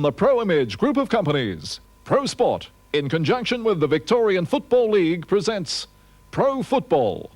The Pro Image Group of Companies, Pro Sport, in conjunction with the Victorian Football League, presents Pro Football.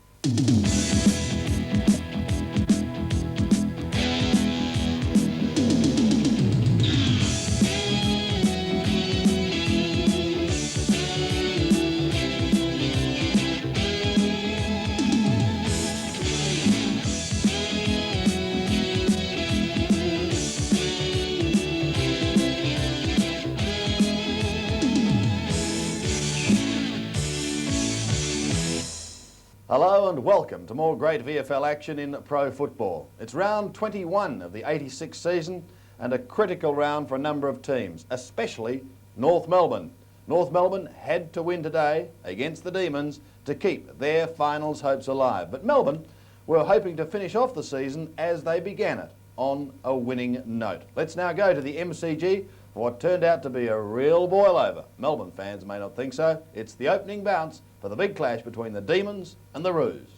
Hello and welcome to more great VFL action in pro football. It's round 21 of the 86th season and a critical round for a number of teams, especially North Melbourne. North Melbourne had to win today against the Demons to keep their finals hopes alive. But Melbourne were hoping to finish off the season as they began it, on a winning note. Let's now go to the MCG for what turned out to be a real boil-over. Melbourne fans may not think so. It's the opening bounce for the big clash between the Demons and the Roos.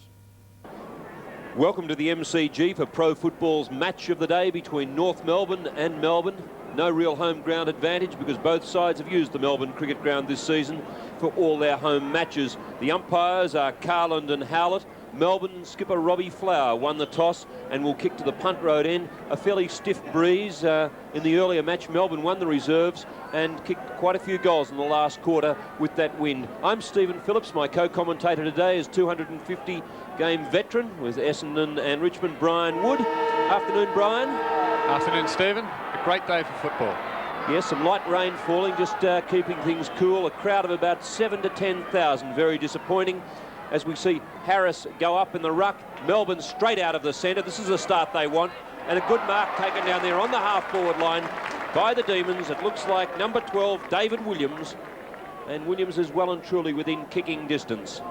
Welcome to the MCG for Pro Football's match of the day between North Melbourne and Melbourne. No real home ground advantage because both sides have used the Melbourne Cricket Ground this season for all their home matches. The umpires are Carland and Howlett. Melbourne skipper Robbie Flower won the toss and will kick to the punt road end. A fairly stiff breeze in the earlier match. Melbourne won the reserves and kicked quite a few goals in the last quarter with that wind. I'm Stephen Phillips. My co-commentator today is 250 game veteran with Essendon and Richmond, Brian Wood. Afternoon, Brian. Afternoon, Stephen. A great day for football. Yes, some light rain falling, just keeping things cool. A crowd of about 7,000 to 10,000. Very disappointing. As we see Harris go up in the ruck, Melbourne straight out of the centre. This is the start they want, and a good mark taken down there on the half-forward line by the Demons. It looks like number 12, David Williams, and Williams is well and truly within kicking distance.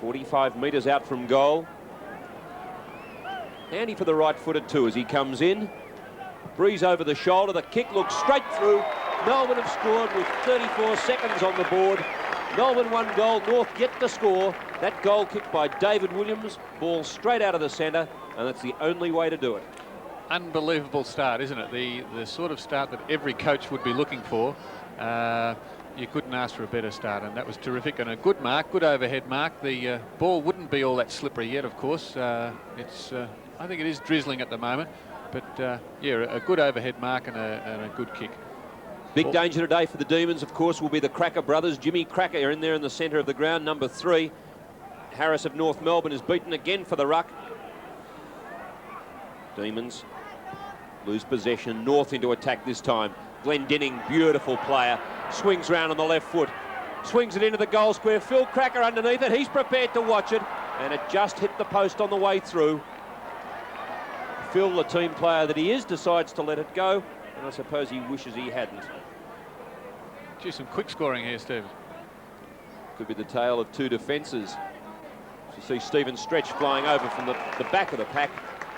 45 metres out from goal. Handy for the right-footed too as he comes in. Breeze over the shoulder, the kick looks straight through. Melbourne have scored with 34 seconds on the board. Melbourne one goal, North yet to score. That goal kicked by David Williams, ball straight out of the centre, and that's the only way to do it. Unbelievable start, isn't it? The sort of start that every coach would be looking for. You couldn't ask for a better start, and that was terrific. And a good mark, good overhead mark. The ball wouldn't be all that slippery yet, of course. I think it is drizzling at the moment, but yeah, a good overhead mark and a good kick. Big danger today for the Demons, of course, will be the Cracker brothers. Jimmy Cracker are in there in the centre of the ground, number 3. Harris of North Melbourne is beaten again for the ruck. Demons lose possession. North into attack this time. Glendinning, beautiful player, swings round on the left foot. Swings it into the goal square. Phil Cracker underneath it. He's prepared to watch it, and it just hit the post on the way through. Phil, the team player that he is, decides to let it go, and I suppose he wishes he hadn't. Gee, some quick scoring here, Stephen. Could be the tale of two defences. You see Stephen Stretch flying over from the back of the pack,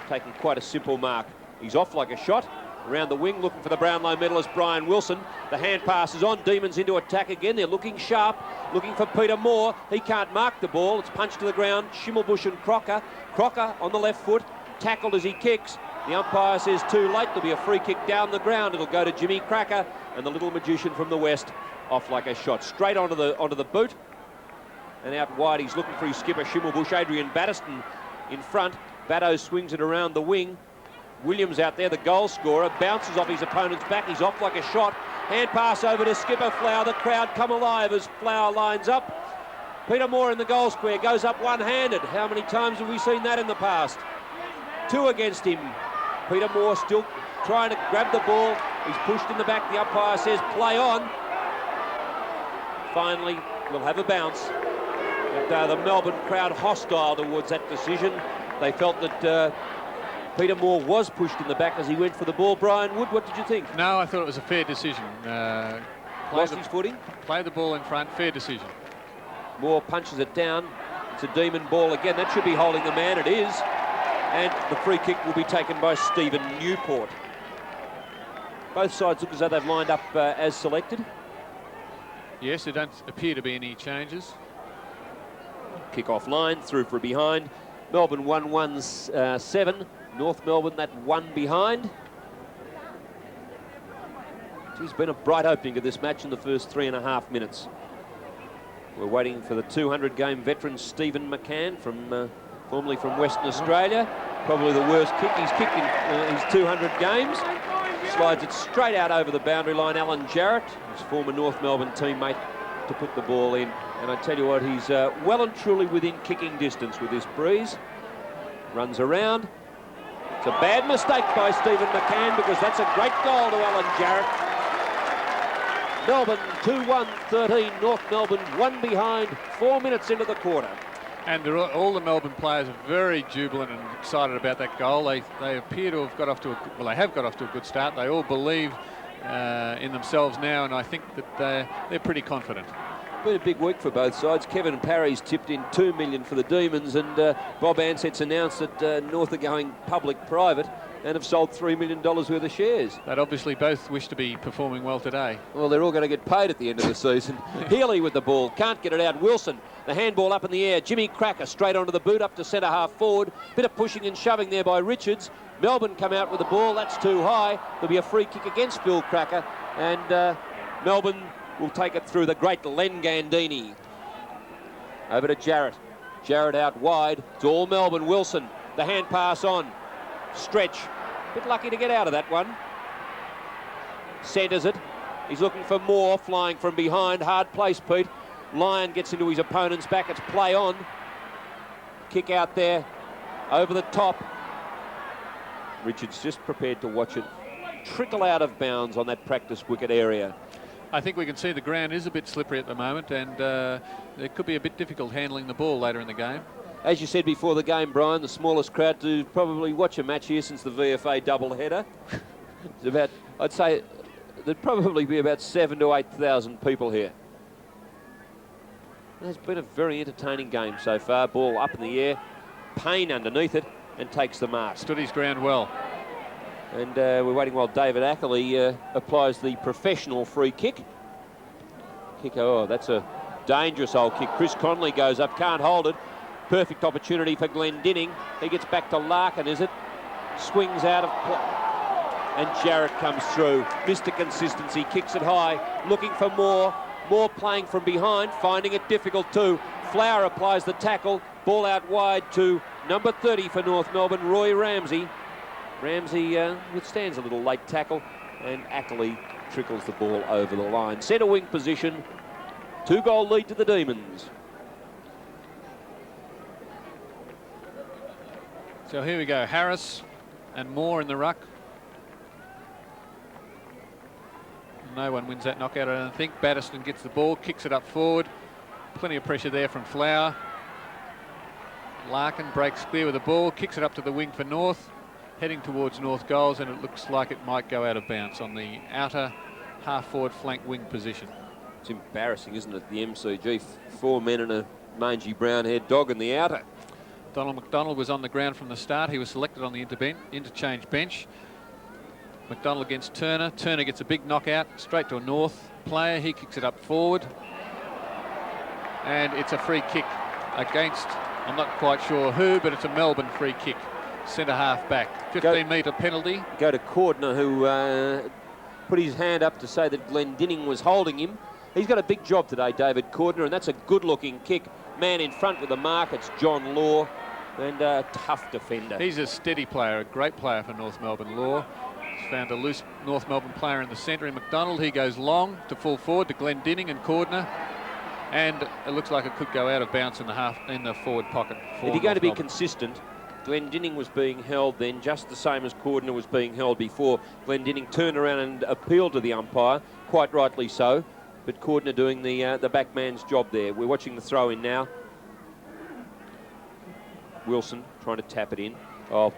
taking quite a simple mark. He's off like a shot, around the wing, looking for the Brownlow medalist Brian Wilson. The hand pass is on, Demons into attack again. They're looking sharp, looking for Peter Moore. He can't mark the ball, it's punched to the ground. Schimmelbusch and Crocker. Crocker on the left foot, tackled as he kicks. The umpire says too late. There'll be a free kick down the ground. It'll go to Jimmy Cracker, and the little magician from the west off like a shot, straight onto the boot, and out wide. He's looking for his skipper Schimmelbusch. Adrian Battiston in front. Batto swings it around the wing. Williams out there, the goal scorer, bounces off his opponent's back. He's off like a shot. Hand pass over to skipper Flower. The crowd come alive as Flower lines up. Peter Moore in the goal square goes up one-handed. How many times have we seen that in the past? 2 against him. Peter Moore still trying to grab the ball. He's pushed in the back. The umpire says play on. Finally, we'll have a bounce. But the Melbourne crowd hostile towards that decision. They felt that Peter Moore was pushed in the back as he went for the ball. Brian Wood, what did you think? No, I thought it was a fair decision. Lost his footing? Play the ball in front, fair decision. Moore punches it down. It's a Demon ball again. That should be holding the man. It is. And the free kick will be taken by Stephen Newport. Both sides look as though they've lined up as selected. Yes, there don't appear to be any changes. Kick off line, through for behind. Melbourne 1-1-7. North Melbourne that one behind. It's been a bright opening to this match in the first 3.5 minutes. We're waiting for the 200-game veteran Stephen McCann, formerly from Western Australia. Probably the worst kick he's kicked in his 200 games. Slides it straight out over the boundary line. Alan Jarrett, his former North Melbourne teammate, to put the ball in. And I tell you what, he's well and truly within kicking distance with this breeze. Runs around. It's a bad mistake by Stephen McCann, because that's a great goal to Alan Jarrett. Melbourne 2-1-13. North Melbourne 1 behind, 4 minutes into the quarter. And all the Melbourne players are very jubilant and excited about that goal. They appear to have got off to they have got off to a good start. They all believe in themselves now, and I think that they're pretty confident. Been a big week for both sides. Kevin Parry's tipped in $2 million for the Demons, and Bob Ansett's announced that North are going public-private and have sold $3 million worth of shares. They'd obviously both wish to be performing well today. Well, they're all going to get paid at the end of the season. Healy with the ball, can't get it out. Wilson, the handball up in the air. Jimmy Cracker straight onto the boot, up to centre half forward. Bit of pushing and shoving there by Richards. Melbourne come out with the ball, that's too high. There'll be a free kick against Bill Cracker, and Melbourne will take it through the great Len Gandini. Over to Jarrett. Jarrett out wide. It's all Melbourne. Wilson, the hand pass on. Stretch. Bit lucky to get out of that one. Centres it. He's looking for more, flying from behind. Hard place, Pete. Lyon gets into his opponent's back. It's play on. Kick out there. Over the top. Richards just prepared to watch it trickle out of bounds on that practice wicket area. I think we can see the ground is a bit slippery at the moment, and it could be a bit difficult handling the ball later in the game. As you said before the game, Brian, the smallest crowd to probably watch a match here since the VFA doubleheader. It's about, I'd say, there'd probably be about 7,000 to 8,000 people here. It's been a very entertaining game so far. Ball up in the air, Payne underneath it, and takes the mark. Stood his ground well. And we're waiting while David Ackley applies the professional free kick. Oh, that's a dangerous old kick. Chris Conley goes up, can't hold it. Perfect opportunity for Glendinning. He gets back to Larkin, is it? Swings out of play. And Jarrett comes through. Mr. Consistency, kicks it high, looking for more. More playing from behind, finding it difficult too. Flower applies the tackle. Ball out wide to number 30 for North Melbourne, Roy Ramsey. Ramsey withstands a little late tackle, and Ackley trickles the ball over the line. Centre wing position, 2-goal lead to the Demons. So here we go, Harris and Moore in the ruck. No one wins that knockout, I don't think. Batterston gets the ball, kicks it up forward. Plenty of pressure there from Flower. Larkin breaks clear with the ball, kicks it up to the wing for North. Heading towards North goals, and it looks like it might go out of bounds on the outer half-forward flank wing position. It's embarrassing, isn't it? The MCG, 4 men and a mangy brown-haired dog in the outer. Donald McDonald was on the ground from the start. He was selected on the interchange bench. McDonald against Turner. Turner gets a big knockout straight to a North player. He kicks it up forward. And it's a free kick against, I'm not quite sure who, but it's a Melbourne free kick. Centre half back. 15-metre penalty. Go to Cordner, who put his hand up to say that Glendinning was holding him. He's got a big job today, David Cordner, and that's a good-looking kick. Man in front with the mark, it's John Law, and a tough defender. He's a steady player, a great player for North Melbourne. Law. He's found a loose North Melbourne player in the centre in McDonald. He goes long to full forward to Glendinning and Cordner. And it looks like it could go out of bounds in the forward pocket. If you're going to be consistent, Glendinning was being held then just the same as Cordner was being held before. Glendinning turned around and appealed to the umpire, quite rightly so, but Cordner doing the backman's job there. We're watching the throw in now. Wilson trying to tap it in. Oh,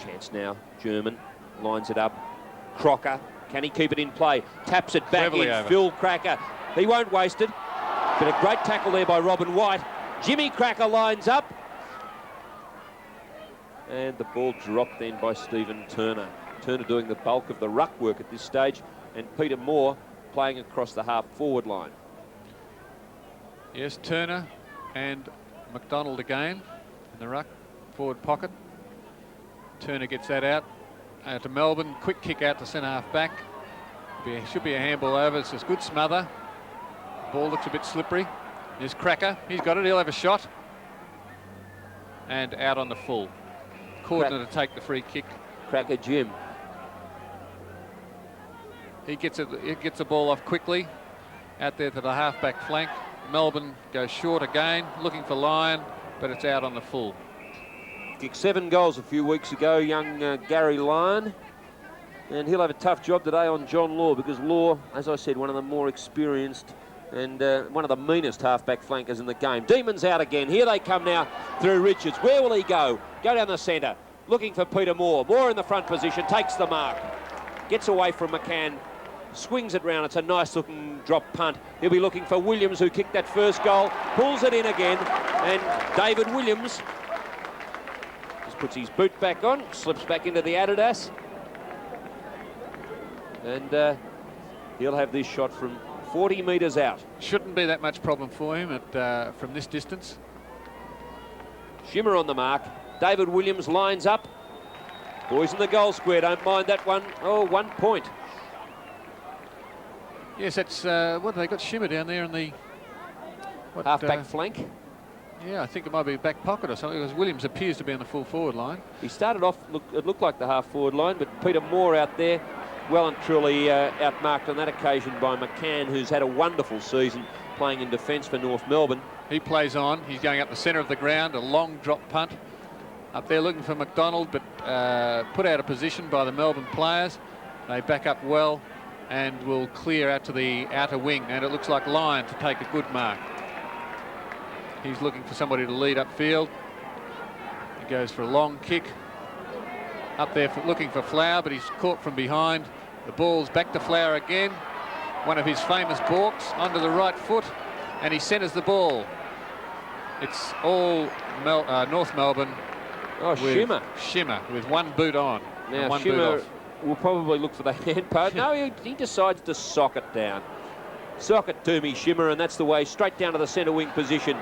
chance now. German lines it up. Crocker, can he keep it in play? Taps it back in. Over. Phil Cracker, he won't waste it. But a great tackle there by Robin White. Jimmy Cracker lines up. And the ball dropped then by Stephen Turner. Turner doing the bulk of the ruck work at this stage, and Peter Moore playing across the half-forward line. Yes, Turner and McDonald again in the ruck, forward pocket. Turner gets that out to Melbourne. Quick kick out to centre half back. Should be a handball over. It's a good smother. Ball looks a bit slippery. Here's Cracker. He's got it. He'll have a shot. And out on the full. Cordner to take the free kick. Cracker Jim. He gets the ball off quickly. Out there to the half-back flank. Melbourne goes short again, looking for Lyon, but it's out on the full. Kicked 7 goals a few weeks ago, young Gary Lyon. And he'll have a tough job today on John Law, because Law, as I said, one of the more experienced and one of the meanest half-back flankers in the game. Demons out again. Here they come now through Richards. Where will he go? Go down the centre. Looking for Peter Moore. Moore in the front position. Takes the mark. Gets away from McCann. Swings it round. It's a nice-looking drop punt. He'll be looking for Williams, who kicked that first goal. Pulls it in again. And David Williams just puts his boot back on. Slips back into the Adidas. And he'll have this shot from 40 metres out. Shouldn't be that much problem for him from this distance. Shimmer on the mark. David Williams lines up. Boys in the goal square don't mind that one. Oh, 1 point. Yes, that's what they got Shimmer down there in the half-back flank. Yeah, I think it might be back pocket or something, because Williams appears to be on the full forward line. He started off, it looked like the half-forward line, but Peter Moore out there, well and truly outmarked on that occasion by McCann, who's had a wonderful season playing in defence for North Melbourne. He plays on. He's going up the centre of the ground, a long drop punt. Up there looking for McDonald, but put out of position by the Melbourne players. They back up well and will clear out to the outer wing, and it looks like Lyon to take a good mark. He's looking for somebody to lead upfield. He goes for a long kick. Up there looking for Flower, but he's caught from behind. The ball's back to Flower again. One of his famous balks onto the right foot, and he centres the ball. It's all North Melbourne. Oh, Shimmer. Shimmer with one boot on. Now, and one Shimmer boot off. will probably look for the hand part. No, he decides to sock it down. Sock it to me, Shimmer, and that's the way, straight down to the centre wing position.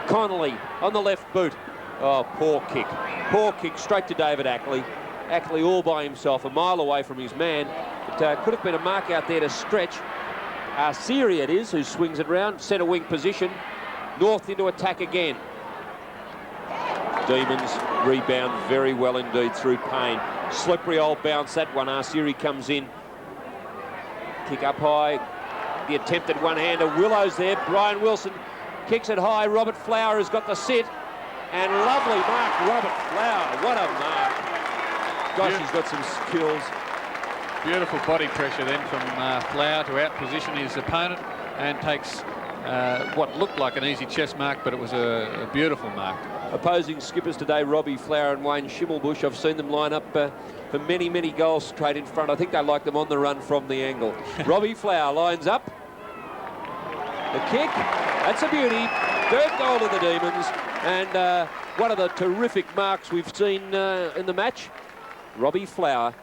Connolly on the left boot. Oh, poor kick. Poor kick straight to David Ackley. Ackley all by himself, a mile away from his man. But could have been a mark out there to stretch. Siri it is, who swings it round, centre wing position. North into attack again. Demons rebound very well indeed through Payne. Slippery old bounce, that one. Siri comes in. Kick up high. The attempted one-hander. Willow's there. Brian Wilson kicks it high. Robert Flower has got the sit. And lovely mark, Robert Flower. What a mark. Gosh, he's got some skills. Beautiful body pressure then from Flower to out-position his opponent, and takes what looked like an easy chest mark, but it was a beautiful mark. Opposing skippers today, Robbie Flower and Wayne Schimmelbusch. I've seen them line up for many, many goals straight in front. I think they like them on the run from the angle. Robbie Flower lines up. The kick, that's a beauty. Third goal to the Demons, and one of the terrific marks we've seen in the match. Robbie Flower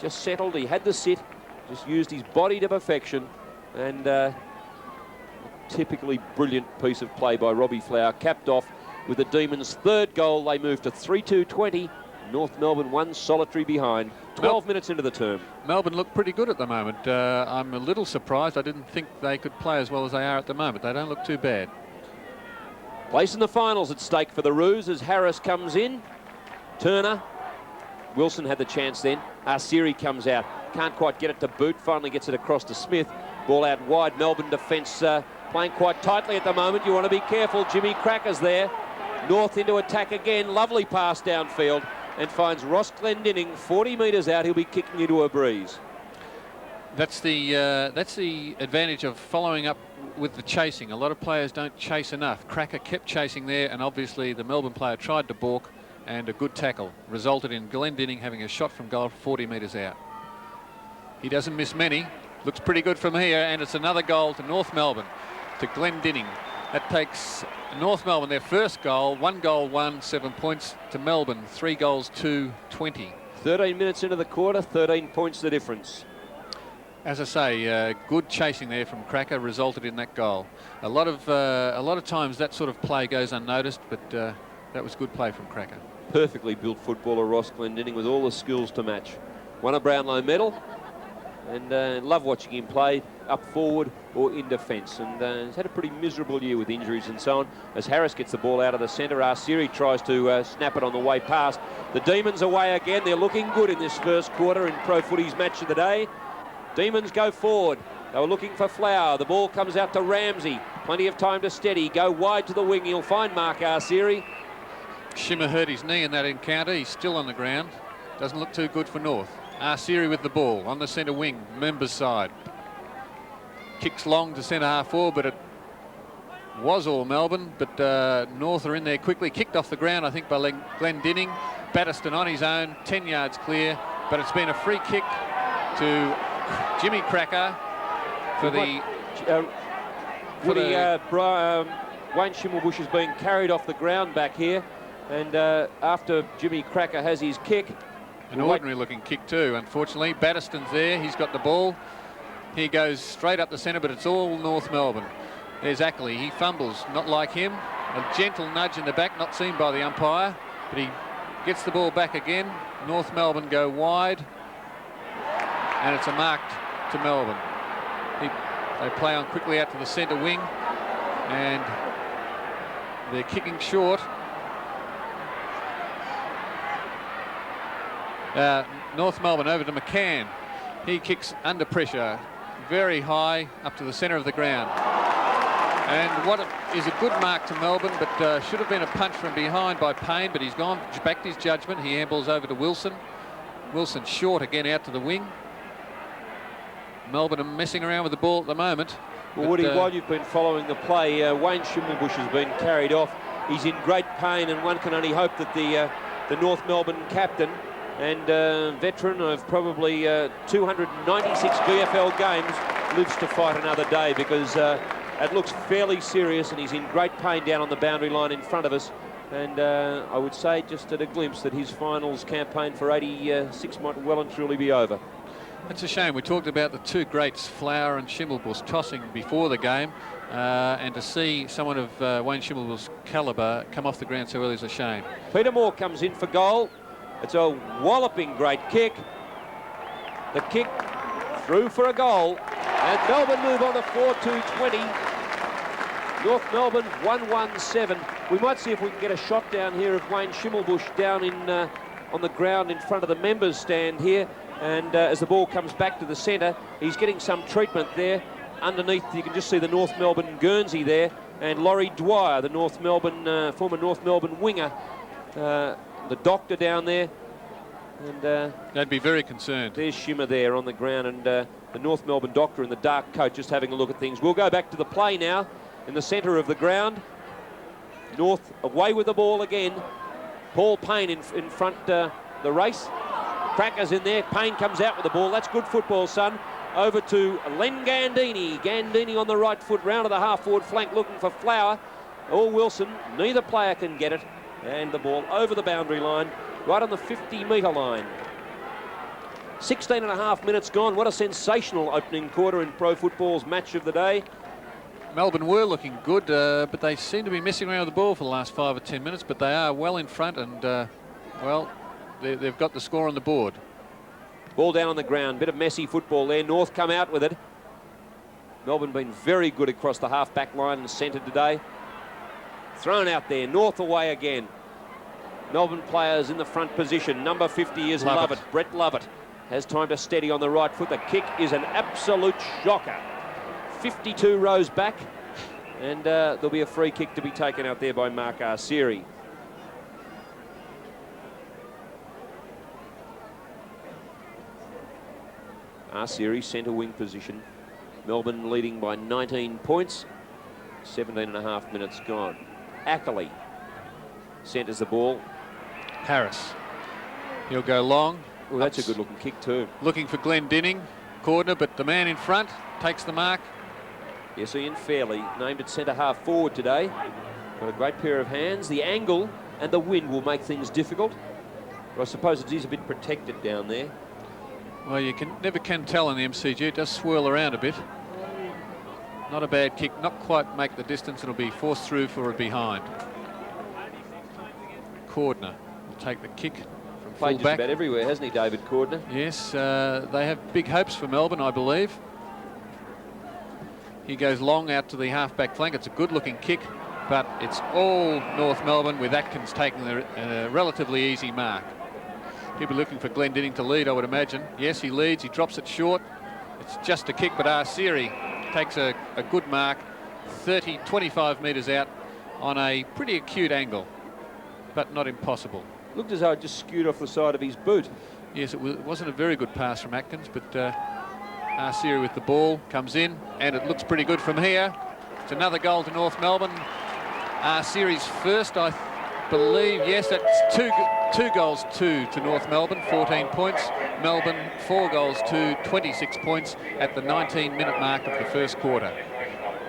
just settled. He had the sit, just used his body to perfection, and a typically brilliant piece of play by Robbie Flower, capped off with the Demons' third goal. They move to 3-2-20. North Melbourne one solitary behind. 12 minutes into the term. Melbourne look pretty good at the moment. I'm a little surprised. I didn't think they could play as well as they are at the moment. They don't look too bad. Place in the finals at stake for the Roos as Harris comes in. Turner. Wilson had the chance then. Siri comes out. Can't quite get it to boot. Finally gets it across to Smith. Ball out wide. Melbourne defence playing quite tightly at the moment. You want to be careful. Jimmy Cracker's there. North into attack again. Lovely pass downfield, and finds Ross Glendinning 40 metres out. He'll be kicking into a breeze. That's the advantage of following up with the chasing. A lot of players don't chase enough. Cracker kept chasing there, and obviously the Melbourne player tried to balk, and a good tackle resulted in Glendinning having a shot from goal 40 metres out. He doesn't miss many. Looks pretty good from here, and it's another goal to North Melbourne, to Glendinning. That takes North Melbourne their first goal. 1 goal, 7 points to Melbourne. 3 goals, 20. 13 minutes into the quarter, 13 points the difference. As I say, good chasing there from Cracker resulted in that goal. A lot of times that sort of play goes unnoticed, but that was good play from Cracker. Perfectly built footballer Ross Glendinning with all the skills to match. Won a Brownlow medal. and love watching him play up forward or in defence. And he's had a pretty miserable year with injuries and so on. As Harris gets the ball out of the centre, Arsiri tries to snap it on the way past. The Demons away again. They're looking good in this first quarter in Pro Footy's match of the day. Demons go forward. They were looking for Flower. The ball comes out to Ramsey. Plenty of time to steady. Go wide to the wing. He'll find Mark Arsiri. Shimmer hurt his knee in that encounter. He's still on the ground. Doesn't look too good for North. Arsiri with the ball on the centre wing, Members side. Kicks long to centre half forward, but it was all Melbourne. But North are in there quickly. Kicked off the ground, I think, by Glendinning. Batterston on his own, 10 yards clear. But it's been a free kick to Jimmy Cracker for Wayne Schimmelbusch is being carried off the ground back here. And after Jimmy Cracker has his kick, an ordinary looking kick too, unfortunately. Batterston's there, he's got the ball. He goes straight up the centre, but it's all North Melbourne. There's Ackley, he fumbles, not like him. A gentle nudge in the back, not seen by the umpire, but he gets the ball back again. North Melbourne go wide, and it's a mark to Melbourne. They play on quickly out to the centre wing, and they're kicking short. North Melbourne over to McCann. He kicks under pressure, very high up to the centre of the ground. And what is a good mark to Melbourne, but should have been a punch from behind by Payne, but he's gone, backed his judgment. He handballs over to Wilson. Wilson short again out to the wing. Melbourne are messing around with the ball at the moment. Well, Woody, while you've been following the play, Wayne Schimmelbusch has been carried off. He's in great pain, and one can only hope that the North Melbourne captain and veteran of probably 296 VFL games lives to fight another day, because it looks fairly serious, and he's in great pain down on the boundary line in front of us. And I would say, just at a glimpse, that his finals campaign for 86 might well and truly be over. It's a shame. We talked about the two greats, Flower and Schimmelbusch, tossing before the game, and to see someone of Wayne Schimmelbusch's calibre come off the ground so early is a shame. Peter Moore comes in for goal. It's a walloping great kick. The kick through for a goal, and Melbourne move on to 4-2-20. North Melbourne 1-1-7. We might see if we can get a shot down here of Wayne Schimmelbusch down in on the ground in front of the members stand here. And as the ball comes back to the centre, he's getting some treatment there. Underneath, you can just see the North Melbourne Guernsey there, and Laurie Dwyer, the North Melbourne former North Melbourne winger, the doctor down there. And they'd be very concerned. There's Shimmer there on the ground, and the North Melbourne doctor in the dark coat just having a look at things. We'll go back to the play now in the centre of the ground. North away with the ball again. Paul Payne in front the race. Cracker's in there. Payne comes out with the ball. That's good football, son. Over to Len Gandini. Gandini on the right foot, round to the half-forward flank, looking for Flower or Wilson. Neither player can get it. And the ball over the boundary line, right on the 50-metre line. 16 and a half minutes gone. What a sensational opening quarter in pro football's match of the day. Melbourne were looking good, but they seem to be messing around with the ball for the last 5 or 10 minutes, but they are well in front, and, well, they've got the score on the board. Ball down on the ground, bit of messy football there. North come out with it. Melbourne been very good across the half-back line and centre today. Thrown out there, North away again. Melbourne players in the front position. Number 50 is Lovett. Brett Lovett has time to steady on the right foot. The kick is an absolute shocker. 52 rows back, and there'll be a free kick to be taken out there by Mark Arsiri. Arsiri, centre wing position. Melbourne leading by 19 points. 17 and a half minutes gone. Ackley centres the ball. Harris. He'll go long. Oh, that's a good looking kick too. Looking for Glendinning. Corner, but the man in front takes the mark. Yes, Ian Fairley, named at centre half forward today. Got a great pair of hands. The angle and the wind will make things difficult. But I suppose it is a bit protected down there. Well, you never can tell in the MCG. It does swirl around a bit. Not a bad kick. Not quite make the distance. It'll be forced through for a behind. Cordner will take the kick from Played just full-back. about everywhere, hasn't he, David Cordner? Yes, they have big hopes for Melbourne, I believe. He goes long out to the half-back flank. It's a good-looking kick, but it's all North Melbourne, with Atkins taking a relatively easy mark. He'll be looking for Glendinning to lead, I would imagine. Yes, he leads. He drops it short. It's just a kick, but Arsiri takes a good mark, 25 metres out on a pretty acute angle, but not impossible. Looked as though it just skewed off the side of his boot. Yes, it wasn't a very good pass from Atkins, but Arsiri with the ball comes in, and it looks pretty good from here. It's another goal to North Melbourne. Arsiri's first, I believe. Yes, that's two goals to North Melbourne, 14 points. Melbourne 4 goals to 26 points at the 19-minute mark of the first quarter.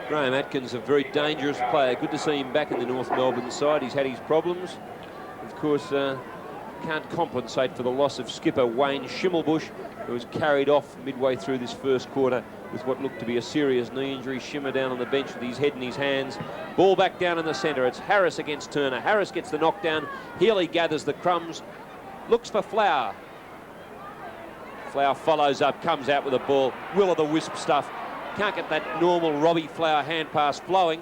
Graham Atkins, a very dangerous player. Good to see him back in the North Melbourne side. He's had his problems. Of course, can't compensate for the loss of skipper Wayne Schimmelbusch, who was carried off midway through this first quarter with what looked to be a serious knee injury. Schimmer down on the bench with his head in his hands. Ball back down in the centre. It's Harris against Turner. Harris gets the knockdown. Healy gathers the crumbs. Looks for Flower. Flower follows up, comes out with a ball. Will-o'-the-wisp stuff. Can't get that normal Robbie Flower hand pass flowing.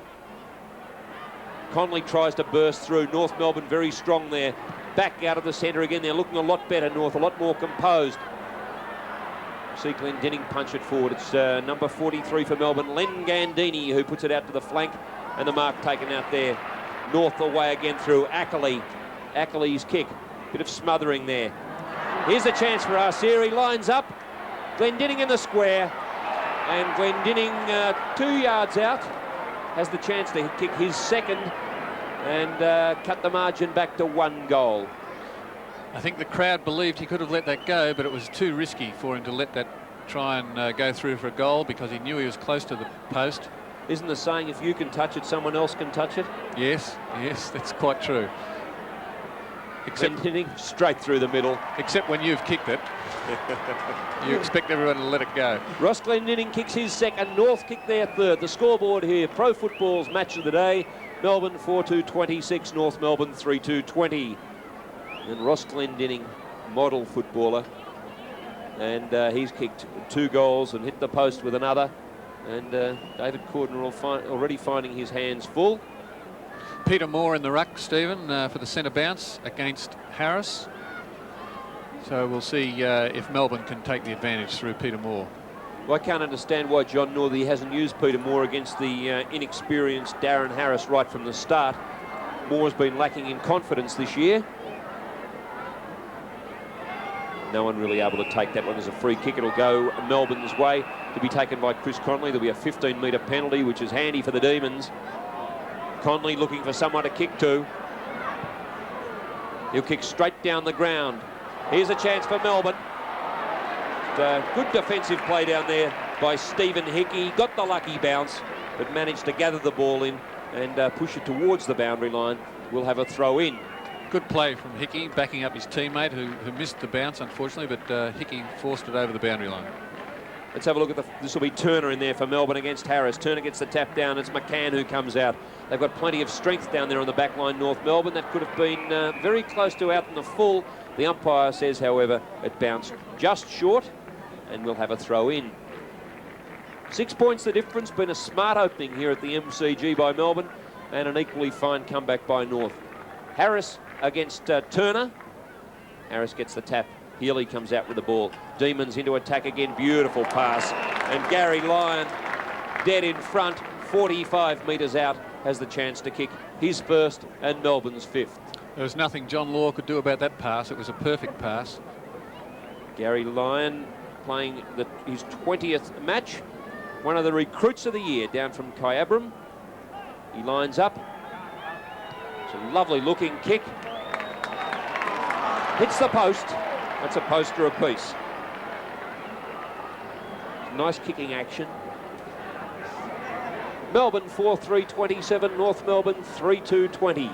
Conley tries to burst through. North Melbourne very strong there. Back out of the centre again. They're looking a lot better, North, a lot more composed. See Glendinning punch it forward. It's number 43 for Melbourne, Len Gandini, who puts it out to the flank, and the mark taken out there. North away again through Ackley. Ackley's kick. Bit of smothering there. Here's a chance for Arsiri. Lines up. Glendinning in the square. And Glendinning 2 yards out has the chance to kick his second and cut the margin back to 1 goal. I think the crowd believed he could have let that go, but it was too risky for him to let that try and go through for a goal, because he knew he was close to the post. Isn't the saying, if you can touch it, someone else can touch it? Yes, that's quite true. Except hitting straight through the middle. Except when you've kicked it. You expect everyone to let it go. Ross Glendinning kicks his second. North kick their third. The scoreboard here, Pro Football's match of the day. Melbourne 4-2-26, North Melbourne 3-2-20. And Ross Glendinning, model footballer. And he's kicked 2 goals and hit the post with another. And David Cordner already finding his hands full. Peter Moore in the ruck, Stephen, for the centre bounce against Harris. So we'll see if Melbourne can take the advantage through Peter Moore. Well, I can't understand why John Northey hasn't used Peter Moore against the inexperienced Darren Harris right from the start. Moore's been lacking in confidence this year. No one really able to take that one as a free kick. It'll go Melbourne's way, to be taken by Chris Conley. There'll be a 15-metre penalty, which is handy for the Demons. Conley looking for someone to kick to. He'll kick straight down the ground. Here's a chance for Melbourne. Good defensive play down there by Stephen Hickey. Got the lucky bounce, but managed to gather the ball in and push it towards the boundary line. We'll have a throw in. Good play from Hickey, backing up his teammate who missed the bounce, unfortunately, but Hickey forced it over the boundary line. Let's have a look at this will be Turner in there for Melbourne against Harris. Turner gets the tap down. It's McCann who comes out. They've got plenty of strength down there on the back line, North Melbourne. That could have been very close to out in the full. The umpire says, however, it bounced just short, and we'll have a throw in. 6 points the difference. Been a smart opening here at the MCG by Melbourne, and an equally fine comeback by North. Harris against Turner. Harris gets the tap. Healy comes out with the ball. Demons into attack again. Beautiful pass. And Gary Lyon, dead in front, 45 metres out, has the chance to kick his first and Melbourne's 5th. There was nothing John Law could do about that pass. It was a perfect pass. Gary Lyon playing his 20th match. One of the recruits of the year down from Kyabram. He lines up. It's a lovely looking kick. Hits the post. That's a poster apiece. Nice kicking action. Melbourne 4-3-27, North Melbourne 3-2-20.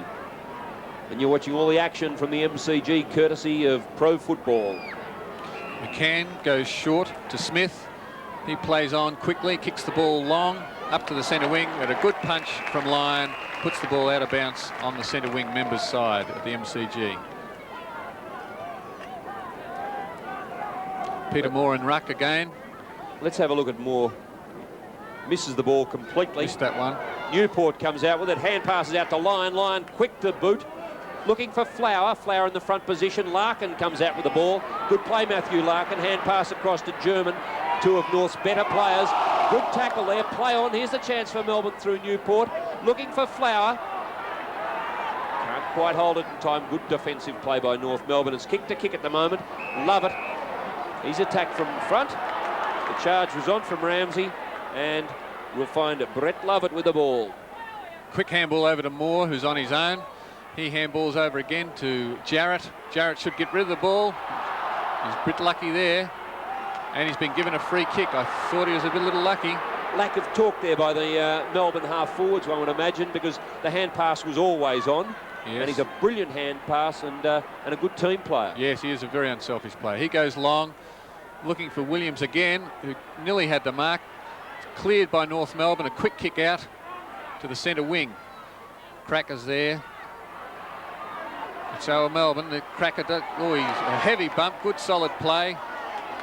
And you're watching all the action from the MCG courtesy of Pro Football. McCann goes short to Smith. He plays on quickly, kicks the ball long, up to the centre wing, and a good punch from Lyon, puts the ball out of bounds on the centre wing members' side of the MCG. Peter Moore in ruck again. Let's have a look at Moore. Misses the ball completely. Missed that one. Newport comes out with it. Hand passes out to Lyon. Lyon quick to boot. Looking for Flower. Flower in the front position. Larkin comes out with the ball. Good play, Matthew Larkin. Hand pass across to German. Two of North's better players. Good tackle there. Play on. Here's the chance for Melbourne through Newport. Looking for Flower. Can't quite hold it in time. Good defensive play by North Melbourne. It's kick to kick at the moment. Love it. He's attacked from front. The charge was on from Ramsey. And we'll find Brett Lovett with the ball. Quick handball over to Moore, who's on his own. He handballs over again to Jarrett. Jarrett should get rid of the ball. He's a bit lucky there. And he's been given a free kick. I thought he was a little lucky. Lack of talk there by the Melbourne half forwards, one would imagine, because the hand pass was always on. Yes. And he's a brilliant hand pass and a good team player. Yes, he is a very unselfish player. He goes long, looking for Williams again, who nearly had the mark. Cleared by North Melbourne. A quick kick out to the centre wing. Cracker's there. So Melbourne, the Cracker, oh, he's a heavy bump. Good solid play.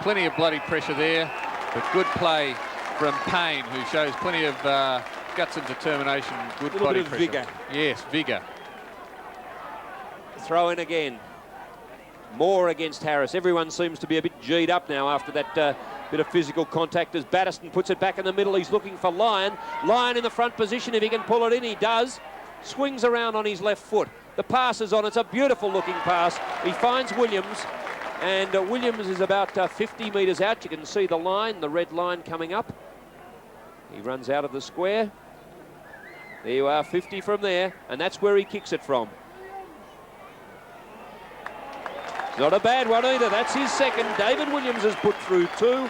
Plenty of bloody pressure there, but good play from Payne, who shows plenty of guts and determination. Good body pressure. Vigour. Yes, vigour. Throw in again. Moore against Harris. Everyone seems to be a bit G'd up now after that bit of physical contact as Batterston puts it back in the middle. He's looking for Lyon. Lyon in the front position. If he can pull it in, he does. Swings around on his left foot. The pass is on. It's a beautiful looking pass. He finds Williams, and Williams is about 50 metres out. You can see the line, the red line coming up. He runs out of the square. There you are, 50 from there, and that's where he kicks it from. Not a bad one either. That's his second. David Williams has put through two.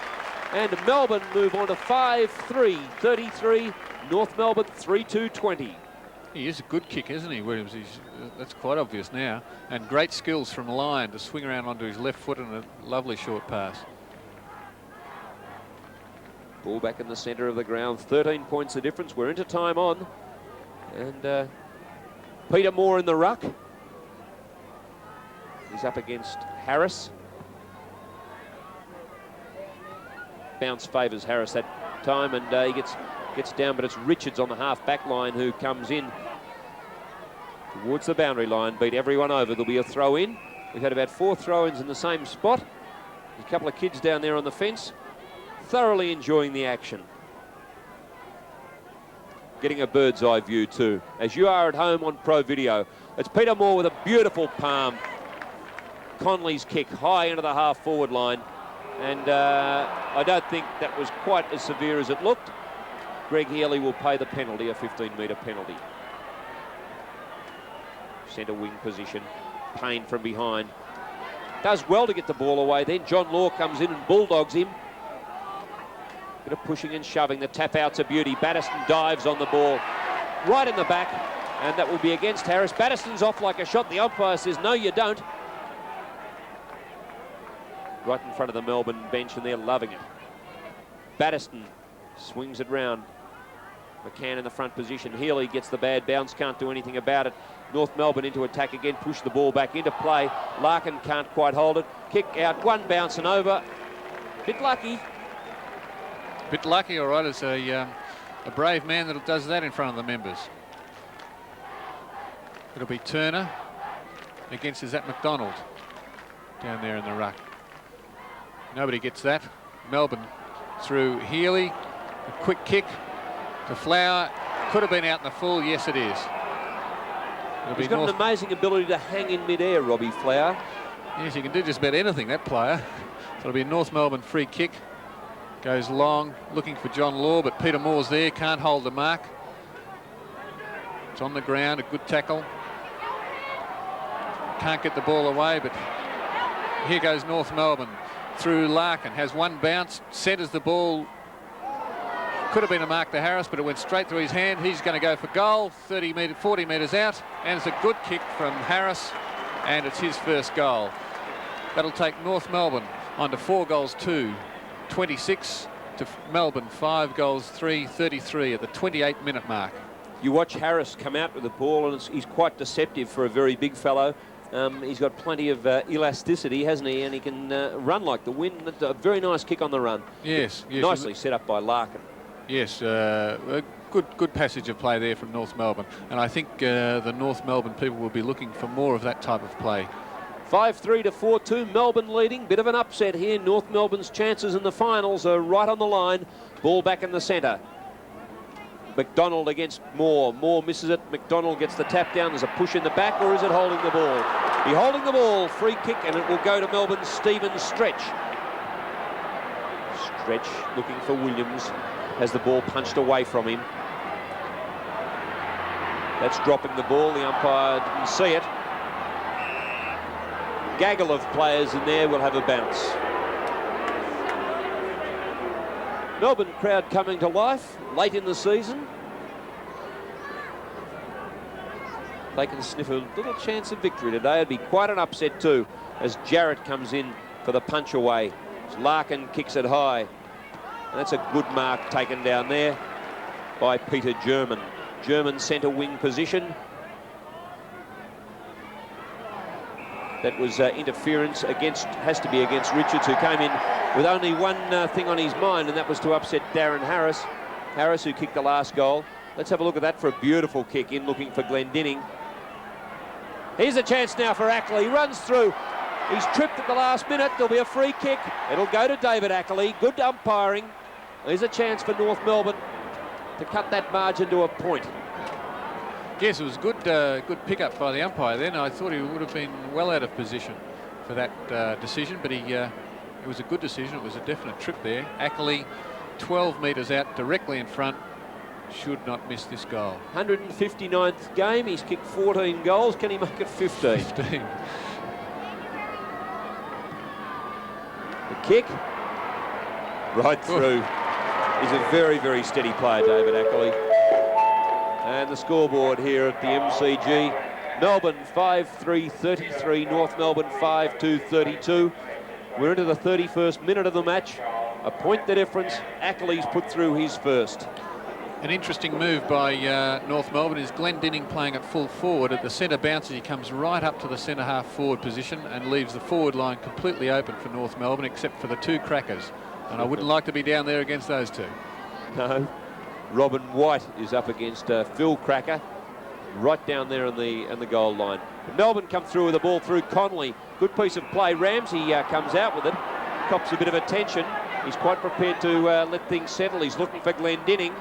And Melbourne move on to 5-3, 33. North Melbourne 3-2-20. He is a good kick, isn't he, Williams? That's quite obvious now. And great skills from Lyon to swing around onto his left foot and a lovely short pass. Ball back in the centre of the ground. 13 points the difference. We're into time on. And Peter Moore in the ruck. He's up against Harris. Bounce favours Harris that time, and he gets down, but it's Richards on the half-back line who comes in towards the boundary line, beat everyone over. There'll be a throw-in. We've had about 4 throw-ins in the same spot. There's a couple of kids down there on the fence, thoroughly enjoying the action. Getting a bird's eye view too, as you are at home on Pro Video. It's Peter Moore with a beautiful palm. Conley's kick high into the half-forward line, and I don't think that was quite as severe as it looked. Greg Healy will pay the penalty, a 15-metre penalty. Centre wing position, Payne from behind. Does well to get the ball away then. John Law comes in and bulldogs him. Bit of pushing and shoving. The tap out's a beauty. Batterston dives on the ball right in the back, and that will be against Harris. Batterston's off like a shot. The umpire says, no, you don't. Right in front of the Melbourne bench, and they're loving it. Batterston swings it round. McCann in the front position. Healy gets the bad bounce, can't do anything about it. North Melbourne into attack again, push the ball back into play. Larkin can't quite hold it. Kick out, one bounce and over. Bit lucky. Bit lucky, all right. It's a brave man that does that in front of the members. It'll be Turner against, is that McDonald down there in the ruck. Nobody gets that. Melbourne through Healy. A quick kick to Flower. Could have been out in the full. Yes, it is. He's got an amazing ability to hang in mid-air, Robbie Flower. Yes, he can do just about anything, that player. So it'll be a North Melbourne free kick. Goes long, looking for John Law, but Peter Moore's there, can't hold the mark. It's on the ground, a good tackle. Can't get the ball away, but here goes North Melbourne. Through Larkin, has one bounce, centres the ball. Could have been a mark to Harris, but it went straight through his hand. He's going to go for goal, 40 metres out, and it's a good kick from Harris, and it's his first goal. That'll take North Melbourne on to 4 goals 2, 26 to Melbourne 5 goals 3, 33 at the 28-minute mark. You watch Harris come out with the ball, and he's quite deceptive for a very big fellow. He's got plenty of elasticity, hasn't he? And he can run like the wind. A very nice kick on the run. Yes. Nicely set up by Larkin. Yes, a good passage of play there from North Melbourne. And I think the North Melbourne people will be looking for more of that type of play. 5-3 to 4-2, Melbourne leading. Bit of an upset here. North Melbourne's chances in the finals are right on the line. Ball back in the centre. McDonald against Moore. Moore misses it. McDonald gets the tap down. There's a push in the back, or is it holding the ball? He holding the ball. Free kick, and it will go to Melbourne's Stephen Stretch. Stretch looking for Williams. Has the ball punched away from him. That's dropping the ball. The umpire didn't see it. Gaggle of players in there will have a bounce. Melbourne crowd coming to life late in the season. They can sniff a little chance of victory today. It'd be quite an upset too, as Jarrett comes in for the punch away. Larkin kicks it high. And that's a good mark taken down there by Peter German. German centre wing position. That was interference has to be against Richards, who came in with only one thing on his mind, and that was to upset Darren Harris. Harris, who kicked the last goal. Let's have a look at that for a beautiful kick in, looking for Glendinning. Here's a chance now for Ackley. He runs through. He's tripped at the last minute. There'll be a free kick. It'll go to David Ackley. Good umpiring. There's a chance for North Melbourne to cut that margin to a point. Yes, it was good pick-up by the umpire then. I thought he would have been well out of position for that decision, but it was a good decision. It was a definite trip there. Ackley, 12 metres out, directly in front. Should not miss this goal. 159th game. He's kicked 14 goals. Can he make it 15? 15. The kick. Right through. He's a very, very steady player, David Ackley. And the scoreboard here at the MCG. Melbourne 5-3-33, North Melbourne 5-2-32. We're into the 31st minute of the match. A point the difference. Ackley's put through his first. An interesting move by North Melbourne is Glendinning playing at full forward. At the centre bounces, he comes right up to the centre half forward position and leaves the forward line completely open for North Melbourne, except for the two crackers. And I wouldn't like to be down there against those two. No. Robin White is up against Phil Cracker, right down there in the goal line. Melbourne come through with the ball through Connolly. Good piece of play. Ramsey comes out with it, cops a bit of attention. He's quite prepared to let things settle. He's looking for Glendinning.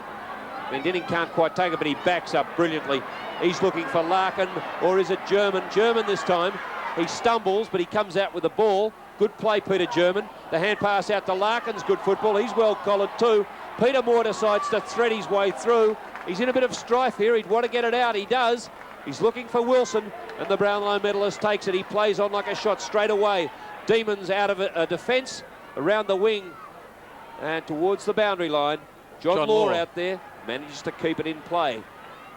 Glendinning can't quite take it, but he backs up brilliantly. He's looking for Larkin, or is it German? German this time. He stumbles, but he comes out with the ball. Good play, Peter German. The hand pass out to Larkin's good football. He's well collared too. Peter Moore decides to thread his way through. He's in a bit of strife here. He'd want to get it out. He does. He's looking for Wilson, and the Brownlow medalist takes it. He plays on like a shot straight away. Demons out of a defence around the wing and towards the boundary line. John Law out there manages to keep it in play.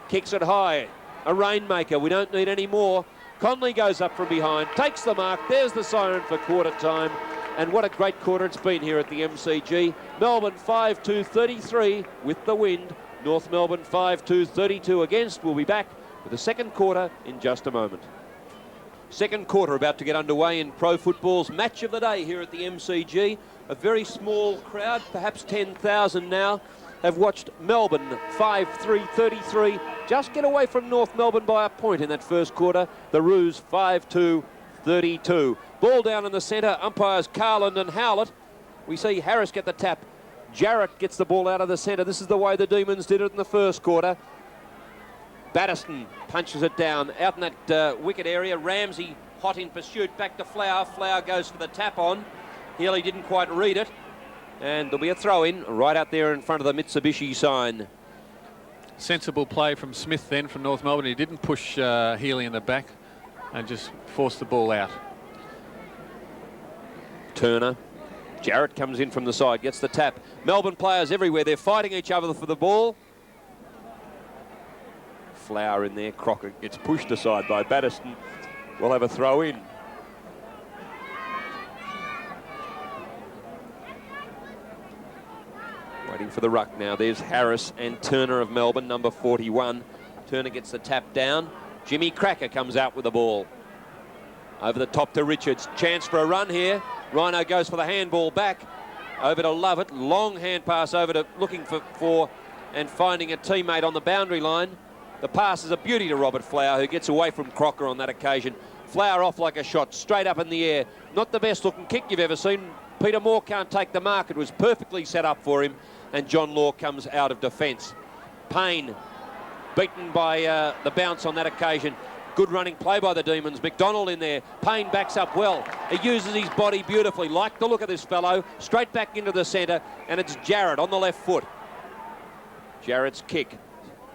Kicks it high. A rainmaker. We don't need any more. Conley goes up from behind, takes the mark. There's the siren for quarter time. And what a great quarter it's been here at the MCG. Melbourne 5-2-33 with the wind. North Melbourne 5-2-32 against. We'll be back with the second quarter in just a moment. Second quarter about to get underway in pro football's match of the day here at the MCG. A very small crowd, perhaps 10,000 now, have watched Melbourne 5-3-33 just get away from North Melbourne by a point in that first quarter. The Roos 5-2-32. Ball down in the centre, umpires Carland and Howlett. We see Harris get the tap. Jarrett gets the ball out of the centre. This is the way the Demons did it in the first quarter. Batterston punches it down out in that wicket area. Ramsey hot in pursuit, back to Flower. Flower goes for the tap on. Healy didn't quite read it. And there'll be a throw in right out there in front of the Mitsubishi sign. Sensible play from Smith then from North Melbourne. He didn't push Healy in the back and just forced the ball out. Turner. Jarrett comes in from the side, gets the tap. Melbourne players everywhere. They're fighting each other for the ball. Flower in there. Crockett gets pushed aside by Batterston. We'll have a throw in. Waiting for the ruck now. There's Harris and Turner of Melbourne, number 41. Turner gets the tap down. Jimmy Cracker comes out with the ball. Over the top to Richards. Chance for a run here. Rhino goes for the handball back. Over to Lovett. Long hand pass over to looking for and finding a teammate on the boundary line. The pass is a beauty to Robert Flower, who gets away from Crocker on that occasion. Flower off like a shot, straight up in the air. Not the best looking kick you've ever seen. Peter Moore can't take the mark. It was perfectly set up for him, and John Law comes out of defence. Payne beaten by the bounce on that occasion. Good running play by the Demons. McDonald in there. Payne backs up well. He uses his body beautifully. Like the look of this fellow. Straight back into the centre, and it's Jarrett on the left foot. Jarrett's kick.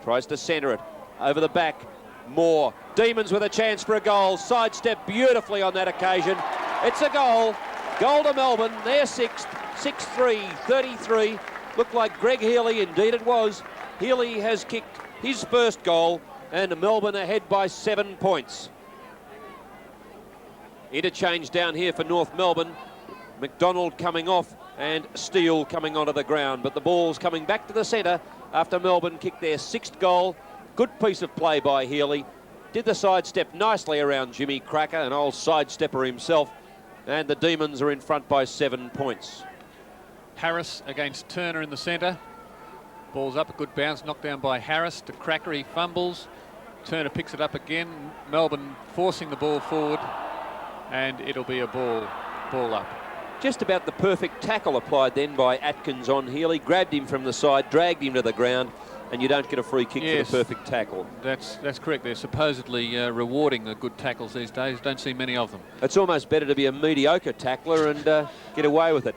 Tries to centre it. Over the back. Moore. Demons with a chance for a goal. Sidestep beautifully on that occasion. It's a goal. Goal to Melbourne. They're sixth. 6-3, 33. Looked like Greg Healy. Indeed it was. Healy has kicked his first goal, and Melbourne ahead by 7 points. Interchange down here for North Melbourne. McDonald coming off and Steele coming onto the ground, but the ball's coming back to the centre after Melbourne kicked their 6th goal. Good piece of play by Healy. Did the sidestep nicely around Jimmy Cracker, an old sidestepper himself, and the Demons are in front by 7 points. Harris against Turner in the centre. Ball's up, a good bounce, knocked down by Harris to Cracker. He fumbles. Turner picks it up again. Melbourne forcing the ball forward, and it'll be a ball up. Just about the perfect tackle applied then by Atkins on Healy. Grabbed him from the side, dragged him to the ground, and you don't get a free kick for the perfect tackle. That's correct. They're supposedly rewarding the good tackles these days. Don't see many of them. It's almost better to be a mediocre tackler and get away with it.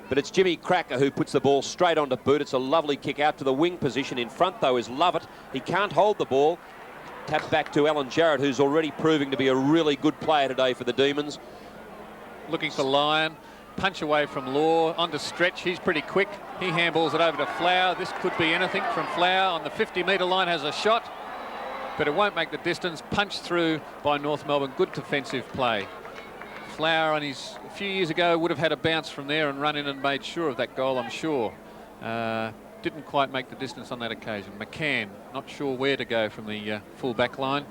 But it's Jimmy Cracker who puts the ball straight onto boot. It's a lovely kick out to the wing position. In front, though, is Lovett. He can't hold the ball. Tap back to Alan Jarrett, who's already proving to be a really good player today for the Demons. Looking for Lyon. Punch away from Law. Onto Stretch. He's pretty quick. He handballs it over to Flower. This could be anything from Flower. On the 50-metre line has a shot, but it won't make the distance. Punched through by North Melbourne. Good defensive play. Flower a few years ago would have had a bounce from there and run in and made sure of that goal, I'm sure. Didn't quite make the distance on that occasion. McCann, not sure where to go from the full back line.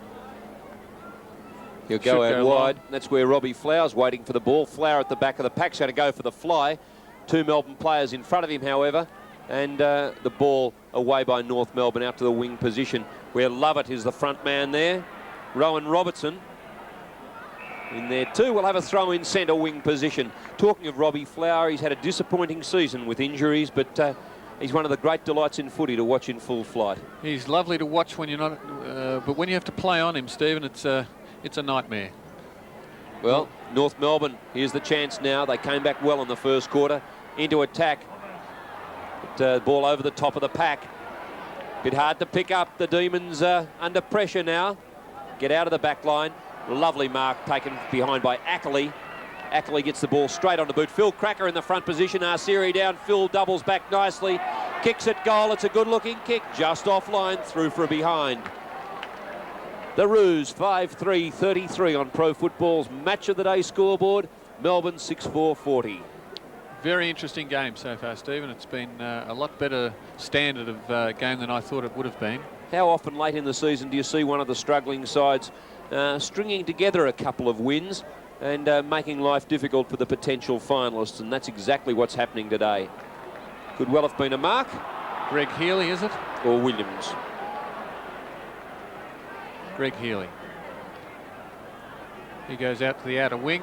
He'll go out wide. That's where Robbie Flower's waiting for the ball. Flower at the back of the pack's going to go for the fly. 2 Melbourne players in front of him, however, and the ball away by North Melbourne out to the wing position, where Lovett is the front man there. Rowan Robertson in there too. We'll have a throw in centre wing position. Talking of Robbie Flower, he's had a disappointing season with injuries, but he's one of the great delights in footy to watch in full flight. He's lovely to watch when you're not, but when you have to play on him, Stephen, it's a nightmare. Well, North Melbourne, here's the chance now. They came back well in the first quarter into attack. But, ball over the top of the pack. Bit hard to pick up. The Demons under pressure now. Get out of the back line. Lovely mark taken behind by Ackley. Ackley gets the ball straight onto boot. Phil Cracker in the front position. Arsiri down. Phil doubles back nicely. Kicks at goal. It's a good-looking kick. Just offline. Through for a behind. The Roos 5-3-33 on Pro Football's Match of the Day scoreboard. Melbourne 6-4-40. Very interesting game so far, Stephen. It's been a lot better standard of game than I thought it would have been. How often late in the season do you see one of the struggling sides stringing together a couple of wins and making life difficult for the potential finalists? And that's exactly what's happening today. Could well have been a mark. Greg Healy, is it? Or Williams. Greg Healy. He goes out to the outer wing.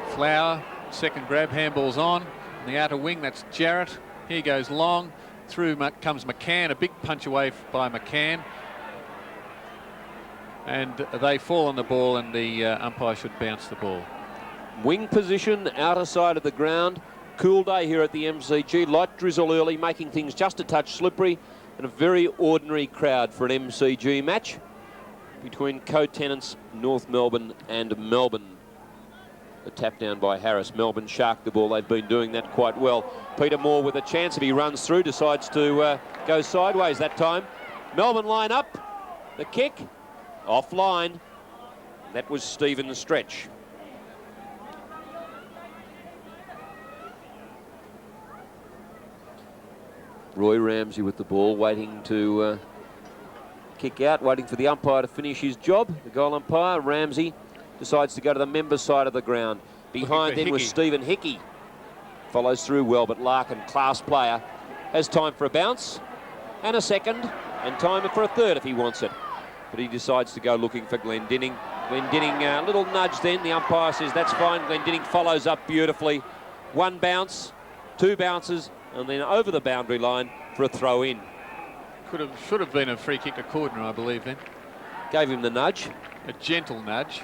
Flower, second grab, handball's on. On the outer wing, that's Jarrett. He goes long. Through comes McCann, a big punch away by McCann. And they fall on the ball, and the umpire should bounce the ball. Wing position, outer side of the ground. Cool day here at the MCG. Light drizzle early, making things just a touch slippery. And a very ordinary crowd for an MCG match between co-tenants North Melbourne and Melbourne. The tap down by Harris. Melbourne sharked the ball. They've been doing that quite well. Peter Moore with a chance. If he runs through, decides to go sideways that time. Melbourne line up. The kick. Offline. That was Stephen Stretch. Roy Ramsey with the ball, waiting to kick out, waiting for the umpire to finish his job. The goal umpire, Ramsey, decides to go to the members' side of the ground. Behind then was Stephen Hickey. Follows through well, but Larkin, class player, has time for a bounce and a second and time for a third if he wants it. But he decides to go looking for Glendinning. Glendinning, a little nudge then. The umpire says that's fine. Glendinning follows up beautifully. One bounce, two bounces, and then over the boundary line for a throw in. Should have been a free kick to Cordner, I believe, then. Gave him the nudge. A gentle nudge.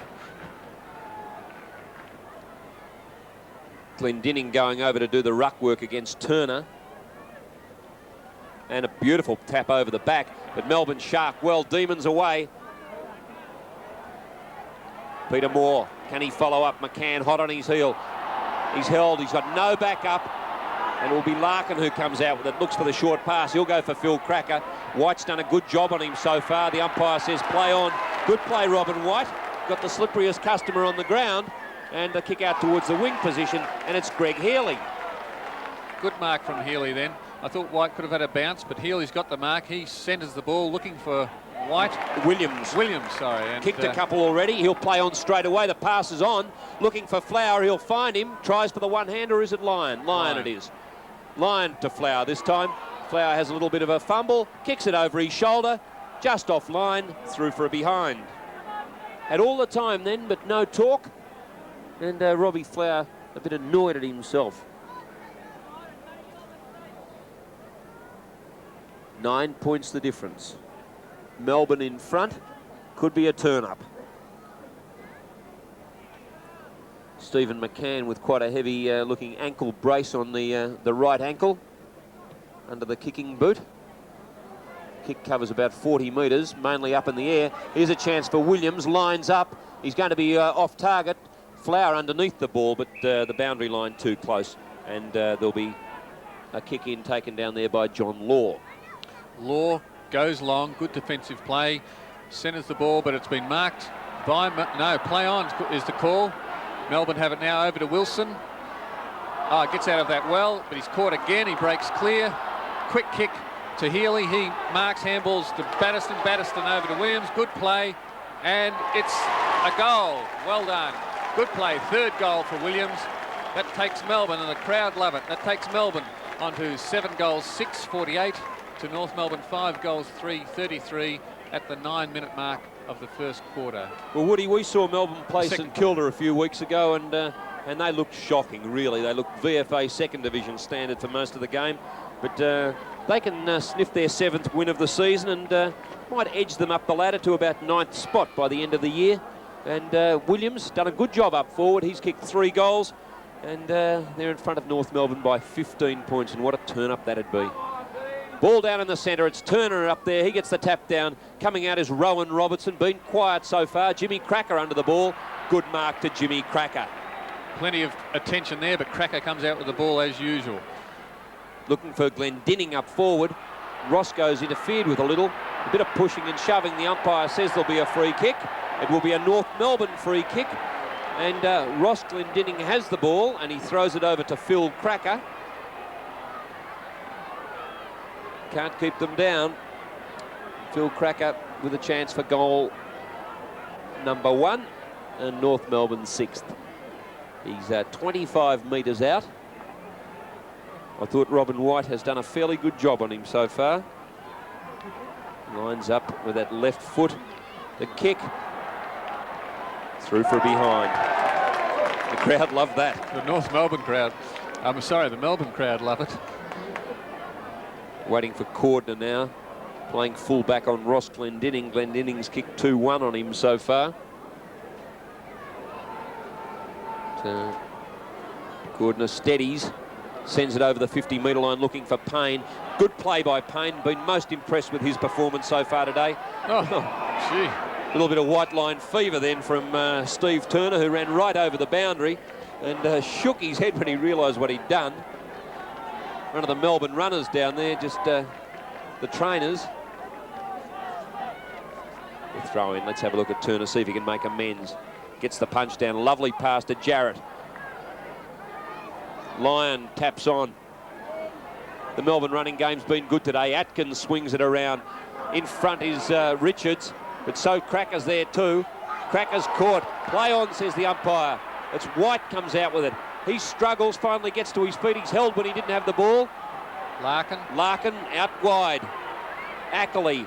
Glendinning going over to do the ruck work against Turner. And a beautiful tap over the back. But Melbourne Shark well, Demons away. Peter Moore, can he follow up? McCann hot on his heel. He's held, he's got no backup. And it will be Larkin who comes out with it, looks for the short pass. He'll go for Phil Cracker. White's done a good job on him so far. The umpire says play on. Good play, Robin White. Got the slipperiest customer on the ground. And a kick out towards the wing position, and it's Greg Healy. Good mark from Healy then. I thought White could have had a bounce, but Healy's got the mark. He centres the ball looking for White. Williams, sorry. And kicked a couple already. He'll play on straight away. The pass is on. Looking for Flower. He'll find him. Tries for the one-hand, or is it Lyon? Lyon it is. Lyon to Flower this time. Flower has a little bit of a fumble. Kicks it over his shoulder. Just off line. Through for a behind. Had all the time then, but no talk. And Robbie Flower a bit annoyed at himself. 9 points the difference. Melbourne in front. Could be a turn-up. Stephen McCann with quite a heavy looking ankle brace on the right ankle under the kicking boot. Kick covers about 40 metres, mainly up in the air. Here's a chance for Williams. Lines up. He's going to be off target. Flower underneath the ball, but the boundary line too close. And there'll be a kick in taken down there by John Law. Law goes long, good defensive play, centres the ball, but it's been marked by... No, play on is the call. Melbourne have it now over to Wilson. Oh, gets out of that well, but he's caught again. He breaks clear. Quick kick to Healy. He marks, handballs to Batterston. Batterston over to Williams. Good play. And it's a goal. Well done. Good play. Third goal for Williams. That takes Melbourne, and the crowd love it. That takes Melbourne onto 7 goals, 6:48 to North Melbourne 5 goals, 3:33 at the 9-minute mark of the first quarter. Well, Woody, we saw Melbourne play St Kilda a few weeks ago, and they looked shocking, really. They looked VFA second division standard for most of the game, but they can sniff their 7th win of the season and might edge them up the ladder to about 9th spot by the end of the year. And Williams done a good job up forward. He's kicked 3 goals, and they're in front of North Melbourne by 15 points, and what a turn-up that'd be. Ball down in the centre. It's Turner up there. He gets the tap down. Coming out is Rowan Robertson. Been quiet so far. Jimmy Cracker under the ball. Good mark to Jimmy Cracker. Plenty of attention there, but Cracker comes out with the ball as usual. Looking for Glendinning up forward. Roscoe's interfered with a little. A bit of pushing and shoving. The umpire says there'll be a free kick. It will be a North Melbourne free kick. And Ross Glendinning has the ball, and he throws it over to Phil Cracker. Can't keep them down. Phil Cracker with a chance for goal number 1, and North Melbourne 6th. He's 25 metres out. I thought Robin White has done a fairly good job on him so far. Lines up with that left foot. The kick. Through for behind. The crowd love that. The North Melbourne crowd. I'm sorry, the Melbourne crowd love it. Waiting for Cordner now, playing full back on Ross Glendinning. Glendinning's kicked 2-1 on him so far. Cordner steadies, sends it over the 50-metre line looking for Payne. Good play by Payne, been most impressed with his performance so far today. Oh, gee. A little bit of white line fever then from Steve Turner, who ran right over the boundary and shook his head when he realised what he'd done. One of the Melbourne runners down there, just the trainers. The throw in. Let's have a look at Turner, see if he can make amends. Gets the punch down. Lovely pass to Jarrett. Lyon taps on. The Melbourne running game's been good today. Atkins swings it around. In front is Richards, but so Cracker's there too. Cracker's caught. Play on, says the umpire. It's White comes out with it. He struggles, finally gets to his feet. He's held when he didn't have the ball. Larkin out wide. Ackley.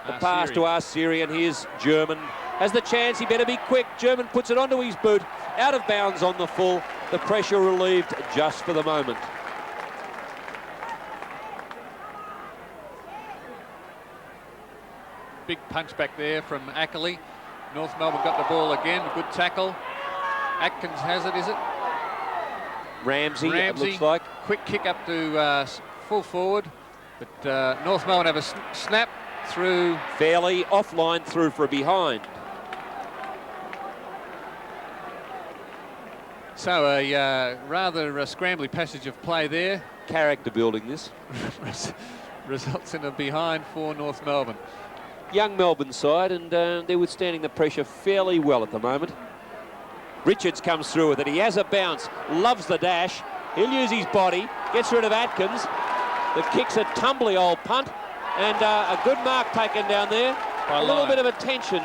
The pass to Arsiri, and here's German. Has the chance, he better be quick. German puts it onto his boot. Out of bounds on the full. The pressure relieved just for the moment. Big punch back there from Ackley. North Melbourne got the ball again. Good tackle. Atkins has it, is it? Ramsey, it looks like. Quick kick up to full forward. But North Melbourne have a snap through. Fairly offline through for a behind. So a rather scrambly passage of play there. Character building this. Results in a behind for North Melbourne. Young Melbourne side, and they're withstanding the pressure fairly well at the moment. Richards comes through with it. He has a bounce, loves the dash. He'll use his body, gets rid of Atkins. The kick's a tumbly old punt, and a good mark taken down there. A little bit of attention.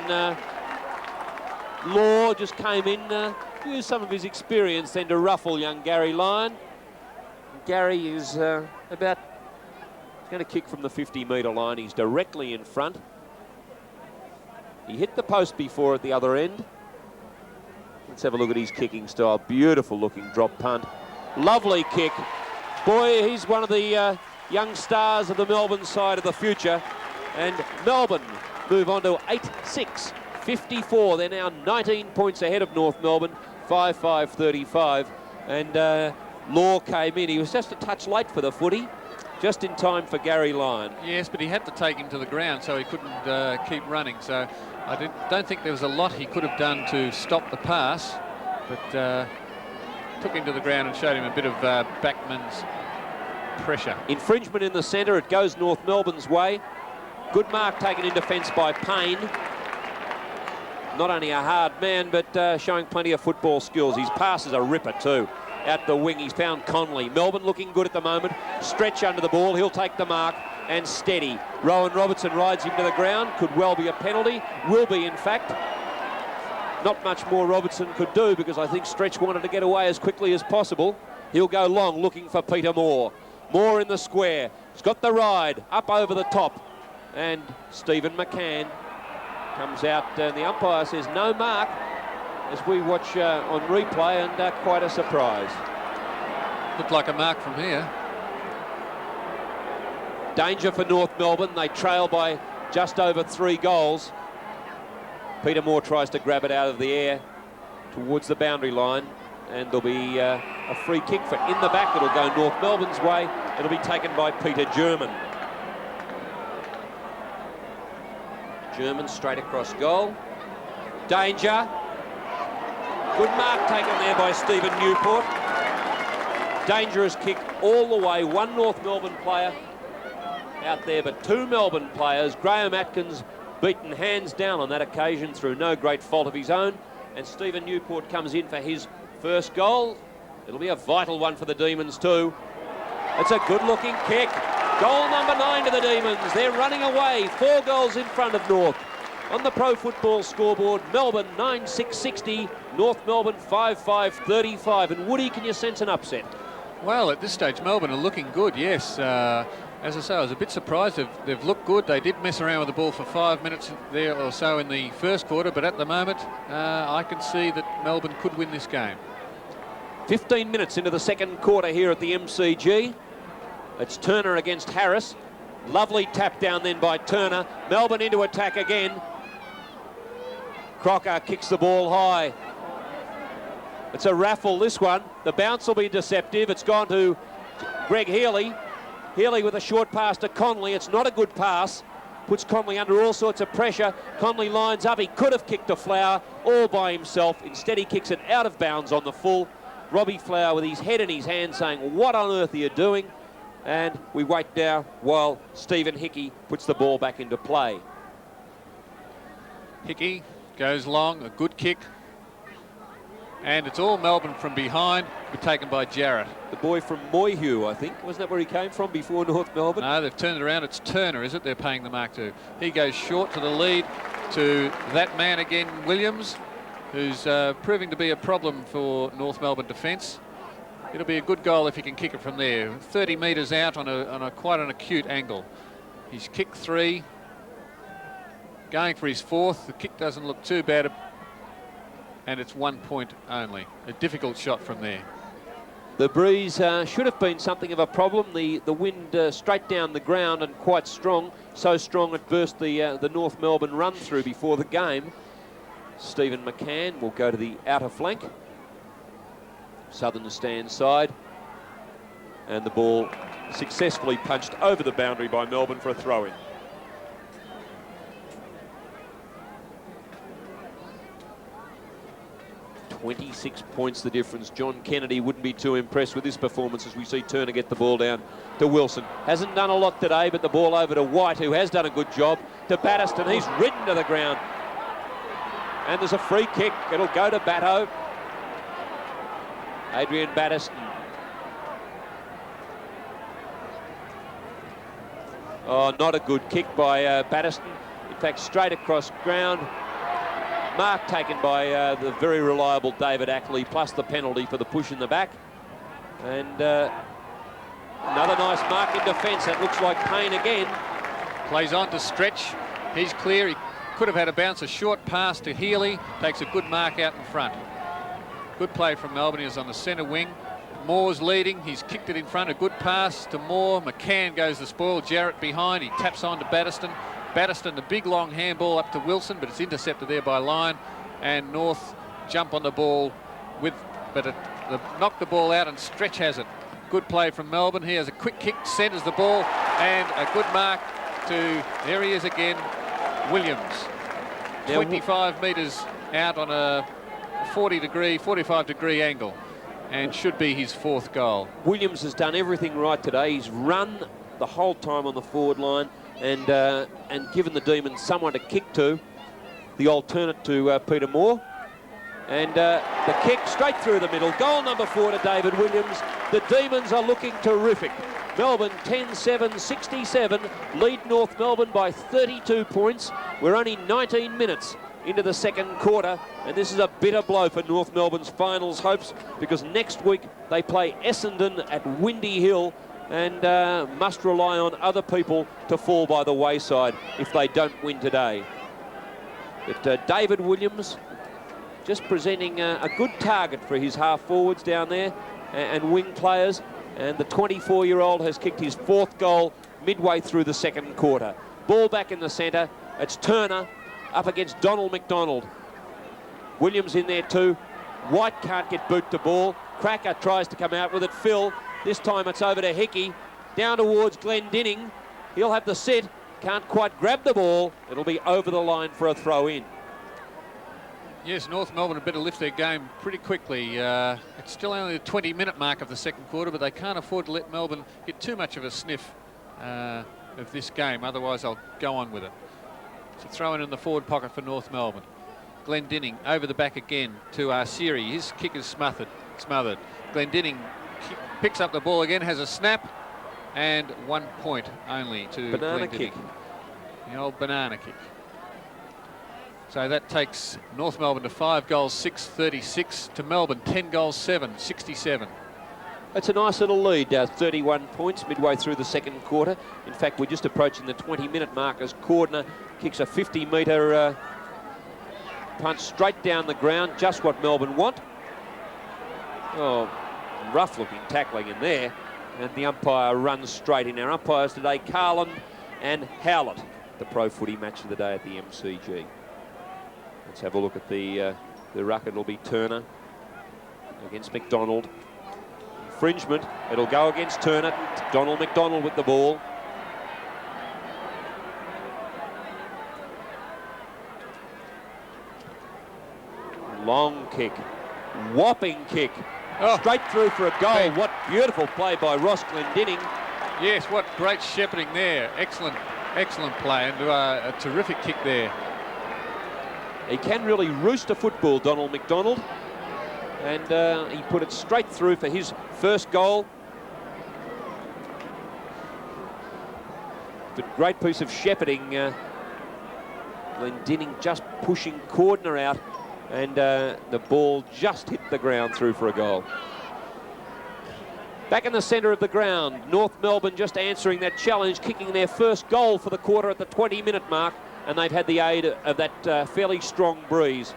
Law just came in, used some of his experience then to ruffle young Gary Lyon. Gary is going to kick from the 50-metre line. He's directly in front. He hit the post before at the other end. Let's have a look at his kicking style. Beautiful looking drop punt. Lovely kick. Boy, he's one of the young stars of the Melbourne side of the future. And Melbourne move on to 8-6, 54. They're now 19 points ahead of North Melbourne, 5-5-35. And Law came in. He was just a touch late for the footy. Just in time for Gary Lyon. Yes, but he had to take him to the ground, so he couldn't keep running. So I don't think there was a lot he could have done to stop the pass, but took him to the ground and showed him a bit of backman's pressure. Infringement in the centre. It goes North Melbourne's way. Good mark taken in defence by Payne. Not only a hard man, but showing plenty of football skills. His pass is a ripper too. Out the wing, he's found Conley. Melbourne looking good at the moment. Stretch under the ball, he'll take the mark, and steady. Rowan Robertson rides him to the ground. Could well be a penalty. Will be, in fact. Not much more Robertson could do, because I think Stretch wanted to get away as quickly as possible. He'll go long, looking for Peter Moore. Moore in the square. He's got the ride, up over the top. And Stephen McCann comes out, and the umpire says no mark, as we watch on replay, and quite a surprise. Looked like a mark from here. Danger for North Melbourne. They trail by just over 3 goals. Peter Moore tries to grab it out of the air towards the boundary line, and there'll be a free kick for in the back. It'll go North Melbourne's way. It'll be taken by Peter German. German straight across goal. Danger. Good mark taken there by Stephen Newport. Dangerous kick all the way. One North Melbourne player out there, but 2 Melbourne players. Graham Atkins beaten hands down on that occasion through no great fault of his own. And Stephen Newport comes in for his first goal. It'll be a vital one for the Demons too. It's a good-looking kick. Goal number 9 to the Demons. They're running away. 4 goals in front of North. On the Pro Football scoreboard, Melbourne 9-6-60, North Melbourne 5-5-35. And Woody, can you sense an upset? Well, at this stage, Melbourne are looking good, yes. As I say, I was a bit surprised. They've looked good. They did mess around with the ball for 5 minutes there or so in the first quarter, but at the moment, I can see that Melbourne could win this game. 15 minutes into the second quarter here at the MCG. It's Turner against Harris. Lovely tap down then by Turner. Melbourne into attack again. Crocker kicks the ball high. It's a raffle, this one. The bounce will be deceptive. It's gone to Greg Healy. Healy with a short pass to Conley. It's not a good pass. Puts Conley under all sorts of pressure. Conley lines up. He could have kicked to Flower all by himself. Instead, he kicks it out of bounds on the full. Robbie Flower with his head in his hand saying, what on earth are you doing? And we wait now while Stephen Hickey puts the ball back into play. Hickey goes long, a good kick. And it's all Melbourne from behind, but taken by Jarrett. The boy from Moyhu, I think. Wasn't that where he came from before North Melbourne? No, they've turned it around. It's Turner, is it? They're paying the mark to. He goes short to the lead. to that man again, Williams, who's proving to be a problem for North Melbourne defence. It'll be a good goal if he can kick it from there. 30 metres out on a quite an acute angle. He's kicked 3, going for his 4th. The kick doesn't look too bad, and it's 1 point only. A difficult shot from there. The breeze should have been something of a problem. The wind straight down the ground and quite strong. So strong it burst the North Melbourne run through before the game. Stephen McCann will go to the outer flank. Southern stand side. And the ball successfully punched over the boundary by Melbourne for a throw-in. .26 points the difference. John Kennedy wouldn't be too impressed with this performance as we see Turner get the ball down to Wilson. Hasn't done a lot today, but the ball over to White, who has done a good job, to Batterston. He's ridden to the ground. And there's a free kick. It'll go to Batto. Adrian Batterston. Oh, not a good kick by Batterston. In fact, straight across ground. Mark taken by the very reliable David Ackley, plus the penalty for the push in the back. And another nice mark in defence. That looks like Payne again. Plays on to Stretch. He's clear. He could have had a bounce. A short pass to Healy. Takes a good mark out in front. Good play from Melbourne. He was on the centre wing. Moore's leading. He's kicked it in front. A good pass to Moore. McCann goes to spoil. Jarrett behind. He taps on to Batterston. Batterston, the big long handball up to Wilson, but it's intercepted there by Lyon. And North jump on the ball but they knock the ball out and Stretch has it. Good play from Melbourne. He has a quick kick, centres the ball, and a good mark to, there he is again, Williams. 25 metres out on a 45 degree angle, and should be his 4th goal. Williams has done everything right today. He's run the whole time on the forward line and given the Demons someone to kick to, the alternate to Peter Moore. And the kick straight through the middle. Goal number 4 to David Williams. The Demons are looking terrific. Melbourne 10-7-67, lead North Melbourne by 32 points. We're only 19 minutes into the second quarter, and this is a bitter blow for North Melbourne's finals hopes, because next week they play Essendon at Windy Hill and must rely on other people to fall by the wayside if they don't win today. But David Williams just presenting a good target for his half forwards down there and wing players, and the 24-year-old has kicked his 4th goal midway through the second quarter. Ball back in the centre. It's Turner up against Donald McDonald. Williams in there too. White can't get boot to ball. Cracker tries to come out with it. Phil, this time it's over to Hickey. Down towards Glendinning. He'll have the sit. Can't quite grab the ball. It'll be over the line for a throw in. Yes, North Melbourne had better lift their game pretty quickly. It's still only the 20-minute mark of the second quarter, but they can't afford to let Melbourne get too much of a sniff of this game. Otherwise, they'll go on with it. So throwing in the forward pocket for North Melbourne. Glendinning over the back again to Arsieri. His kick is smothered. Glendinning picks up the ball again, has a snap, and 1 point only to Banana Glendinning. kick. The old banana kick. So that takes North Melbourne to 5 goals, 6-36 to Melbourne, 10 goals, 7-67. It's a nice little lead, 31 points midway through the second quarter. In fact, we're just approaching the 20-minute mark as Cordner kicks a 50-metre punch straight down the ground, just what Melbourne want. Oh, rough-looking tackling in there, and the umpire runs straight in. Our umpires today, Carlin and Howlett, the pro footy match of the day at the MCG. Let's have a look at the ruck. It'll be Turner against McDonald. Infringement. It'll go against Turner. Donald McDonald with the ball. Long kick. Whopping kick. Oh. Straight through for a goal. Hey. What beautiful play by Ross Glendinning. Yes, what great shepherding there. Excellent play, and a terrific kick there. He can really roost a football, Donald McDonald. And he put it straight through for his first goal. But great piece of shepherding Glendinning just pushing Cordner out, and the ball just hit the ground through for a goal. Back in the centre of the ground, North Melbourne just answering that challenge, kicking their first goal for the quarter at the 20-minute mark, and they've had the aid of that fairly strong breeze.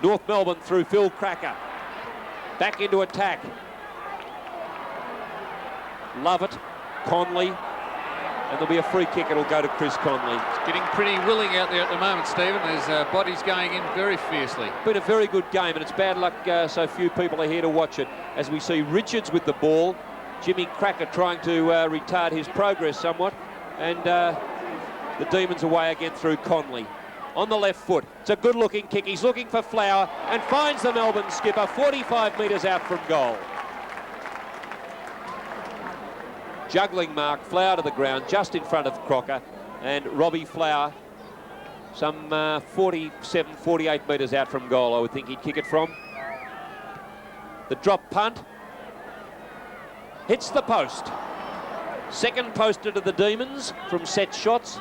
North Melbourne through Phil Cracker. Back into attack. Lovett, Conley, and there'll be a free kick. It'll go to Chris Conley. It's getting pretty willing out there at the moment, Stephen. There's bodies going in very fiercely. Been a very good game, and it's bad luck so few people are here to watch it. As we see Richards with the ball, Jimmy Cracker trying to retard his progress somewhat, and the Demons away again through Conley. On the left foot, it's a good-looking kick. He's looking for Flower and finds the Melbourne skipper 45 metres out from goal. Juggling mark, Flower to the ground, just in front of Crocker, and Robbie Flower, some 47, 48 metres out from goal, I would think he'd kick it from. The drop punt hits the post. Second poster to the Demons from set shots.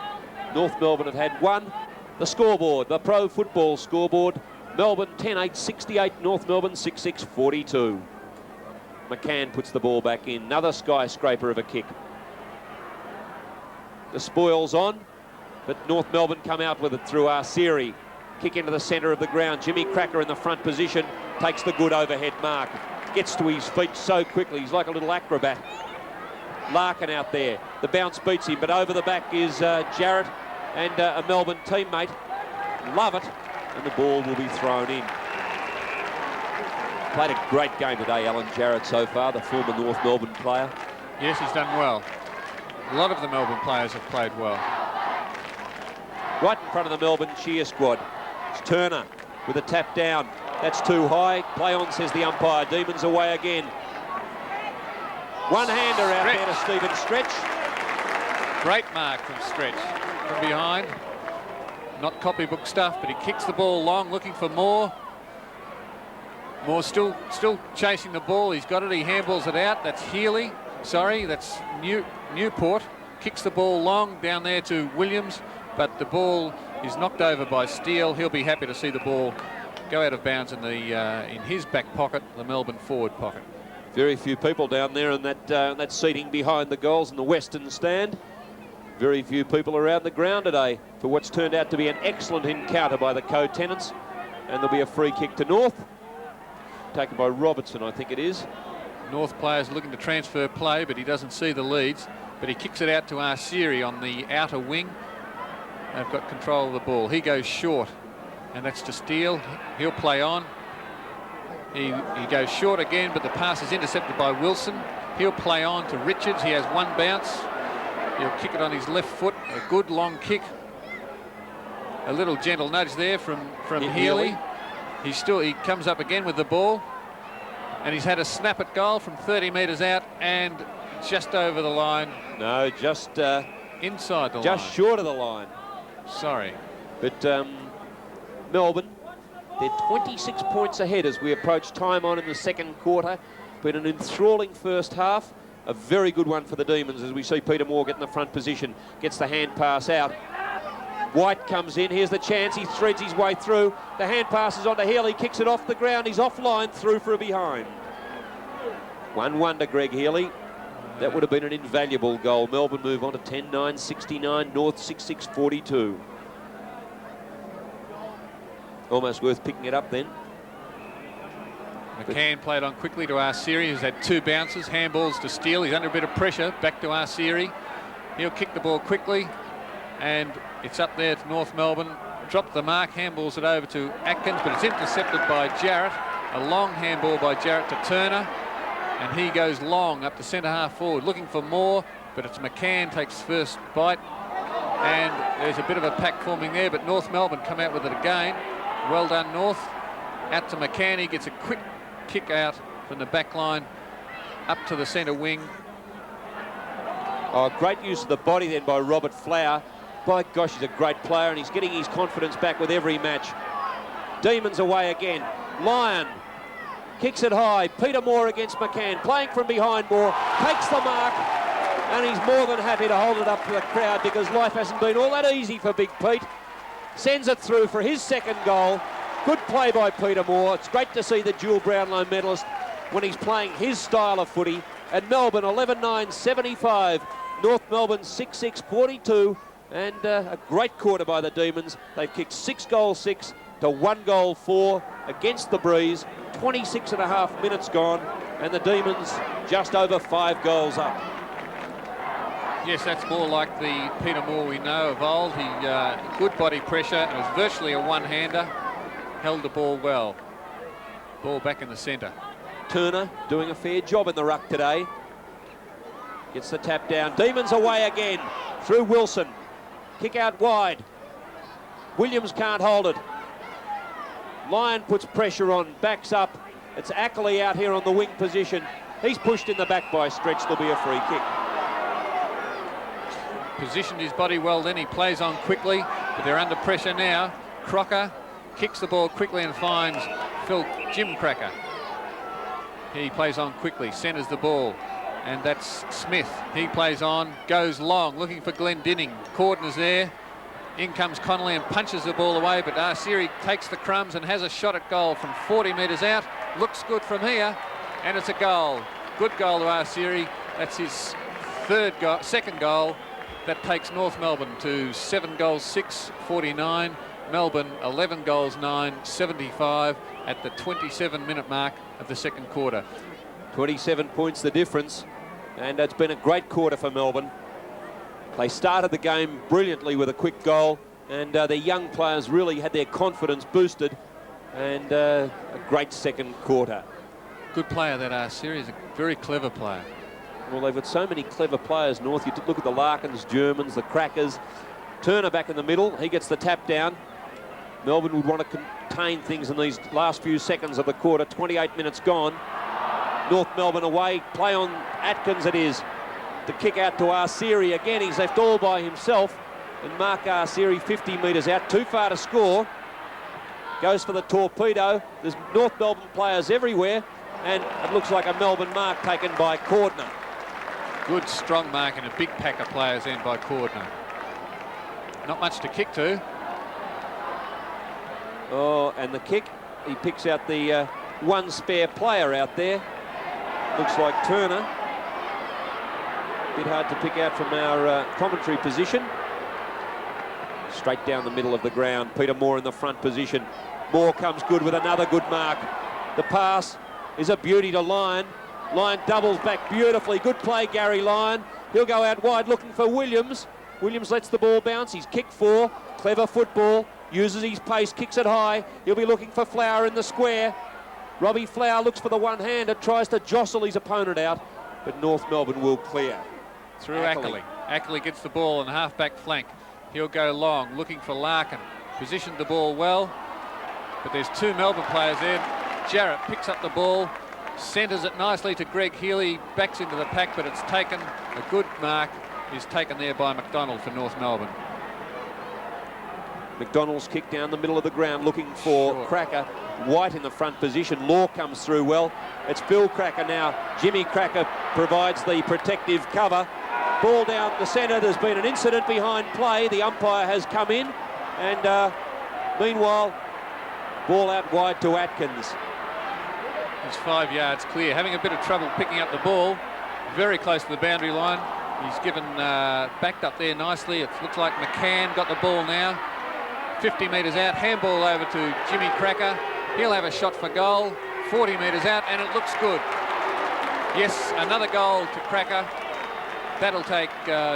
North Melbourne have had one. The scoreboard, the pro football scoreboard, Melbourne 10-8-68, North Melbourne 6-6-42. McCann puts the ball back in. Another skyscraper of a kick. The spoil's on, but North Melbourne come out with it through Arceri. Kick into the centre of the ground. Jimmy Cracker in the front position takes the good overhead mark. Gets to his feet so quickly. He's like a little acrobat. Larkin out there. The bounce beats him, but over the back is Jarrett and a Melbourne teammate. Love it, and the ball will be thrown in. Played a great game today, Alan Jarrett, so far, the former North Melbourne player. Yes, he's done well. A lot of the Melbourne players have played well. Right in front of the Melbourne cheer squad. It's Turner with a tap down. That's too high. Play on, says the umpire. Demons away again. One-hander out there to Stephen Stretch. Great mark from Stretch from behind. Not copybook stuff, but he kicks the ball long, looking for more. Moore still chasing the ball. He's got it. He handballs it out. That's Healy. Sorry, that's Newport. Kicks the ball long down there to Williams, but the ball is knocked over by Steele. He'll be happy to see the ball go out of bounds in his back pocket, the Melbourne forward pocket. Very few people down there in that seating behind the goals in the Western stand. Very few people around the ground today for what's turned out to be an excellent encounter by the co-tenants. And there'll be a free kick to North. Taken by Robertson, I think it is. North players looking to transfer play, but he doesn't see the leads. But he kicks it out to Arceri on the outer wing. They've got control of the ball. He goes short, and that's to Steele. He'll play on. He goes short again, but the pass is intercepted by Wilson. He'll play on to Richards. He has one bounce. He'll kick it on his left foot. A good long kick. A little gentle nudge there from Healy. He comes up again with the ball, and he's had a snap at goal from 30 metres out and just over the line. No, just inside the line. Just short of the line. Sorry. But Melbourne, they're 26 points ahead as we approach time on in the second quarter. Been an enthralling first half. A very good one for the Demons as we see Peter Moore get in the front position. Gets the hand pass out. White comes in. Here's the chance. He threads his way through. The hand passes on to Healy. Kicks it off the ground. He's offline through for a behind. 1-1 to Greg Healy. That would have been an invaluable goal. Melbourne move on to 10-9-69. North 6-6-42. Almost worth picking it up then. McCann played on quickly to Arceri, who's had two bounces. Handballs to Steele. He's under a bit of pressure. Back to Arceri. He'll kick the ball quickly. And it's up there to North Melbourne. Dropped the mark. Handballs it over to Atkins, but it's intercepted by Jarrett. A long handball by Jarrett to Turner. And he goes long up the centre half forward, looking for more. But it's McCann takes first bite. And there's a bit of a pack forming there, but North Melbourne come out with it again. Well done, North. Out to McCann. He gets a quick kick out from the back line up to the centre wing. Oh, great use of the body then by Robert Flower. By gosh, he's a great player and he's getting his confidence back with every match. Demons away again. Lyon kicks it high. Peter Moore against McCann. Playing from behind Moore. Takes the mark. and he's more than happy to hold it up to the crowd because life hasn't been all that easy for Big Pete. Sends it through for his second goal. Good play by Peter Moore. It's great to see the dual Brownlow medalist when he's playing his style of footy. And Melbourne 11-9-75, North Melbourne 6-6-42, and a great quarter by the Demons. They've kicked 6-6 to 1-4 against the Breeze. 26.5 minutes gone, and the Demons just over 5 goals up. Yes, that's more like the Peter Moore we know of old. He good body pressure. It was virtually a one-hander. Held the ball well. Ball back in the centre. Turner doing a fair job in the ruck today. Gets the tap down. Demons away again through Wilson. Kick out wide. Williams can't hold it. Lyon puts pressure on, backs up. It's Ackley out here on the wing position. He's pushed in the back by Stretch. There'll be a free kick. Positioned his body well, then he plays on quickly, but they're under pressure now. Crocker kicks the ball quickly and finds Jim Cracker. He plays on quickly, centres the ball, and that's Smith. He plays on, goes long, looking for Glendinning. Corden is there. In comes Connolly and punches the ball away, but Arsiri takes the crumbs and has a shot at goal from 40 metres out. Looks good from here, and it's a goal. Good goal to Arsiri. That's his second goal. That takes North Melbourne to 7-6-49. Melbourne 11-9, 75 at the 27-minute mark of the second quarter. 27 points the difference, and it's been a great quarter for Melbourne. They started the game brilliantly with a quick goal, and their young players really had their confidence boosted, and a great second quarter. Good player, that Arsiri is a very clever player. Well, they've got so many clever players, North. You look at the Larkins, Germans, the Crackers. Turner back in the middle. He gets the tap down. Melbourne would want to contain things in these last few seconds of the quarter. 28 minutes gone. North Melbourne away. Play on Atkins it is. The kick out to Arsiri again. He's left all by himself. And Mark Arsiri 50 metres out. Too far to score. Goes for the torpedo. There's North Melbourne players everywhere. And it looks like a Melbourne mark taken by Cordner. Good strong mark and a big pack of players in by Cordner. Not much to kick to. Oh, and the kick, he picks out the one spare player out there. Looks like Turner. Bit hard to pick out from our commentary position. Straight down the middle of the ground. Peter Moore in the front position. Moore comes good with another good mark. The pass is a beauty to Lyon. Lyon doubles back beautifully. Good play, Gary Lyon. He'll go out wide looking for Williams. Williams lets the ball bounce. He's kicked 4. Clever football. Uses his pace, kicks it high. He'll be looking for Flower in the square. Robbie Flower looks for the one-hander, tries to jostle his opponent out, but North Melbourne will clear. Through Ackley. Ackley gets the ball on half-back flank. He'll go long, looking for Larkin. Positioned the ball well, but there's 2 Melbourne players there. Jarrett picks up the ball, centres it nicely to Greg Healy, backs into the pack, but it's taken. A good mark is taken there by McDonald for North Melbourne. McDonald's kick down the middle of the ground looking for Cracker. White in the front position. Law comes through well. It's Bill Cracker now. Jimmy Cracker provides the protective cover. Ball down the centre. There's been an incident behind play. The umpire has come in, and meanwhile, ball out wide to Atkins. He's 5 yards clear. Having a bit of trouble picking up the ball. Very close to the boundary line. He's given backed up there nicely. It looks like McCann got the ball now. 50 metres out, handball over to Jimmy Cracker. He'll have a shot for goal. 40 metres out, and it looks good. Yes, another goal to Cracker. That'll take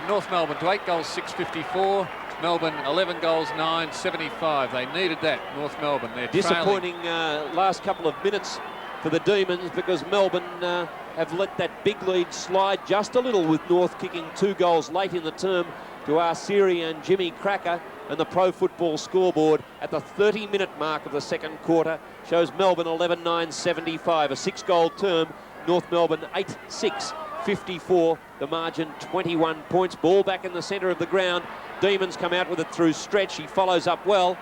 North Melbourne to 8-6-54. Melbourne 11-9-75. They needed that, North Melbourne. They're disappointing last couple of minutes for the Demons because Melbourne have let that big lead slide just a little, with North kicking 2 goals late in the term to Arsiri and Jimmy Cracker. And the Pro Football scoreboard at the 30-minute mark of the second quarter shows Melbourne 11-9-75, a 6-goal term. North Melbourne 8-6-54, the margin 21 points. Ball back in the centre of the ground. Demons come out with it through Stretch. He follows up well.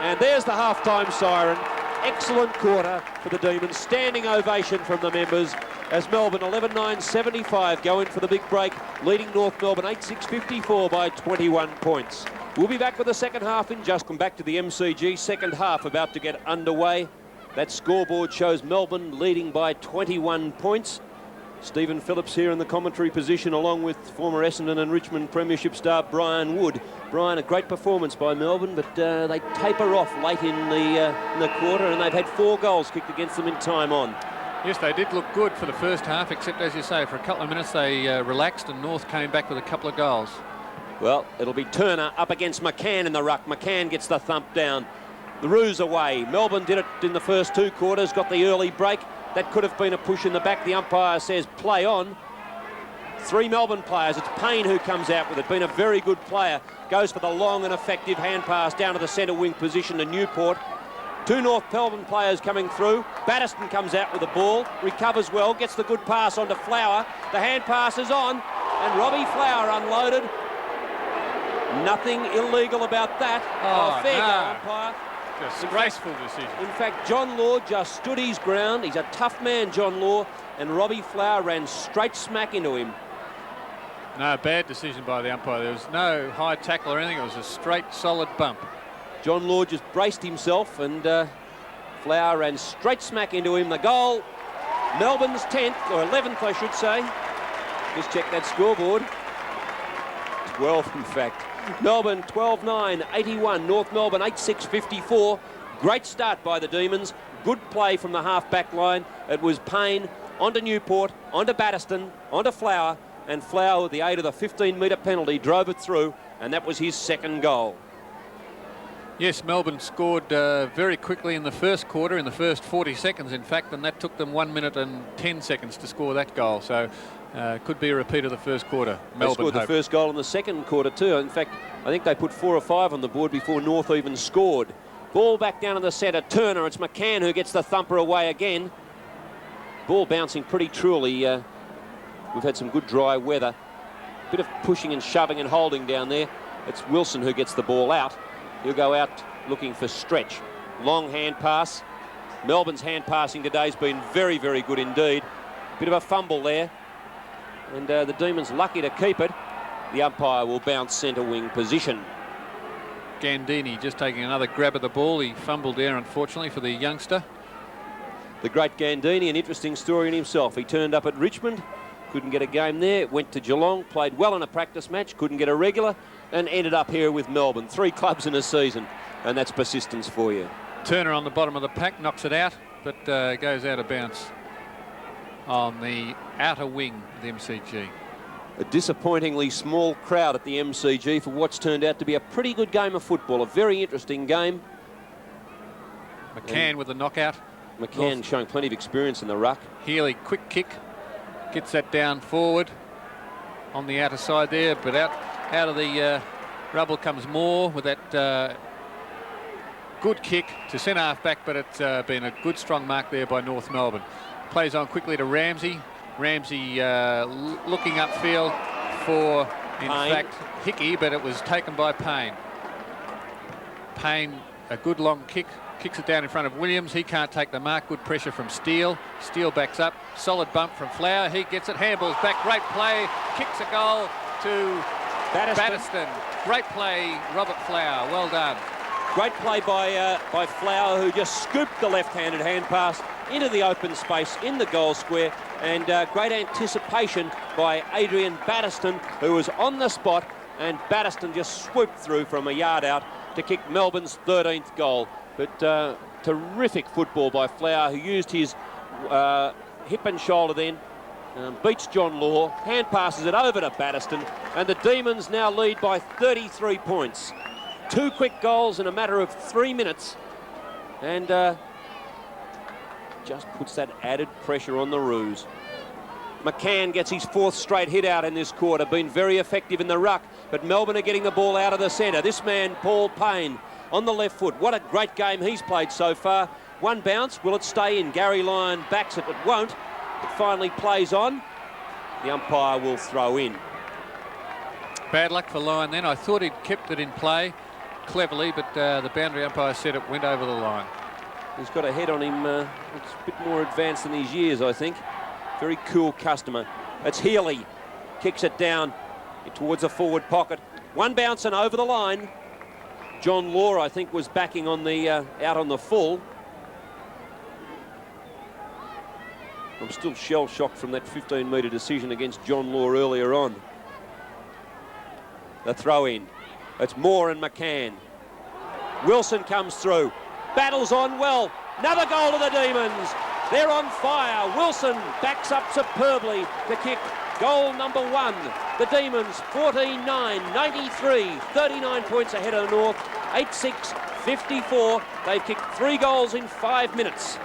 And there's the half-time siren. Excellent quarter for the Demons. Standing ovation from the members. as Melbourne 11-9-75 go in for the big break, leading North Melbourne 8-6-54 by 21 points. We'll be back with the second half in just. Come back to the MCG. Second half about to get underway. That scoreboard shows Melbourne leading by 21 points. Stephen Phillips here in the commentary position, along with former Essendon and Richmond Premiership star Brian Wood. Brian, a great performance by Melbourne, but they taper off late in the quarter, and they've had 4 goals kicked against them in time on. Yes, they did look good for the first half, except, as you say, for a couple of minutes they relaxed and North came back with a couple of goals. Well, it'll be Turner up against McCann in the ruck. McCann gets the thump down. The Roos away. Melbourne did it in the first 2 quarters, got the early break. That could have been a push in the back. The umpire says play on. 3 Melbourne players. It's Payne who comes out with it. Been a very good player. Goes for the long and effective hand pass down to the centre wing position to Newport. 2 North Melbourne players coming through. Batterston comes out with the ball, recovers well, gets the good pass onto Flower. The hand pass is on, and Robbie Flower unloaded. Nothing illegal about that. Fair goal, umpire. Disgraceful decision. In fact, John Law just stood his ground. He's a tough man, John Law, and Robbie Flower ran straight smack into him. No, bad decision by the umpire. There was no high tackle or anything. It was a straight, solid bump. John Law just braced himself, and Flower ran straight smack into him. The goal, Melbourne's 10th, or 11th, I should say. Just check that scoreboard. 12, in fact. Melbourne 12-9-81. North Melbourne 8-6-54. Great start by the Demons. Good play from the half-back line. It was Payne onto Newport, onto Batterston, onto Flower, and Flower, with the aid of the 15-metre penalty, drove it through, and that was his second goal. Yes, Melbourne scored very quickly in the first quarter, in the first 40 seconds, in fact, and that took them 1 minute and 10 seconds to score that goal. So could be a repeat of the first quarter. They scored the first goal in the second quarter too. In fact, I think they put 4 or 5 on the board before North even scored. Ball back down to the centre. Turner, it's McCann who gets the thumper away again. Ball bouncing pretty truly. We've had some good dry weather. Bit of pushing and shoving and holding down there. It's Wilson who gets the ball out. He'll go out looking for Stretch. Long hand pass. Melbourne's hand passing today's been very, very good indeed. Bit of a fumble there. And the Demons lucky to keep it. The umpire will bounce centre wing position. Gandini just taking another grab at the ball. He fumbled there, unfortunately, for the youngster. The great Gandini, an interesting story in himself. He turned up at Richmond, couldn't get a game there, went to Geelong, played well in a practice match, couldn't get a regular, and ended up here with Melbourne. 3 clubs in a season, and that's persistence for you. Turner on the bottom of the pack, knocks it out, but goes out of bounds on the outer wing of the MCG. A disappointingly small crowd at the MCG for what's turned out to be a pretty good game of football, a very interesting game. McCann with the knockout. McCann showing plenty of experience in the ruck. Healy, quick kick, gets that down forward on the outer side there, but out of the rubble comes Moore with that good kick to centre half back, but it's been a good strong mark there by North Melbourne. Plays on quickly to Ramsey. Ramsey looking upfield for, in fact, Hickey, but it was taken by Payne. Payne, a good long kick, kicks it down in front of Williams. He can't take the mark. Good pressure from Steele. Steele backs up. Solid bump from Flower. He gets it. Handballs back. Great play. Kicks a goal to Batterston. Great play, Robert Flower. Well done. Great play by Flower, who just scooped the left-handed hand pass into the open space in the goal square, and great anticipation by Adrian Batterston, who was on the spot, and Batterston just swooped through from a yard out to kick Melbourne's 13th goal. But terrific football by Flower, who used his hip and shoulder then, beats John Law, hand passes it over to Batterston, and the Demons now lead by 33 points. 2 quick goals in a matter of 3 minutes, and just puts that added pressure on the Roos. McCann gets his 4th straight hit out in this quarter, been very effective in the ruck, but Melbourne are getting the ball out of the centre. This man, Paul Payne, on the left foot. What a great game he's played so far. 1 bounce, will it stay in? Gary Lyon backs it, it won't. It finally plays on. The umpire will throw in. Bad luck for Lyon then. I thought he'd kept it in play cleverly, but the boundary umpire said it went over the line. He's got a head on him. It's a bit more advanced than his years, I think. Very cool customer. It's Healy. Kicks it down towards the forward pocket. One bounce and over the line. John Law, I think, was backing on the out on the full. I'm still shell-shocked from that 15-metre decision against John Law earlier on. The throw-in. It's Moore and McCann. Wilson comes through. Battles on well. Another goal to the Demons. They're on fire. Wilson backs up superbly to kick goal number 1. The Demons 14-9, 93, 39 points ahead of the North. 8-6, 54. They've kicked 3 goals in 5 minutes.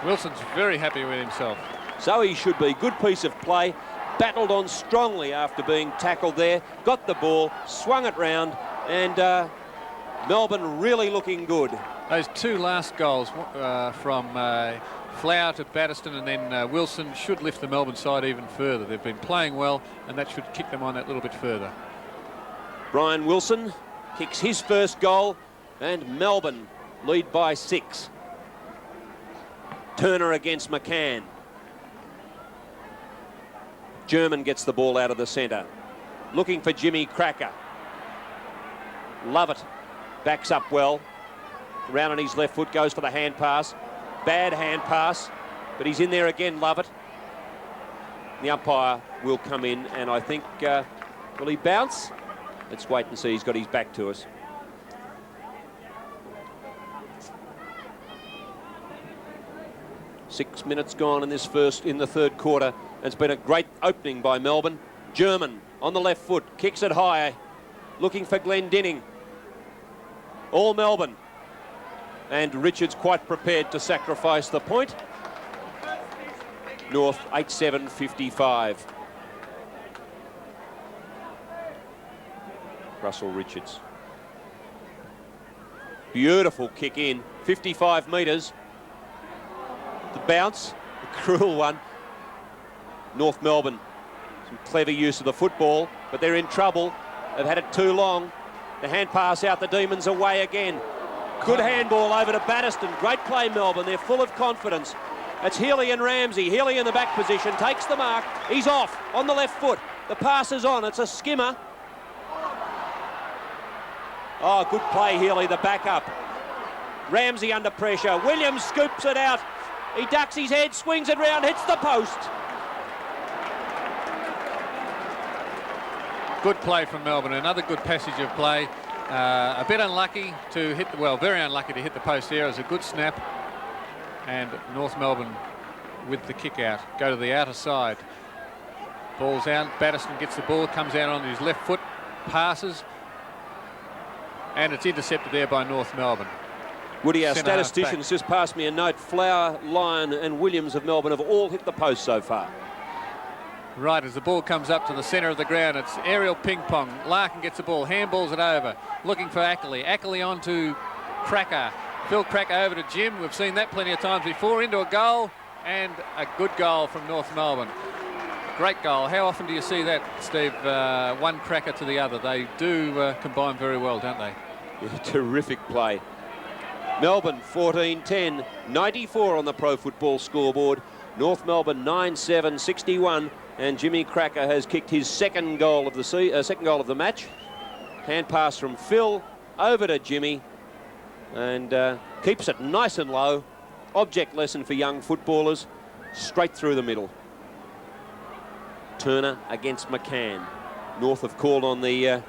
Wilson's very happy with himself. So he should be. Good piece of play. Battled on strongly after being tackled there. Got the ball, swung it round, and Melbourne really looking good. Those 2 last goals from Flower to Batterston and then Wilson should lift the Melbourne side even further. They've been playing well, and that should kick them on that little bit further. Brian Wilson kicks his first goal, and Melbourne lead by 6. Turner against McCann. German gets the ball out of the centre. Looking for Jimmy Cracker. Lovett backs up well. Round on his left foot, goes for the hand pass. Bad hand pass, but he's in there again, Lovett. The umpire will come in, and I think, will he bounce? Let's wait and see. He's got his back to us. Six minutes gone in the third quarter. It's been a great opening by Melbourne. German on the left foot, kicks it high, looking for Glendinning. All Melbourne. And Richards quite prepared to sacrifice the point. North 8-7, 55. Russell Richards. Beautiful kick in, 55 metres. The bounce, a cruel one. North Melbourne, some clever use of the football, but they're in trouble. They've had it too long. The hand pass out, the Demons away again. Good handball over to Batterston. Great play, Melbourne. They're full of confidence. It's Healy and Ramsey. Healy in the back position, takes the mark. He's off on the left foot. The pass is on. It's a skimmer. Oh, good play, Healy, the backup. Ramsey under pressure. Williams scoops it out. He ducks his head, swings it round, hits the post. Good play from Melbourne. Another good passage of play. A bit unlucky to hit very unlucky to hit the post there. It was a good snap, and North Melbourne with the kick out go to the outer side. Ball's out. Batterston gets the ball, comes out on his left foot, passes, and it's intercepted there by North Melbourne. Woody, our statisticians just passed me a note. Flower, Lyon and Williams of Melbourne have all hit the post so far. Right, as the ball comes up to the centre of the ground, it's aerial ping-pong. Larkin gets the ball, handballs it over, looking for Ackley. Ackley on to Cracker. Phil Cracker over to Jim. We've seen that plenty of times before. Into a goal, and a good goal from North Melbourne. Great goal. How often do you see that, Steve? One cracker to the other. They do combine very well, don't they? Yeah, terrific play. Melbourne 14-10, 94 on the Pro Football scoreboard. North Melbourne 9-7, 61. And Jimmy Cracker has kicked his second goal of the match. Hand pass from Phil over to Jimmy, and keeps it nice and low. Object lesson for young footballers, straight through the middle. Turner against McCann. North have called on the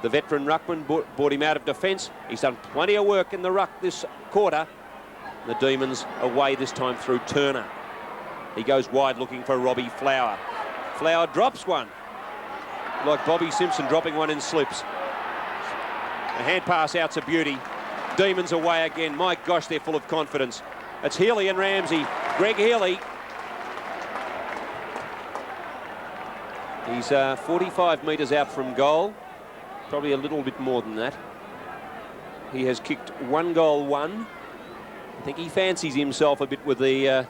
veteran ruckman, brought him out of defence. He's done plenty of work in the ruck this quarter. The Demons away this time through Turner. He goes wide looking for Robbie Flower. Flower drops one, like Bobby Simpson dropping one in slips. A hand pass out's a beauty. Demons away again. My gosh, they're full of confidence. It's Healy and Ramsey. Greg Healy. He's 45 metres out from goal. Probably a little bit more than that. He has kicked 1 goal. I think he fancies himself a bit with the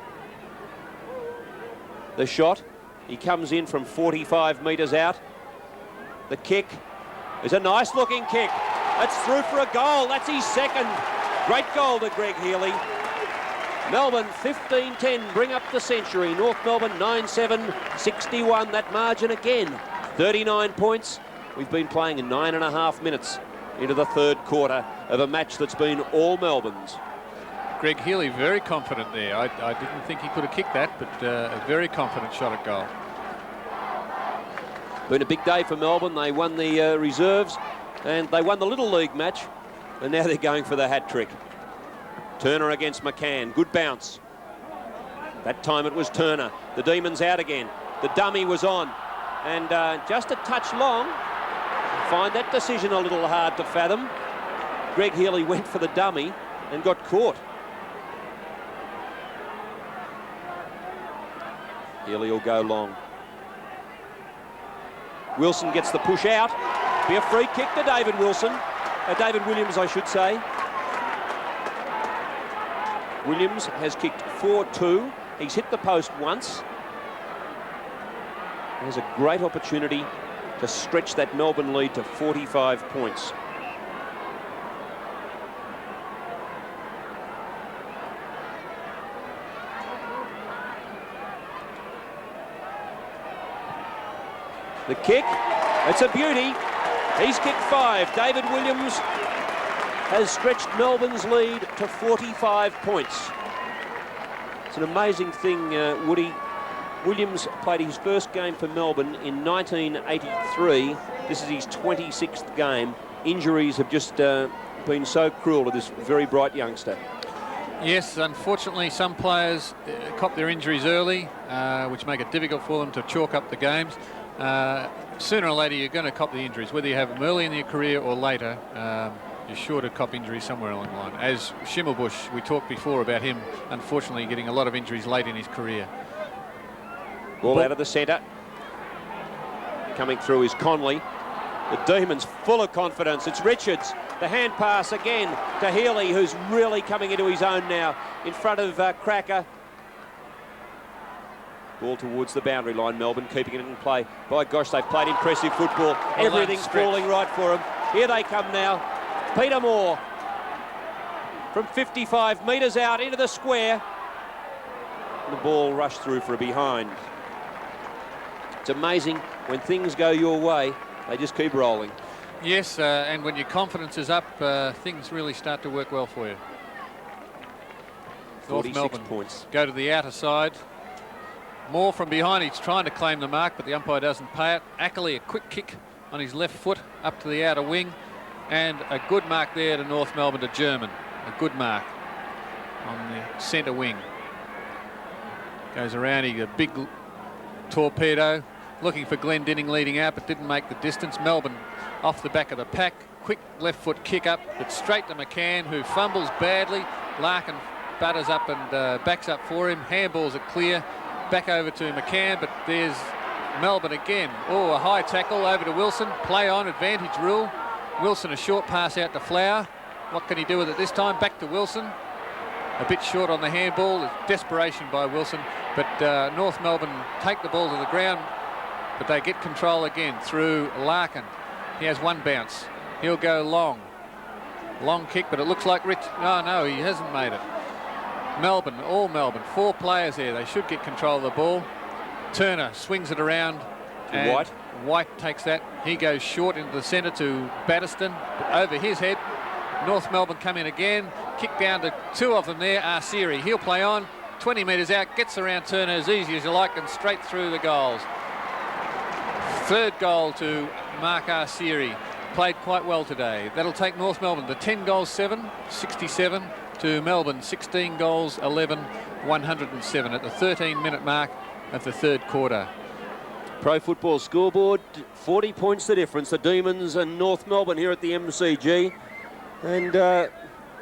shot. He comes in from 45 metres out. The kick is a nice looking kick. It's through for a goal. That's his second. Great goal to Greg Healy. Melbourne 15-10, bring up the century. North Melbourne 9-7, 61, that margin again. 39 points. We've been playing 9.5 minutes into the third quarter of a match that's been all Melbourne's. Greg Healy very confident there. I didn't think he could have kicked that, but a very confident shot at goal. Been a big day for Melbourne. They won the reserves and they won the Little League match, and now they're going for the hat trick. Turner against McCann. Good bounce. That time it was Turner. The Demons out again. The dummy was on. And just a touch long. Find that decision a little hard to fathom. Greg Healy went for the dummy and got caught. Healy will go long. Wilson gets the push out. Be a free kick to David Wilson. David Williams, I should say. Williams has kicked 4-2. He's hit the post once. There's a great opportunity to stretch that Melbourne lead to 45 points. The kick, it's a beauty. He's kicked 5. David Williams has stretched Melbourne's lead to 45 points. It's an amazing thing, Woody. Williams played his first game for Melbourne in 1983. This is his 26th game. Injuries have just been so cruel to this very bright youngster. Yes, unfortunately some players cop their injuries early, which make it difficult for them to chalk up the games. Sooner or later you're going to cop the injuries, whether you have them early in your career or later. You're sure to cop injuries somewhere along the line. As Schimmelbusch, we talked before about him unfortunately getting a lot of injuries late in his career. Ball out of the centre. Coming through is Conley. The Demons full of confidence. It's Richards. The hand pass again to Healy, who's really coming into his own now in front of Cracker. Ball towards the boundary line. Melbourne keeping it in play. By gosh, they've played impressive football. Everything's falling right for them. Here they come now. Peter Moore from 55 metres out into the square. The ball rushed through for a behind. It's amazing when things go your way, they just keep rolling. Yes, and when your confidence is up, things really start to work well for you. North Melbourne points. Go to the outer side. Moore from behind, he's trying to claim the mark, but the umpire doesn't pay it. Ackley, a quick kick on his left foot up to the outer wing, and a good mark there to North Melbourne, to German. A good mark on the centre wing. Goes around, he a big torpedo, looking for Glendinning leading out, but didn't make the distance. Melbourne off the back of the pack. Quick left foot kick up, but straight to McCann, who fumbles badly. Larkin butters up and backs up for him. Handballs are clear. Back over to McCann, but there's Melbourne again. Oh, a high tackle over to Wilson. Play on, advantage rule. Wilson, a short pass out to Flower. What can he do with it this time? Back to Wilson. A bit short on the handball. Desperation by Wilson, but North Melbourne take the ball to the ground, but they get control again through Larkin. He has one bounce. He'll go long. Long kick, but it looks like Rich. No, he hasn't made it. Melbourne, all Melbourne, 4 players there. They should get control of the ball. Turner swings it around. And White. White takes that. He goes short into the centre to Batterston. But over his head. North Melbourne come in again. Kick down to 2 of them there. Arsieri, he'll play on. 20 metres out, gets around Turner as easy as you like and straight through the goals. Third goal to Mark Arsieri. Played quite well today. That'll take North Melbourne to 10 goals 7, 67 to Melbourne 16 goals 11, 107 at the 13-minute mark of the third quarter. Pro Football Scoreboard, 40 points the difference. The Demons and North Melbourne here at the MCG. And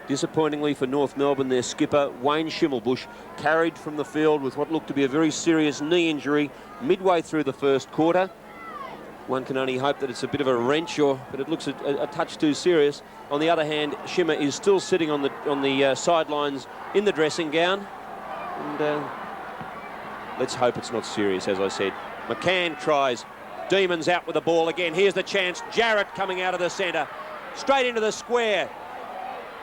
disappointingly for North Melbourne, their skipper, Wayne Schimmelbusch, carried from the field with what looked to be a very serious knee injury midway through the first quarter. One can only hope that it's a bit of a wrench, but it looks a touch too serious. On the other hand, Schimmer is still sitting on the sidelines in the dressing gown. And let's hope it's not serious, as I said. McCann tries. Demons out with the ball again. Here's the chance. Jarrett coming out of the centre. Straight into the square.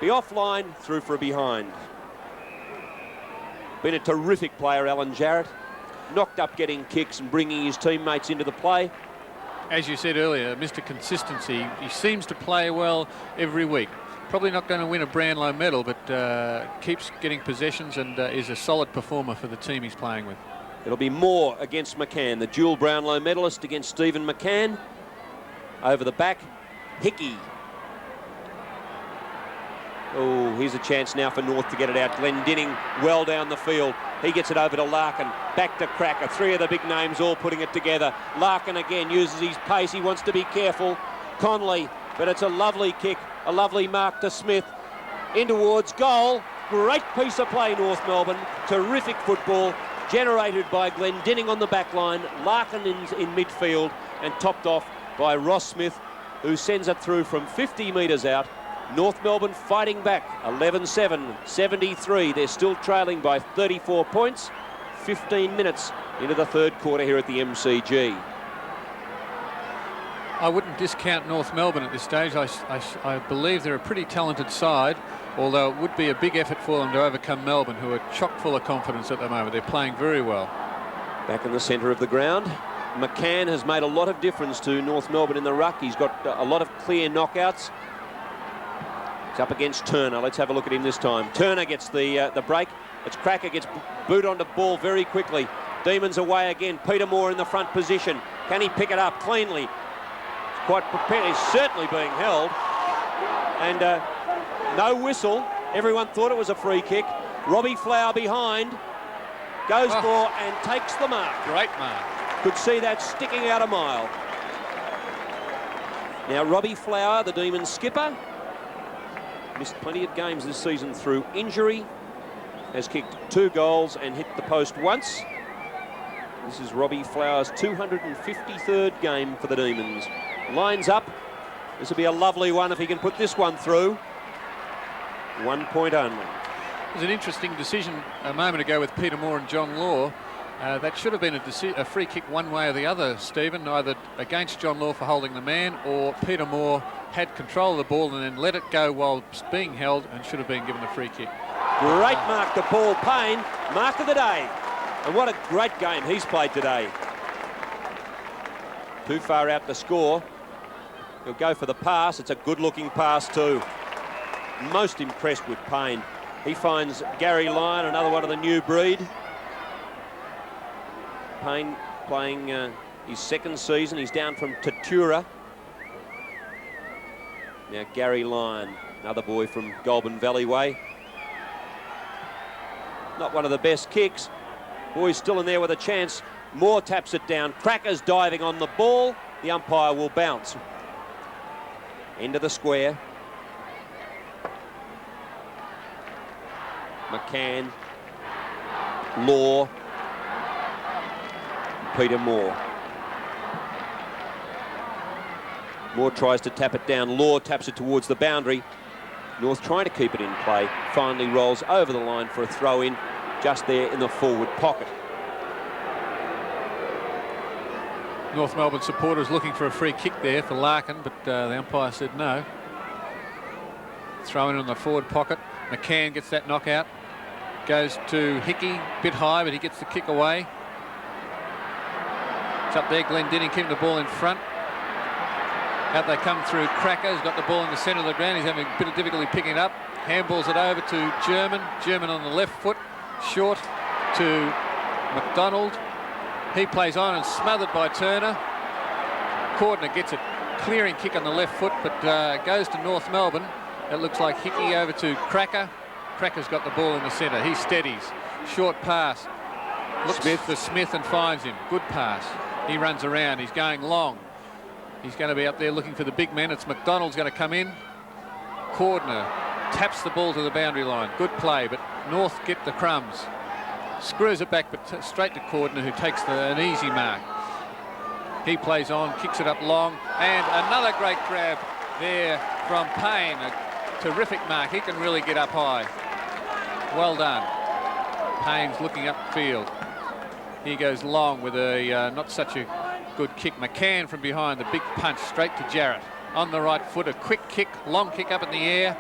Be offline, through for a behind. Been a terrific player, Alan Jarrett. Knocked up getting kicks and bringing his teammates into the play. As you said earlier, Mr. Consistency, he seems to play well every week. Probably not going to win a Brownlow medal, but keeps getting possessions and is a solid performer for the team he's playing with. It'll be Moore against McCann, the dual Brownlow medalist against Stephen McCann. Over the back, Hickey. Oh, here's a chance now for North to get it out. Glendinning well down the field. He gets it over to Larkin. Back to Cracker. Three of the big names all putting it together. Larkin again uses his pace. He wants to be careful. Conley, but it's a lovely kick. A lovely mark to Smith. In towards goal. Great piece of play, North Melbourne. Terrific football. Generated by Glendinning on the back line. Larkin in midfield. And topped off by Ross Smith, who sends it through from 50 metres out. North Melbourne fighting back, 11-7, 73. They're still trailing by 34 points, 15 minutes into the third quarter here at the MCG. I wouldn't discount North Melbourne at this stage. I believe they're a pretty talented side, although it would be a big effort for them to overcome Melbourne, who are chock full of confidence at the moment. They're playing very well. Back in the centre of the ground. McCann has made a lot of difference to North Melbourne in the ruck. He's got a lot of clear knockouts. He's up against Turner. Let's have a look at him this time. Turner gets the break. It's Cracker gets boot onto ball very quickly. Demons away again. Peter Moore in the front position. Can he pick it up cleanly? He's quite prepared. He's certainly being held. And no whistle. Everyone thought it was a free kick. Robbie Flower behind. Goes for and takes the mark. Great mark. Could see that sticking out a mile. Now Robbie Flower, the Demons skipper, missed plenty of games this season through injury, has kicked 2 goals and hit the post once. This is Robbie Flower's 253rd game for the Demons. Lines up. This will be a lovely one if he can put this one through. 1 point only. It was an interesting decision a moment ago with Peter Moore and John Law. That should have been a free kick one way or the other, Stephen, either against John Law for holding the man, or Peter Moore had control of the ball and then let it go while being held and should have been given the free kick. Great mark to Paul Payne, mark of the day. And what a great game he's played today. Too far out to score. He'll go for the pass. It's a good-looking pass too. Most impressed with Payne. He finds Gary Lyon, another one of the new breed. Payne playing his second season. He's down from Tatura. Now Gary Lyon, another boy from Goulburn Valley Way. Not one of the best kicks. Boy's still in there with a chance. Moore taps it down. Cracker's diving on the ball. The umpire will bounce. End of the square. McCann, Law, Peter Moore. Moore tries to tap it down. Law taps it towards the boundary. North trying to keep it in play. Finally rolls over the line for a throw-in just there in the forward pocket. North Melbourne supporters looking for a free kick there for Larkin, but the umpire said no. Throw in on the forward pocket. McCann gets that knockout. Goes to Hickey, bit high, but he gets the kick away. It's up there, Glendinning keeping the ball in front. Out they come through. Cracker, he's got the ball in the centre of the ground. He's having a bit of difficulty picking it up. Handballs it over to German. German on the left foot. Short to McDonald. He plays on and smothered by Turner. Cordner gets a clearing kick on the left foot, but goes to North Melbourne. It looks like Hickey over to Cracker. Cracker's got the ball in the centre. He steadies. Short pass. Looks for Smith and finds him. Good pass. He runs around. He's going long. He's going to be up there looking for the big man. It's McDonald's going to come in. Cordner taps the ball to the boundary line. Good play, but North get the crumbs. Screws it back, but straight to Cordner, who takes an easy mark. He plays on, kicks it up long, and another great grab there from Payne. A terrific mark. He can really get up high. Well done. Payne's looking upfield. He goes long with a not such a good kick. McCann from behind, the big punch straight to Jarrett. On the right foot, a quick kick, long kick up in the air.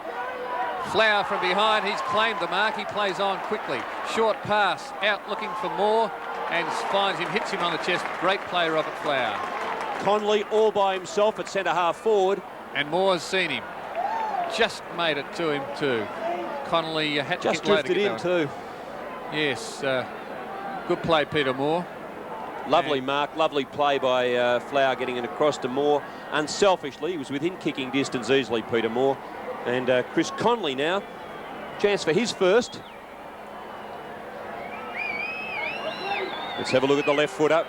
Flower from behind, he's claimed the mark, he plays on quickly. Short pass, out looking for Moore, and finds him, hits him on the chest. Great play, Robert Flower. Conley all by himself at centre-half forward. And Moore's seen him. Just made it to him too. Connolly had to Just get low to drifted get in that too. one. Yes, good play, Peter Moore. Lovely And mark, lovely play by Flower, getting it across to Moore. Unselfishly, he was within kicking distance easily, Peter Moore. And Chris Conley now, chance for his first. Let's have a look at the left footer.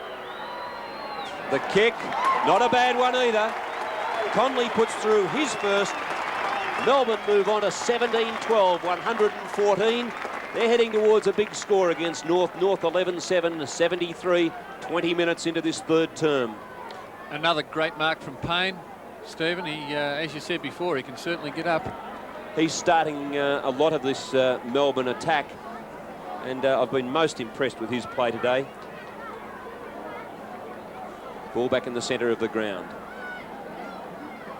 The kick, not a bad one either. Conley puts through his first. Melbourne move on to 17-12, 114. They're heading towards a big score against North. North 11-7, 73, 20 minutes into this third term. Another great mark from Payne. Stephen, he, as you said before, he can certainly get up. He's starting a lot of this Melbourne attack, and I've been most impressed with his play today. Ball back in the centre of the ground.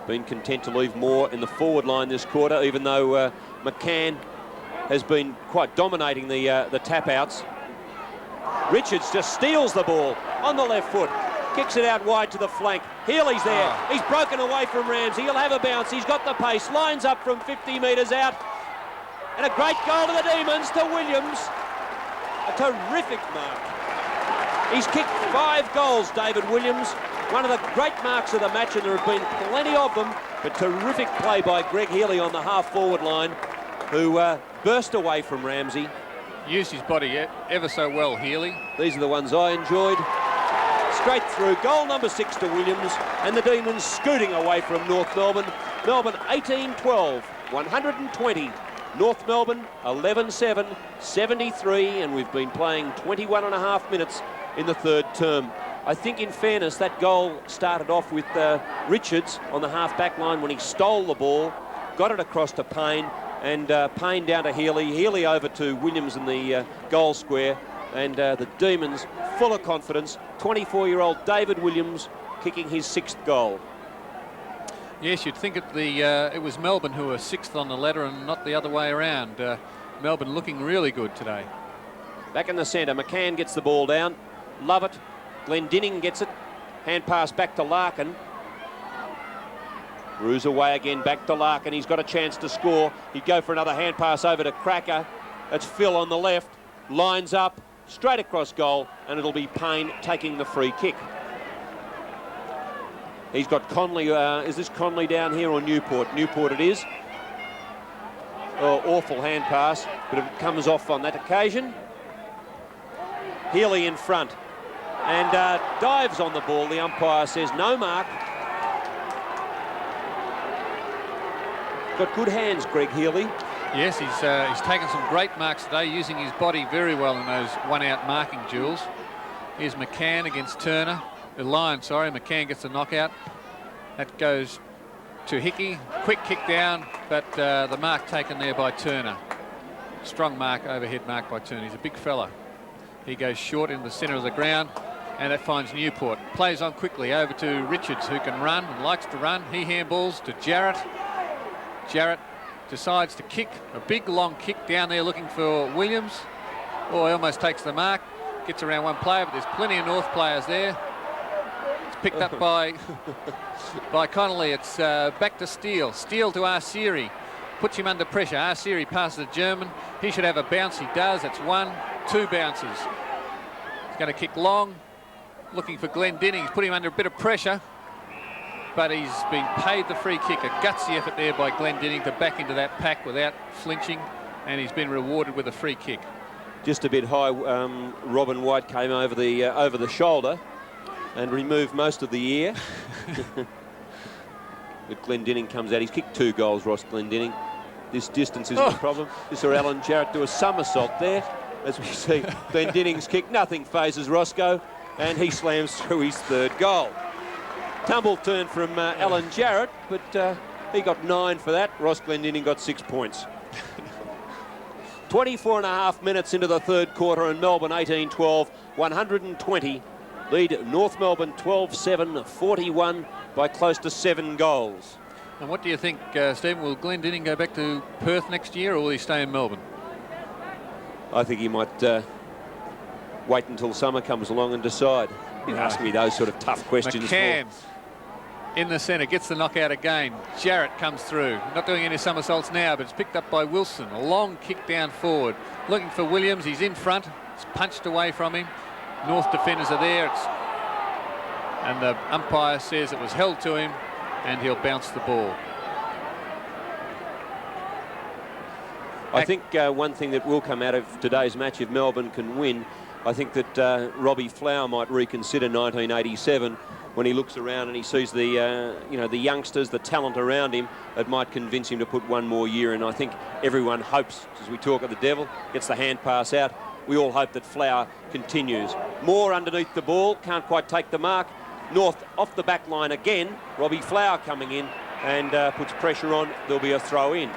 Been content to leave Moore in the forward line this quarter, even though McCann has been quite dominating the tap-outs. Richards just steals the ball on the left foot, kicks it out wide to the flank. Healy's there. Oh. He's broken away from Ramsey. He'll have a bounce. He's got the pace. Lines up from 50 metres out. And a great goal to the Demons, to Williams. A terrific mark. He's kicked 5 goals, David Williams. One of the great marks of the match, and there have been plenty of them. But terrific play by Greg Healy on the half-forward line, who burst away from Ramsey. Used his body ever so well, Healy. These are the ones I enjoyed. Straight through, goal number 6 to Williams, and the Demons scooting away from North Melbourne. Melbourne 18-12, 120. North Melbourne 11-7, 73, and we've been playing 21 and a half minutes in the third term. I think, in fairness, that goal started off with Richards on the half-back line when he stole the ball, got it across to Payne, and Payne down to Healy, Healy over to Williams in the goal square, and the Demons full of confidence. 24-year-old David Williams kicking his 6th goal. Yes, you'd think it was Melbourne who were 6th on the ladder and not the other way around. Melbourne looking really good today. Back in the centre, McCann gets the ball down. Love it. Glendinning gets it. Hand pass back to Larkin. Roos away again, back to Larkin. He's got a chance to score. He'd go for another hand pass over to Cracker. That's Phil on the left. Lines up, straight across goal, and it'll be Payne taking the free kick. He's got Conley. Is this Conley down here or Newport? Newport it is. Oh, awful hand pass, but it comes off on that occasion. Healy in front. And dives on the ball. The umpire says no mark. Got good hands, Greg Healy. Yes, he's taken some great marks today, using his body very well in those one-out marking duels. Here's McCann against Turner. McCann gets the knockout. That goes to Hickey. Quick kick down, but the mark taken there by Turner. Strong mark, overhead mark by Turner. He's a big fella. He goes short in the centre of the ground, and that finds Newport. Plays on quickly over to Richards, who can run and likes to run. He handballs to Jarrett. Jarrett decides to kick, a big long kick down there looking for Williams. Oh, he almost takes the mark. Gets around one player, but there's plenty of North players there. It's picked up by Connolly. It's back to Steele. Steele to Arsieri. Puts him under pressure. Arsieri passes the German. He should have a bounce. He does. That's 1, 2 bounces. He's going to kick long. Looking for Glendinning. He's put him under a bit of pressure, but he's been paid the free kick. A gutsy effort there by Glendinning to back into that pack without flinching, and he's been rewarded with a free kick. Just a bit high. Robin White came over the shoulder and removed most of the ear. But Glendinning comes out. He's kicked 2 goals, Ross Glendinning. This distance isn't a problem. This saw Alan Jarrett do a somersault there. As we see, Glendinning's kick. Nothing phases Roscoe, and he slams through his 3rd goal. Tumble turn from Alan Jarrett, but he got 9 for that. Ross Glendinning got 6 points. 24 and a half minutes into the third quarter, and Melbourne 18-12, 120. Lead North Melbourne 12-7, 41 by close to 7 goals. And what do you think, Stephen? Will Glendinning go back to Perth next year, or will he stay in Melbourne? I think he might wait until summer comes along and decide. You ask me those sort of tough questions. McCann in the centre, gets the knockout again. Jarrett comes through, not doing any somersaults now, but it's picked up by Wilson. A long kick down forward, looking for Williams. He's in front. It's punched away from him. North defenders are there. And the umpire says it was held to him, and he'll bounce the ball. I think one thing that will come out of today's match, if Melbourne can win, I think that Robbie Flower might reconsider 1987 when he looks around and he sees the the youngsters, the talent around him. It might convince him to put one more year in. I think everyone hopes, as we talk of the Devil, gets the hand pass out. We all hope that Flower continues. Moore underneath the ball, can't quite take the mark. North off the back line again. Robbie Flower coming in and puts pressure on. There'll be a throw in.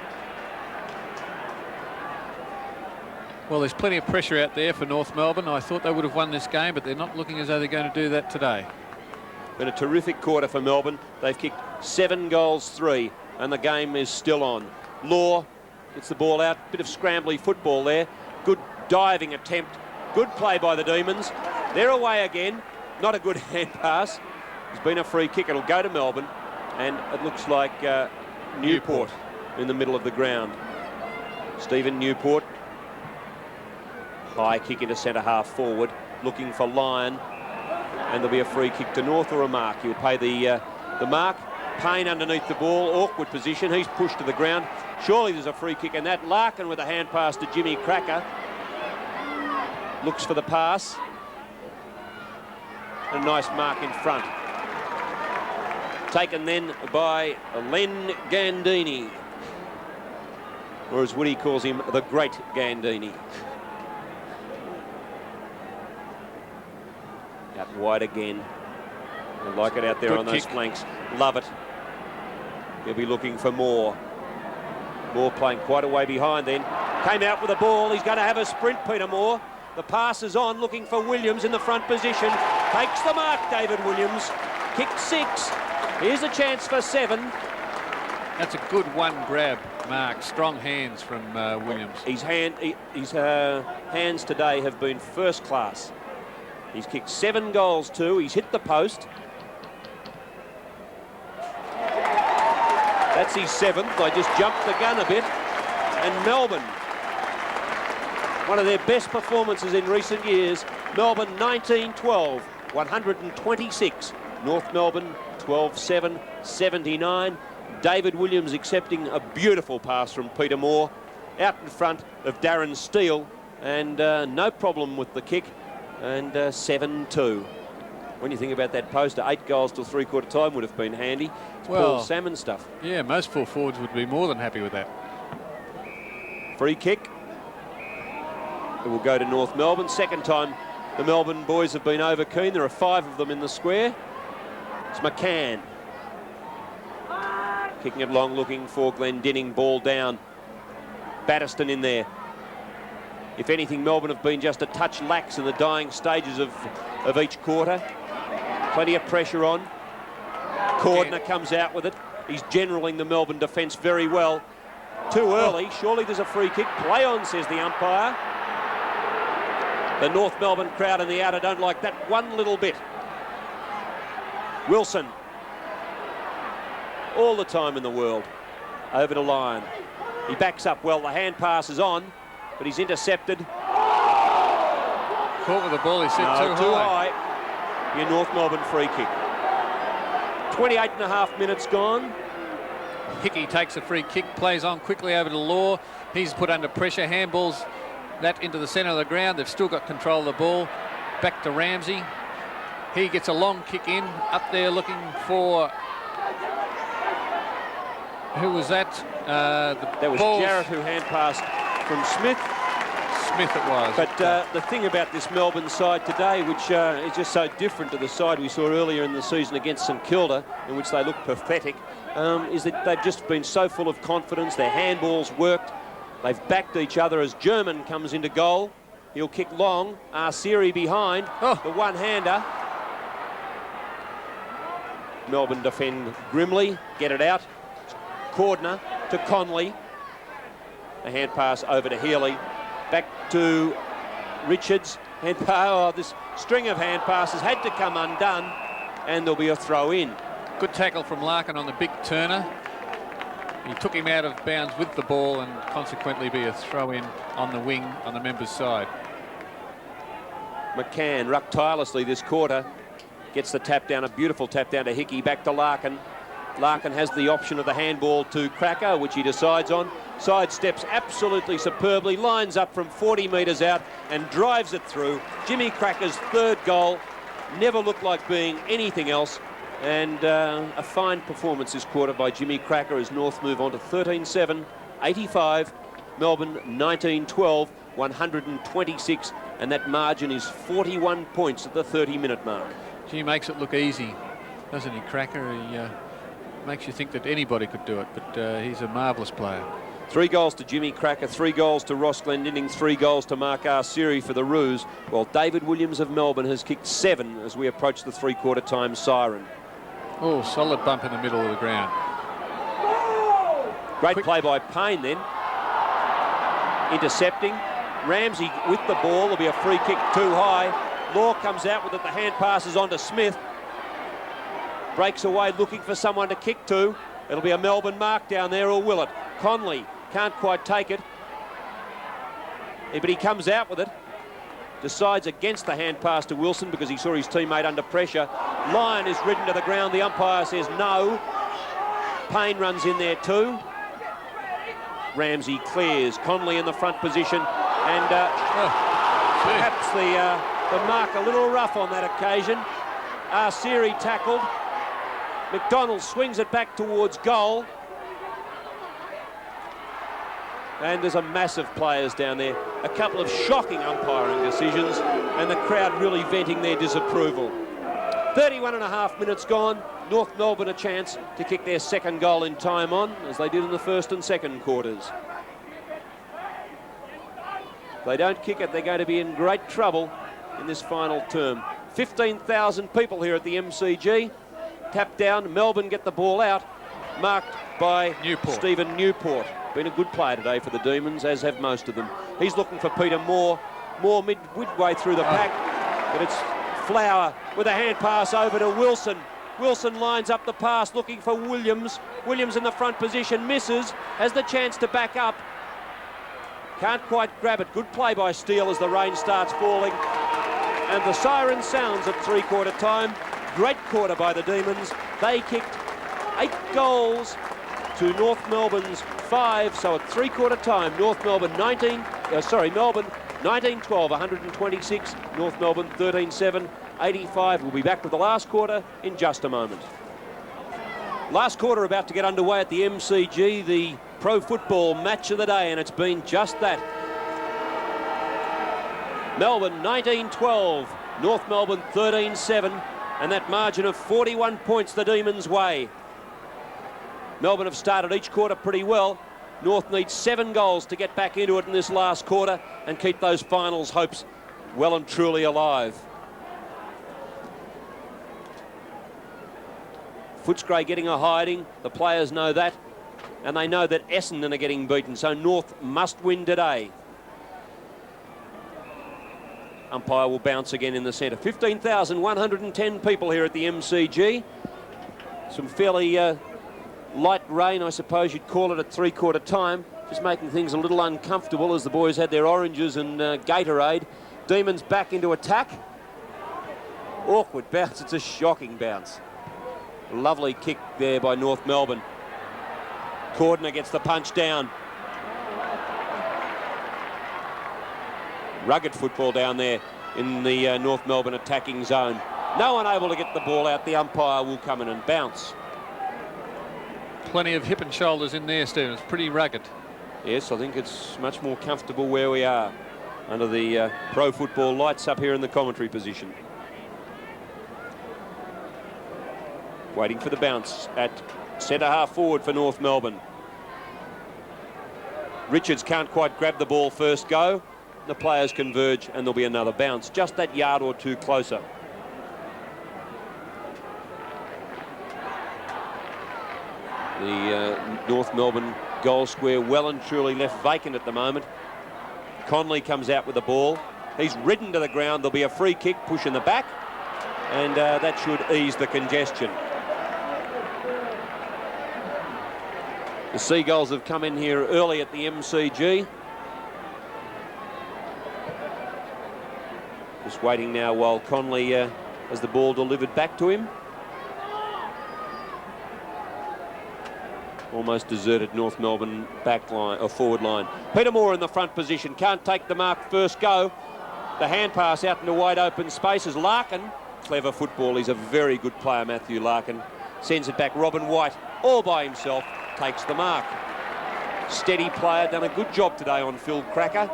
Well, there's plenty of pressure out there for North Melbourne. I thought they would have won this game, but they're not looking as though they're going to do that today. Been a terrific quarter for Melbourne. They've kicked 7 goals, 3, and the game is still on. Law gets the ball out. Bit of scrambly football there. Good diving attempt. Good play by the Demons. They're away again. Not a good hand pass. There's been a free kick. It'll go to Melbourne, and it looks like Newport in the middle of the ground. Stephen Newport. High kick into centre half forward, looking for Lyon, and there'll be a free kick to North or a mark. He'll pay the mark. Payne underneath the ball, awkward position. He's pushed to the ground. Surely there's a free kick, and that Larkin with a hand pass to Jimmy Cracker. Looks for the pass. A nice mark in front. Taken then by Len Gandini, or as Woody calls him, the Great Gandini. Out wide again. I like it out there on those flanks. Love it. He'll be looking for Moore. Moore playing quite a way behind then. Came out with the ball. He's going to have a sprint, Peter Moore. The pass is on, looking for Williams in the front position. Takes the mark, David Williams. Kicked 6. Here's a chance for 7. That's a good one grab, Mark. Strong hands from Williams. His hands today have been first class. He's kicked 7 goals, 2. He's hit the post. That's his 7th. I just jumped the gun a bit. And Melbourne, one of their best performances in recent years. Melbourne 19-12, 126. North Melbourne 12-7, 79. David Williams accepting a beautiful pass from Peter Moore out in front of Darren Steele, and no problem with the kick, and 7-2. When you think about that poster, 8 goals till three-quarter time would have been handy. It's Paul Salmon stuff. Yeah, most full forwards would be more than happy with that. Free kick. It will go to North Melbourne. Second time the Melbourne boys have been over keen. There are 5 of them in the square. It's McCann. Kicking it long, looking for Glendinning. Ball down. Batterston in there. If anything, Melbourne have been just a touch lax in the dying stages of each quarter. Plenty of pressure on. Cordner comes out with it. He's generaling the Melbourne defence very well. Too early. Surely there's a free kick. Play on, says the umpire. The North Melbourne crowd in the outer don't like that one little bit. Wilson. All the time in the world. Over to Lyon. He backs up well. The hand pass is on, but he's intercepted. Caught with the ball. He said too high. Your North Melbourne free kick. 28 and a half minutes gone. Hickey takes a free kick, plays on quickly over to Law. He's put under pressure, handballs that into the centre of the ground. They've still got control of the ball. Back to Ramsey. He gets a long kick in, up there looking for... Who was that? That was Jarrett who hand passed from Smith. Smith it was. But the thing about this Melbourne side today, which is just so different to the side we saw earlier in the season against St Kilda, in which they looked pathetic, is that they've just been so full of confidence. Their handballs worked. They've backed each other as German comes into goal. He'll kick long. Arsiri behind. The one-hander. Melbourne defend grimly. Get it out. It's Cordner to Conley. A hand pass over to Healy. Back to Richards. Hand pass. Oh, this string of hand passes had to come undone, and there'll be a throw in. Good tackle from Larkin on the big turner. He took him out of bounds with the ball, and consequently be a throw in on the wing on the members' side. McCann rucked tirelessly this quarter. Gets the tap down, a beautiful tap down to Hickey, back to Larkin. Larkin has the option of the handball to Cracker, which he decides on. Sidesteps absolutely superbly, lines up from 40 metres out and drives it through. Jimmy Cracker's third goal. Never looked like being anything else. And a fine performance this quarter by Jimmy Cracker as North move on to 13-7, 85. Melbourne 19-12, 126. And that margin is 41 points at the 30-minute mark. He makes it look easy, doesn't he, Cracker? He makes you think that anybody could do it, but he's a marvellous player. 3 goals to Jimmy Cracker, 3 goals to Ross Glendinning, 3 goals to Mark Arceri for the Roos, while David Williams of Melbourne has kicked 7 as we approach the three-quarter time siren. Oh, solid bump in the middle of the ground. Great play by Payne then. Intercepting. Ramsey with the ball. There'll be a free kick too high. Law comes out with it. The hand passes on to Smith. Breaks away looking for someone to kick to. It'll be a Melbourne mark down there, or will it? Conley can't quite take it. But he comes out with it. Decides against the hand pass to Wilson because he saw his teammate under pressure. Lyon is ridden to the ground. The umpire says no. Payne runs in there too. Ramsey clears. Conley in the front position. And perhaps the mark a little rough on that occasion. Arceri tackled. McDonald swings it back towards goal. And there's a mass of players down there. A couple of shocking umpiring decisions, and the crowd really venting their disapproval. 31.5 minutes gone. North Melbourne a chance to kick their second goal in time on, as they did in the first and second quarters. If they don't kick it, they're going to be in great trouble in this final term. 15,000 people here at the MCG. Tap down, Melbourne get the ball out, marked by Stephen Newport. Been a good player today for the Demons, as have most of them. He's looking for Peter Moore. Moore midway through the pack, but it's Flower with a hand pass over to Wilson. Wilson lines up the pass looking for Williams. Williams in the front position, misses, has the chance to back up. Can't quite grab it. Good play by Steele as the rain starts falling. And the siren sounds at three-quarter time. Great quarter by the Demons. They kicked 8 goals to North Melbourne's 5. So at three-quarter time, Melbourne 19-12, 126. North Melbourne 13-7, 85. We'll be back with the last quarter in just a moment. Last quarter about to get underway at the MCG, the pro football match of the day, and it's been just that. Melbourne 19-12, North Melbourne 13-7, and that margin of 41 points the Demons' way. Melbourne have started each quarter pretty well. North needs 7 goals to get back into it in this last quarter and keep those finals hopes well and truly alive. Footscray getting a hiding. The players know that. And they know that Essendon are getting beaten, so North must win today. Umpire will bounce again in the centre. 15,110 people here at the MCG. Some fairly light rain, I suppose you'd call it, at three-quarter time. Just making things a little uncomfortable as the boys had their oranges and Gatorade. Demons back into attack. Awkward bounce. It's a shocking bounce. Lovely kick there by North Melbourne. Cordner gets the punch down. Rugged football down there in the North Melbourne attacking zone. No one able to get the ball out. The umpire will come in and bounce. Plenty of hip and shoulders in there, Stephen. It's pretty rugged. Yes, I think it's much more comfortable where we are under the pro football lights up here in the commentary position. Waiting for the bounce at centre half forward for North Melbourne. Richards can't quite grab the ball first go. The players converge and there'll be another bounce, just that yard or two closer. The North Melbourne goal square well and truly left vacant at the moment. Conley comes out with the ball. He's ridden to the ground. There'll be a free kick, push in the back, and that should ease the congestion. The Seagulls have come in here early at the MCG. Just waiting now while Conley has the ball delivered back to him. Almost deserted North Melbourne back line or forward line. Peter Moore in the front position, can't take the mark first go. The hand pass out into wide open spaces. Larkin, clever football. He's a very good player, Matthew Larkin. Sends it back. Robin White, all by himself, takes the mark. Steady player, done a good job today on Phil Cracker.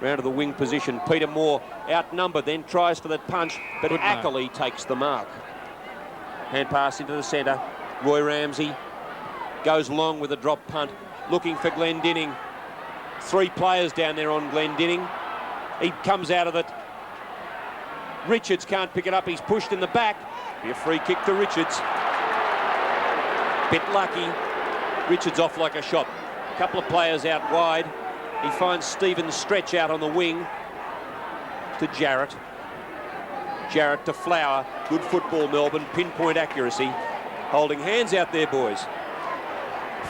Round to the wing position. Peter Moore outnumbered, then tries for the punch, but Ackley takes the mark. Hand pass into the centre. Roy Ramsey goes long with a drop punt, looking for Glendinning. 3 players down there on Glendinning. He comes out of it. Richards can't pick it up. He's pushed in the back. Be a free kick to Richards. Bit lucky. Richards off like a shot. A couple of players out wide. He finds Stephen Stretch out on the wing to Jarrett. Jarrett to Flower. Good football, Melbourne. Pinpoint accuracy. Holding hands out there, boys.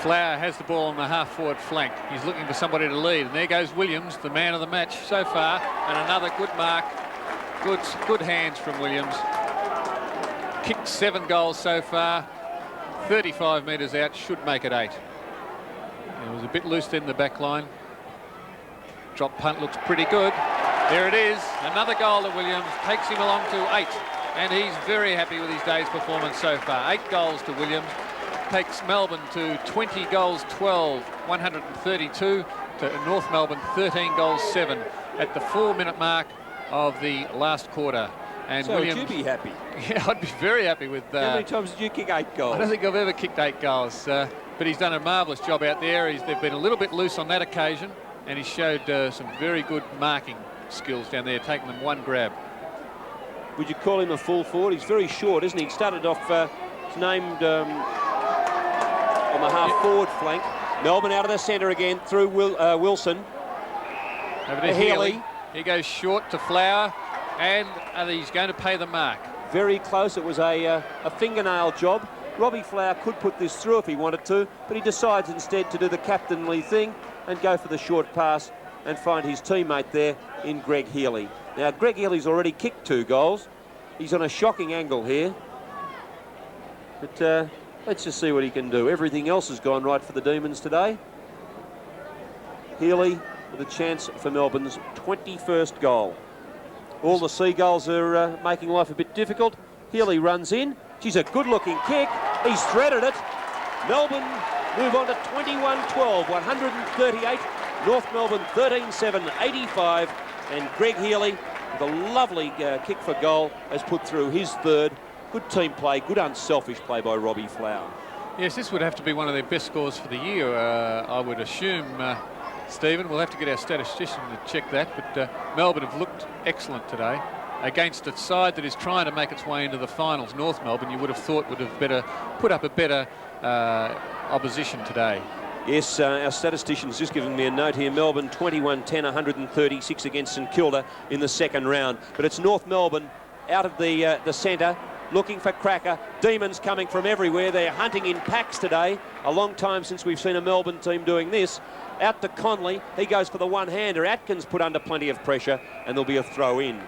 Flower has the ball on the half-forward flank. He's looking for somebody to lead. And there goes Williams, the man of the match so far. And another good mark. Good hands from Williams. Kicked 7 goals so far. 35 metres out, should make it 8. It was a bit loose in the back line. Drop punt looks pretty good. There it is. Another goal to Williams. Takes him along to 8. And he's very happy with his day's performance so far. 8 goals to Williams. Takes Melbourne to 20 goals 12, 132 to North Melbourne 13 goals 7 at the 4-minute mark of the last quarter. And So Williams, would you be happy? yeah, I'd be very happy with. How many times did you kick 8 goals? I don't think I've ever kicked 8 goals, but he's done a marvellous job out there. They've been a little bit loose on that occasion, and he showed some very good marking skills down there, taking them one grab. Would you call him a full forward? He's very short, isn't he? He started off, he's named on the half-forward flank. Melbourne out of the centre again through Wilson. Over to Healy. He goes short to Flower, and he's going to pay the mark. Very close. It was a fingernail job. Robbie Flower could put this through if he wanted to, but he decides instead to do the captainly thing and go for the short pass and find his teammate there in Greg Healy. Now, Greg Healy's already kicked 2 goals. He's on a shocking angle here. But let's just see what he can do. Everything else has gone right for the Demons today. Healy with a chance for Melbourne's 21st goal. All the Seagulls are making life a bit difficult. Healy runs in. She's a good-looking kick. He's threaded it. Melbourne move on to 21-12, 138. North Melbourne 13-7, 85. And Greg Healy, with a lovely kick for goal, has put through his 3rd. Good team play, good unselfish play by Robbie Flower. Yes, this would have to be one of their best scores for the year, I would assume, Stephen. We'll have to get our statistician to check that, but Melbourne have looked excellent today against a side that is trying to make its way into the finals. North Melbourne, you would have thought, would have put up a better opposition today. Yes, our statistician's just given me a note here. Melbourne 21-10, 136 against St Kilda in the 2nd round. But it's North Melbourne out of the centre, looking for Cracker. Demons coming from everywhere. They're hunting in packs today. A long time since we've seen a Melbourne team doing this. Out to Conley. He goes for the one-hander. Atkins put under plenty of pressure, and there'll be a throw in.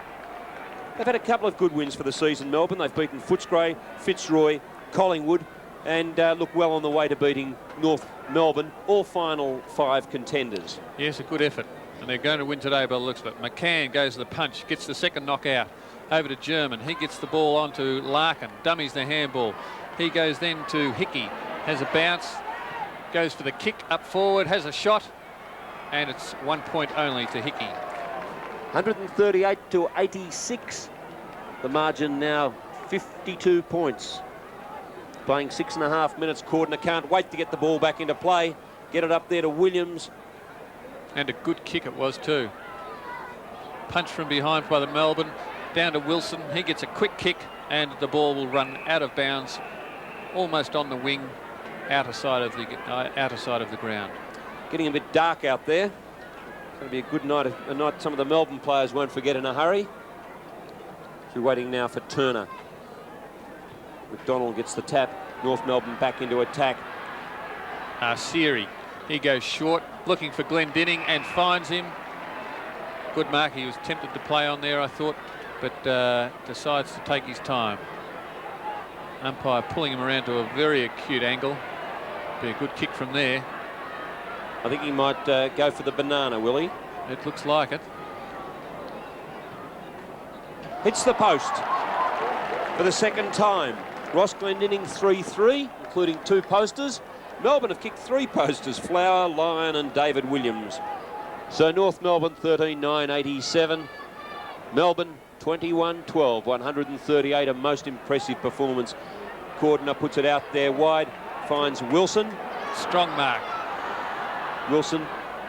They've had a couple of good wins for the season, Melbourne. They've beaten Footscray, Fitzroy, Collingwood, and look well on the way to beating North Melbourne, all final 5 contenders. Yes, a good effort, and they're going to win today by the looks of it. McCann goes to the punch, gets the 2nd knockout. Over to German. He gets the ball onto Larkin. Dummies the handball. He goes then to Hickey. Has a bounce. Goes for the kick up forward. Has a shot. And it's 1 point only to Hickey. 138-86. The margin now 52 points. Playing 6.5 minutes. Cordner can't wait to get the ball back into play. Get it up there to Williams. And a good kick it was too. Punch from behind by the Melbourne. Down to Wilson. He gets a quick kick and the ball will run out of bounds almost on the wing outer side of the ground. Getting a bit dark out there. It's going to be a good night, a night some of the Melbourne players won't forget in a hurry. We're waiting now for Turner. McDonald gets the tap. North Melbourne back into attack. Siri, he goes short, looking for Glendinning and finds him. Good mark. He was tempted to play on there, I thought, but decides to take his time. Umpire pulling him around to a very acute angle. Be a good kick from there. I think he might go for the banana, will he? It looks like it. Hits the post for the second time. Ross Glendinning 3-3, including 2 posters. Melbourne have kicked 3 posters, Flower, Lyon and David Williams. So North Melbourne 13-9-87. Melbourne 21-12, 138, a most impressive performance. Cordner puts it out there wide, finds Wilson. Strong mark. Wilson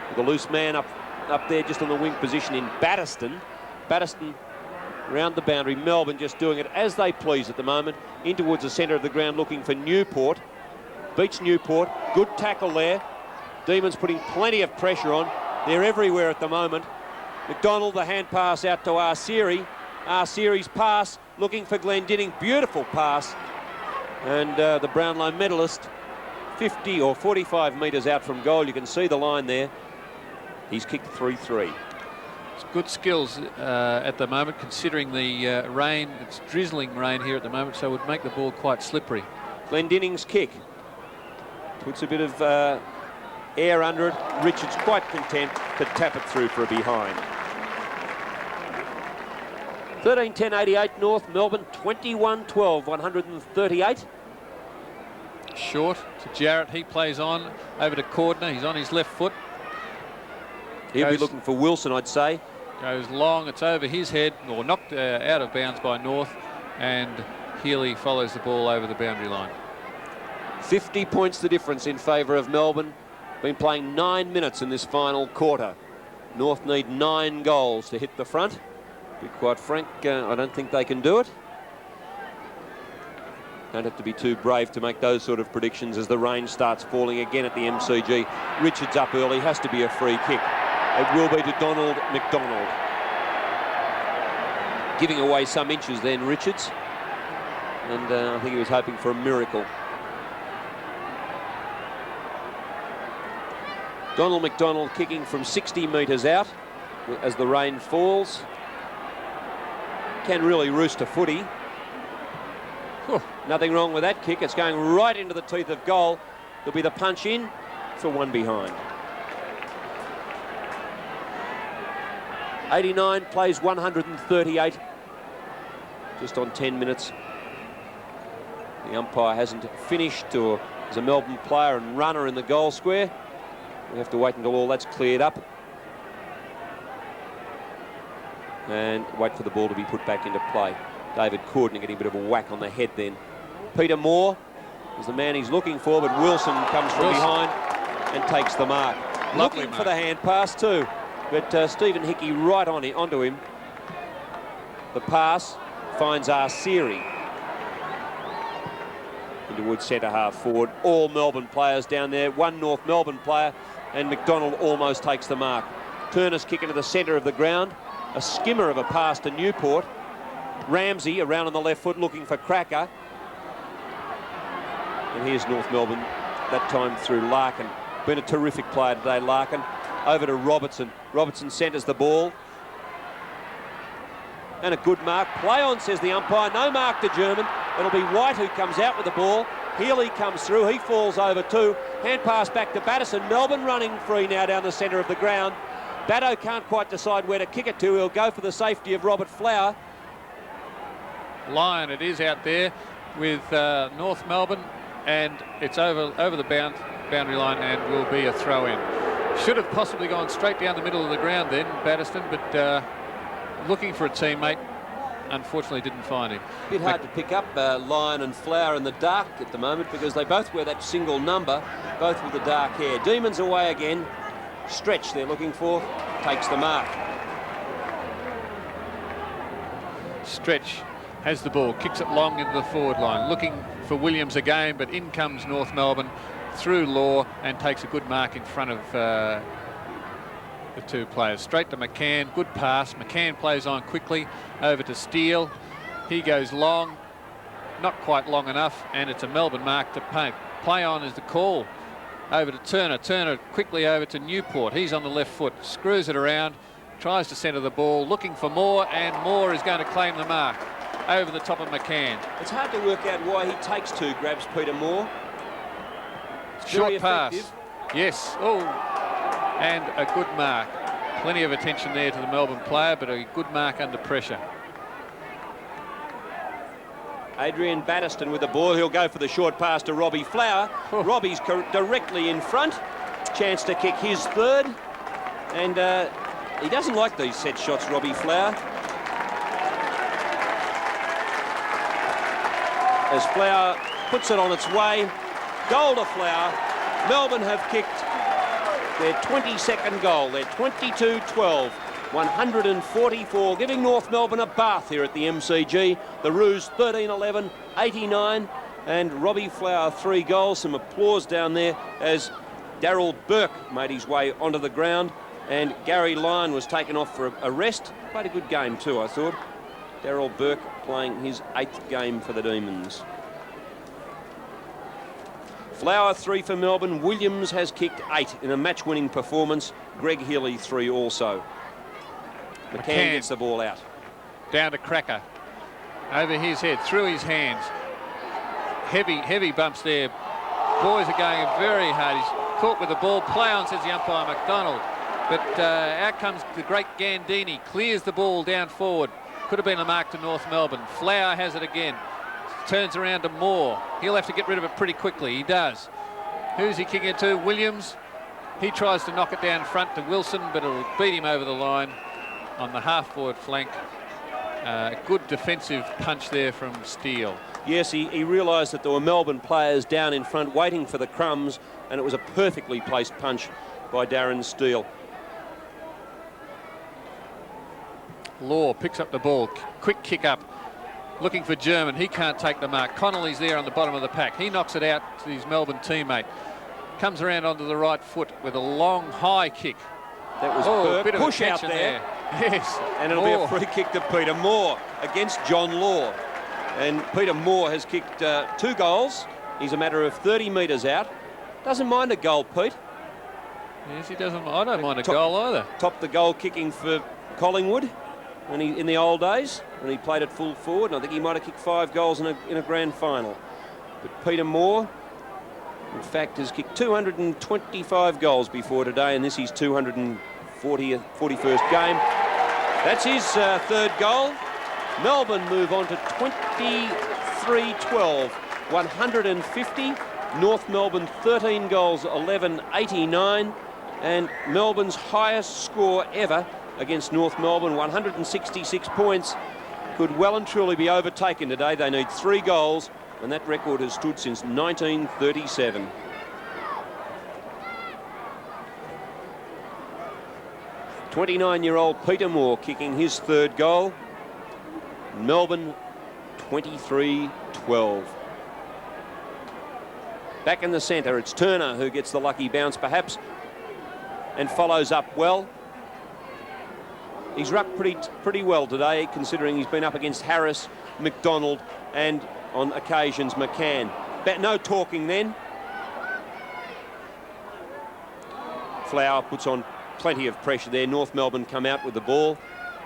with a loose man up there just on the wing position in Batterston. Batterston round the boundary. Melbourne just doing it as they please at the moment. In towards the centre of the ground looking for Newport. Beats Newport. Good tackle there. Demons putting plenty of pressure on. They're everywhere at the moment. McDonald, the hand pass out to Arsiri. Arsiri's pass looking for Glendinning. Beautiful pass. And the Brownlow medalist 50 or 45 metres out from goal. You can see the line there. He's kicked 3-3. It's good skills at the moment, considering the rain. It's drizzling rain here at the moment, so it would make the ball quite slippery. Glendinning's kick puts a bit of air under it. Richards quite content to tap it through for a behind. 13-10-88 North Melbourne, 21-12, 138. Short to Jarrett. He plays on over to Cordner. He's on his left foot. He'll be looking for Wilson, I'd say. Goes long. It's over his head, or knocked out of bounds by North, and Healy follows the ball over the boundary line. 50 points the difference in favour of Melbourne. Been playing 9 minutes in this final quarter. North need 9 goals to hit the front. To be quite frank, I don't think they can do it. Don't have to be too brave to make those sort of predictions as the rain starts falling again at the MCG. Richards up early, has to be a free kick. It will be to Donald McDonald. Giving away some inches then, Richards. And I think he was hoping for a miracle. Donald McDonald kicking from 60 metres out as the rain falls. Can really roost a footy. Whew, nothing wrong with that kick. It's going right into the teeth of goal. There'll be the punch in for 1 behind. 89 plays 138. Just on 10 minutes. The umpire hasn't finished, or is a Melbourne player and runner in the goal square. We have to wait until all that's cleared up. And wait for the ball to be put back into play. David Cordner getting a bit of a whack on the head then. Peter Moore is the man he's looking for, but Wilson comes from behind and takes the mark. Looking for the hand pass too, but Stephen Hickey right onto him. The pass finds Arsiri. In towards centre half forward. All Melbourne players down there. One North Melbourne player, and McDonald almost takes the mark. Turner's kick into the centre of the ground. A skimmer of a pass to Newport. Ramsey around on the left foot looking for Cracker. And here's North Melbourne, that time through Larkin. Been a terrific player today, Larkin. Over to Robertson. Robertson centres the ball. And a good mark. Play on, says the umpire. No mark to German. It'll be White who comes out with the ball. Healy comes through. He falls over too. Hand pass back to Batterson. Melbourne running free now down the centre of the ground. Batto can't quite decide where to kick it to. He'll go for the safety of Robert Flower. Lyon, it is out there with North Melbourne, and it's over the boundary line and will be a throw-in. Should have possibly gone straight down the middle of the ground then, Batterston, but looking for a teammate, unfortunately didn't find him. Bit hard to pick up Lyon and Flower in the dark at the moment because they both wear that single number, both with the dark hair. Demons away again. Stretch they're looking for, takes the mark. Stretch has the ball, kicks it long into the forward line, looking for Williams again, but in comes North Melbourne through Law and takes a good mark in front of the two players. Straight to McCann, good pass. McCann plays on quickly over to Steele. He goes long, not quite long enough, and it's a Melbourne mark to paint. Play on is the call. Over to Turner. Turner quickly over to Newport. He's on the left foot, screws it around, tries to centre the ball, looking for Moore, and Moore is going to claim the mark over the top of McCann. It's hard to work out why he takes two grabs, Peter Moore. Short pass. Yes. Oh, and a good mark. Plenty of attention there to the Melbourne player, but a good mark under pressure. Adrian Battiston with the ball. He'll go for the short pass to Robbie Flower. Oh. Robbie's directly in front. Chance to kick his third. And he doesn't like these set shots, Robbie Flower. As Flower puts it on its way. Goal to Flower. Melbourne have kicked their 22nd goal. They're 22-12. 144, giving North Melbourne a bath here at the MCG. The Roos 13-11, 89, and Robbie Flower 3 goals. Some applause down there as Daryl Burke made his way onto the ground, and Gary Lyon was taken off for a rest. Played a good game too, I thought. Daryl Burke playing his 8th game for the Demons. Flower 3 for Melbourne. Williams has kicked 8 in a match-winning performance. Greg Healy 3 also. McCann gets the ball out. Down to Cracker. Over his head, through his hands. Heavy bumps there. Boys are going very hard. He's caught with the ball. Play on, says the umpire, McDonald. But out comes the great Gandini. Clears the ball down forward. Could have been a mark to North Melbourne. Flower has it again. Turns around to Moore. He'll have to get rid of it pretty quickly. He does. Who's he kicking it to? Williams. He tries to knock it down front to Wilson, but it'll beat him over the line on the half-forward flank. Good defensive punch there from Steele. Yes, he realised that there were Melbourne players down in front waiting for the crumbs, and it was a perfectly placed punch by Darren Steele. Law picks up the ball. Quick kick up. Looking for German. He can't take the mark. Connolly's there on the bottom of the pack. He knocks it out to his Melbourne teammate. Comes around onto the right foot with a long, high kick. That was a bit of push out attention there. Yes. And it'll be a free kick to Peter Moore against John Law. And Peter Moore has kicked 2 goals. He's a matter of 30 metres out. Doesn't mind a goal, Pete. Yes, he doesn't. I don't mind a goal either. Topped the goal kicking for Collingwood in the old days when he played at full forward. And I think he might have kicked 5 goals in a grand final. But Peter Moore, in fact, has kicked 225 goals before today, and this is his 241st game. That's his 3rd goal. Melbourne move on to 23-12, 150. North Melbourne 13 goals, 11-89, and Melbourne's highest score ever against North Melbourne, 166 points, could well and truly be overtaken today. They need 3 goals, and that record has stood since 1937. '29-year-old Peter Moore kicking his 3rd goal. Melbourne 23-12. Back in the centre, it's Turner who gets the lucky bounce perhaps and follows up well. He's rucked pretty well today, considering he's been up against Harris, McDonald, and on occasions McCann. But no talking then. Flower puts on plenty of pressure there. North Melbourne come out with the ball.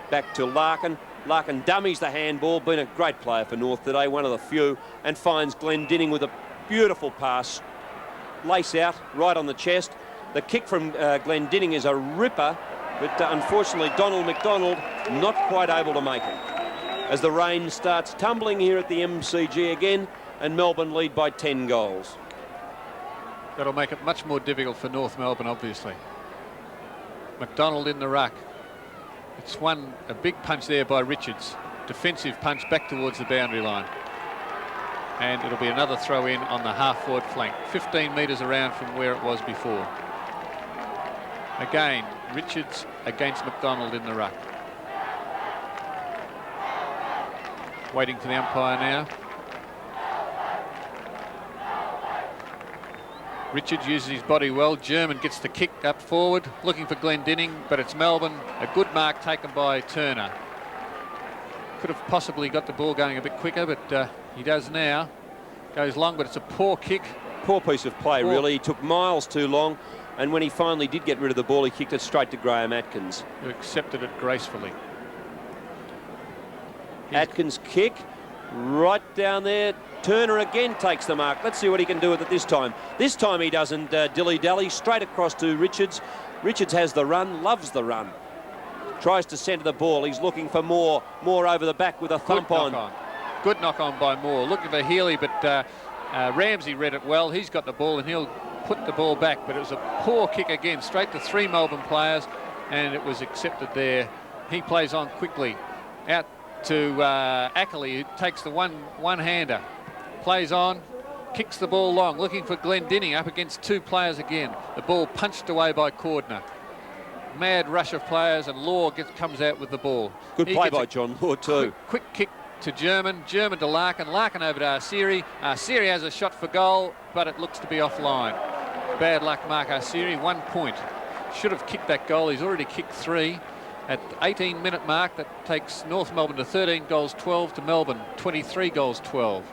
Back to Larkin. Larkin dummies the handball. Been a great player for North today, one of the few, and finds Glendinning with a beautiful pass. Lace out, right on the chest. The kick from Glendinning is a ripper, but unfortunately Donald McDonald not quite able to make it. As the rain starts tumbling here at the MCG again, and Melbourne lead by 10 goals. That'll make it much more difficult for North Melbourne, obviously. McDonald in the ruck. It's a big punch there by Richards. Defensive punch back towards the boundary line. And it'll be another throw in on the half-forward flank. 15 metres around from where it was before. Again, Richards against McDonald in the ruck. Waiting for the umpire now. Richards uses his body well. German gets the kick up forward, looking for Glendinning, but it's Melbourne. A good mark taken by Turner. Could have possibly got the ball going a bit quicker, but he does now. Goes long, but it's a poor kick. Poor piece of play, really. He took miles too long, and when he finally did get rid of the ball, he kicked it straight to Graham Atkins. Who accepted it gracefully. Atkins' kick, right down there. Turner again takes the mark. Let's see what he can do with it this time. This time he doesn't dilly-dally. Straight across to Richards. Richards has the run, loves the run. Tries to centre the ball. He's looking for more over the back with a thump on. Good knock on by Moore. Looking for Healy, but Ramsey read it well. He's got the ball and he'll put the ball back, but it was a poor kick again, straight to 3 Melbourne players, and it was accepted there. He plays on quickly. Out to Ackley, who takes the one-hander. Plays on, kicks the ball long, looking for Glendinning up against 2 players again. The ball punched away by Cordner. Mad rush of players, and Law comes out with the ball. Good play by John Law too. Quick kick to German to Larkin. Larkin over to Arsieri. Arsieri has a shot for goal, but it looks to be offline. Bad luck, Mark Arsieri, 1 point. Should have kicked that goal. He's already kicked 3. At the 18-minute mark, that takes North Melbourne to 13 goals 12 to Melbourne 23 goals 12.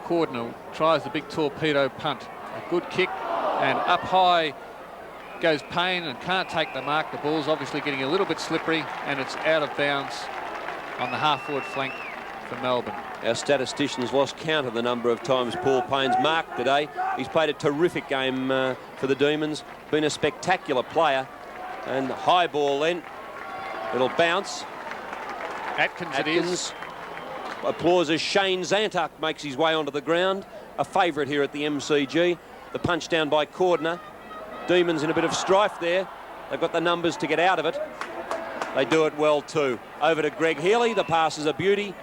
Cordner tries the big torpedo punt. A good kick, and up high goes Payne and can't take the mark. The ball's obviously getting a little bit slippery, and it's out of bounds on the half-forward flank for Melbourne. Our statisticians lost count of the number of times Paul Payne's marked today. He's played a terrific game for the Demons, been a spectacular player. And high ball then, it'll bounce. Atkins it is. Applause as Shane Zantuck makes his way onto the ground. A favourite here at the MCG. The punch down by Cordner. Demons in a bit of strife there. They've got the numbers to get out of it. They do it well too. Over to Greg Healy. The pass is a beauty.